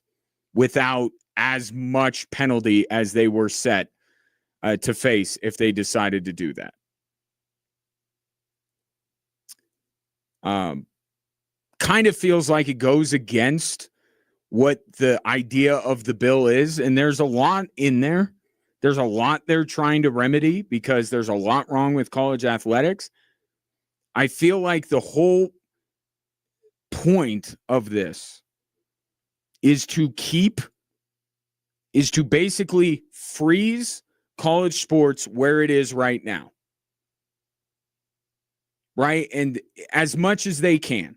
without as much penalty as they were set to face if they decided to do that. Kind of feels like it goes against what the idea of the bill is, and there's a lot in there. There's a lot they're trying to remedy because there's a lot wrong with college athletics. I feel like the whole point of this is to basically freeze college sports where it is right now. Right? And as much as they can.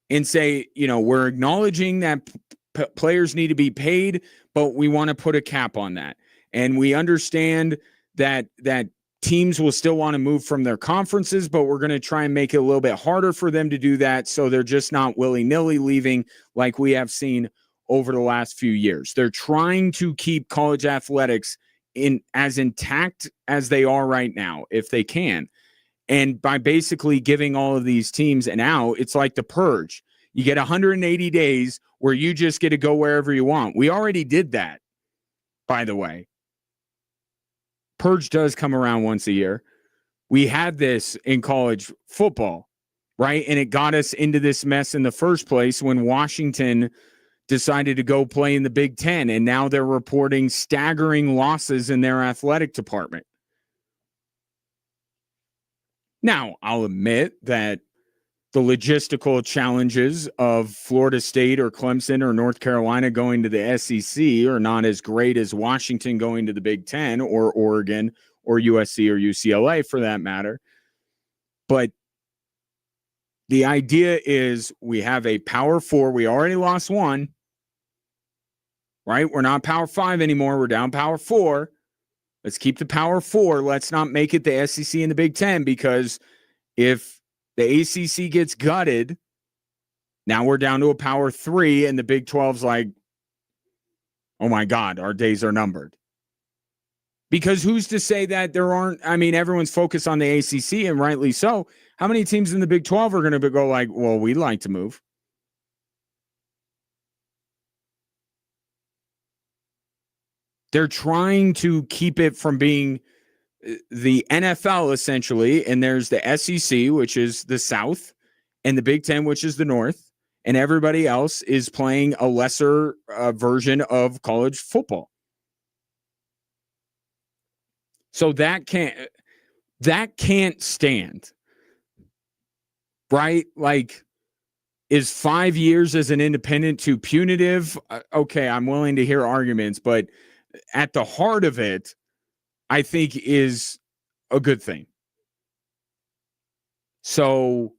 And say, we're acknowledging that players need to be paid, but we want to put a cap on that. And we understand that teams will still want to move from their conferences, but we're going to try and make it a little bit harder for them to do that so they're just not willy-nilly leaving like we have seen over the last few years. They're trying to keep college athletics as intact as they are right now, if they can. And by basically giving all of these teams an out, it's like the purge. You get 180 days where you just get to go wherever you want. We already did that, by the way. Purge does come around once a year. We had this in college football, right? And it got us into this mess in the first place when Washington decided to go play in the Big Ten, and now they're reporting staggering losses in their athletic department. Now, I'll admit that the logistical challenges of Florida State or Clemson or North Carolina going to the SEC are not as great as Washington going to the Big Ten or Oregon or USC or UCLA for that matter. But the idea is we have a Power 4. We already lost one, right? We're not Power 5 anymore. We're down Power 4. Let's keep the Power 4. Let's not make it the SEC and the Big Ten, because if the ACC gets gutted, now we're down to a Power 3, and the Big 12's like, oh my God, our days are numbered. Because who's to say that there aren't, I mean, everyone's focused on the ACC, and rightly so. How many teams in the Big 12 are going to go like, well, we'd like to move? They're trying to keep it from being the NFL, essentially, and there's the SEC, which is the South, and the Big Ten, which is the North, and everybody else is playing a lesser version of college football. So that can't stand, right? Like, is 5 years as an independent too punitive? Okay, I'm willing to hear arguments, but at the heart of it, I think is a good thing. So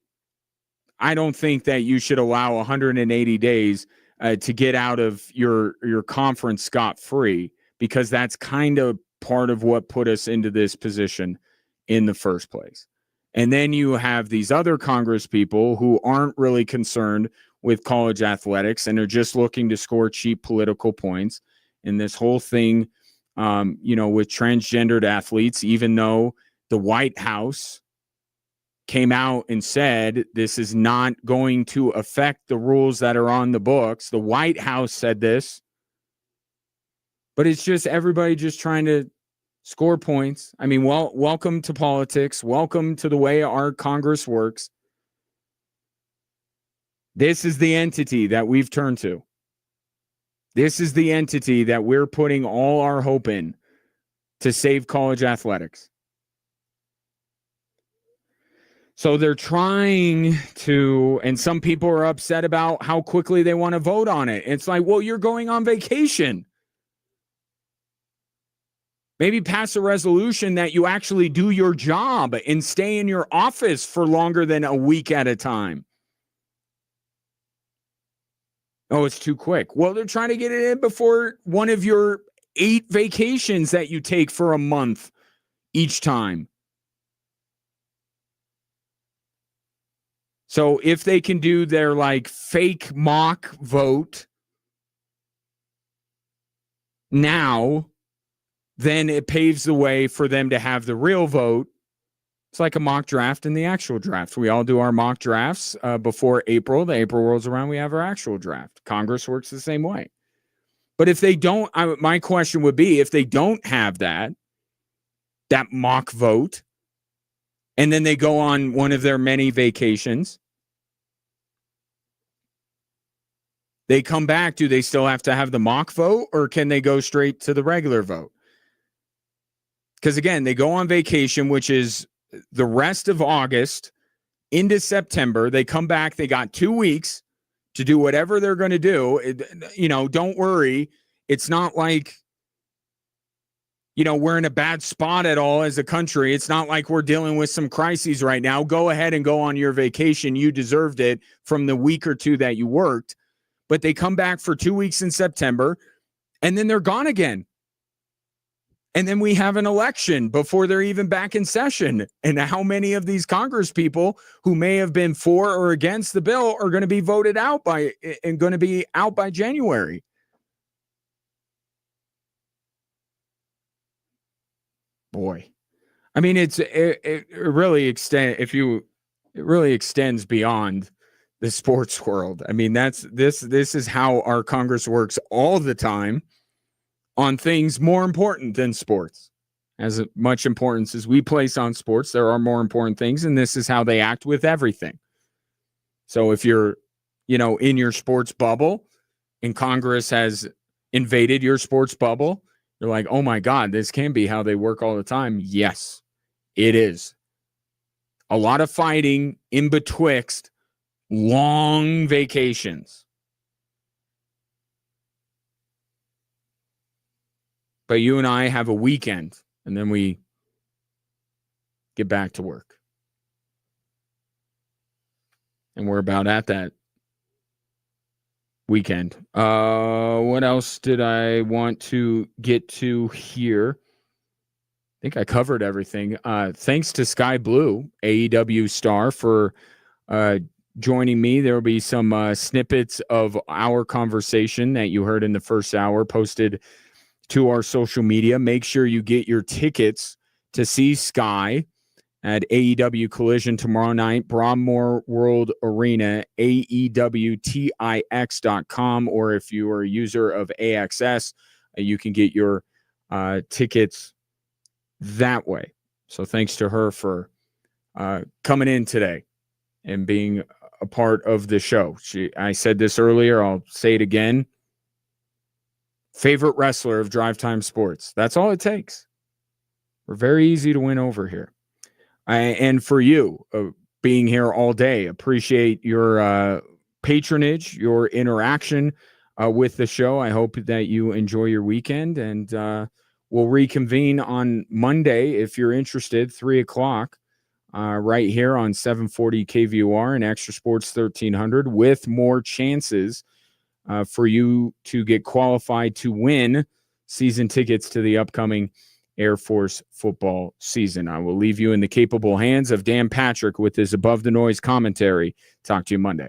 I don't think that you should allow 180 days to get out of your conference scot-free, because that's kind of part of what put us into this position in the first place. And then you have these other Congress people who aren't really concerned with college athletics and are just looking to score cheap political points. And this whole thing, with transgendered athletes, even though the White House came out and said this is not going to affect the rules that are on the books. The White House said this, but it's just everybody just trying to score points. I mean, welcome to politics. Welcome to the way our Congress works. This is the entity that we've turned to. This is the entity that we're putting all our hope in to save college athletics. So they're trying to, and some people are upset about how quickly they want to vote on it. It's like, well, you're going on vacation. Maybe pass a resolution that you actually do your job and stay in your office for longer than a week at a time. Oh, it's too quick. Well, they're trying to get it in before one of your 8 vacations that you take for a month each time. So if they can do their like fake mock vote now, then it paves the way for them to have the real vote. It's like a mock draft and the actual draft. We all do our mock drafts before April. The April rolls around, we have our actual draft. Congress works the same way. But if they don't, my question would be, if they don't have that mock vote, and then they go on one of their many vacations, they come back, do they still have to have the mock vote, or can they go straight to the regular vote? Because again, they go on vacation, which is the rest of August into September. They come back, they got 2 weeks to do whatever they're going to do. Don't worry. It's not like, we're in a bad spot at all as a country. It's not like we're dealing with some crises right now. Go ahead and go on your vacation. You deserved it from the week or 2 that you worked. But they come back for 2 weeks in September, and then they're gone again. And then we have an election before they're even back in session. And how many of these Congress people who may have been for or against the bill are going to be voted out by January? Boy, I mean, it really extends beyond the sports world. I mean, this is how our Congress works all the time on things more important than sports. As much importance as we place on sports, there are more important things, and this is how they act with everything. So if you're, in your sports bubble, and Congress has invaded your sports bubble, you're like, oh my God, this can be how they work all the time. Yes, it is. A lot of fighting in betwixt long vacations. But you and I have a weekend, and then we get back to work. And we're about at that weekend. What else did I want to get to here? I think I covered everything. Thanks to Skye Blue, AEW star, for joining me. There will be some snippets of our conversation that you heard in the first hour posted to our social media. Make sure you get your tickets to see Skye at AEW Collision tomorrow night, Broadmoor World Arena, AEWTIX.com, or if you are a user of AXS, you can get your tickets that way. So thanks to her for coming in today and being a part of the show. I said this earlier, I'll say it again. Favorite wrestler of Drive Time Sports. That's all it takes. We're very easy to win over here. And for you, being here all day, appreciate your patronage, your interaction with the show. I hope that you enjoy your weekend, and we'll reconvene on Monday if you're interested, 3 o'clock, right here on 740 KVOR and Extra Sports 1300, with more chances for you to get qualified to win season tickets to the upcoming Air Force football season. I will leave you in the capable hands of Dan Patrick with his Above the Noise commentary. Talk to you Monday.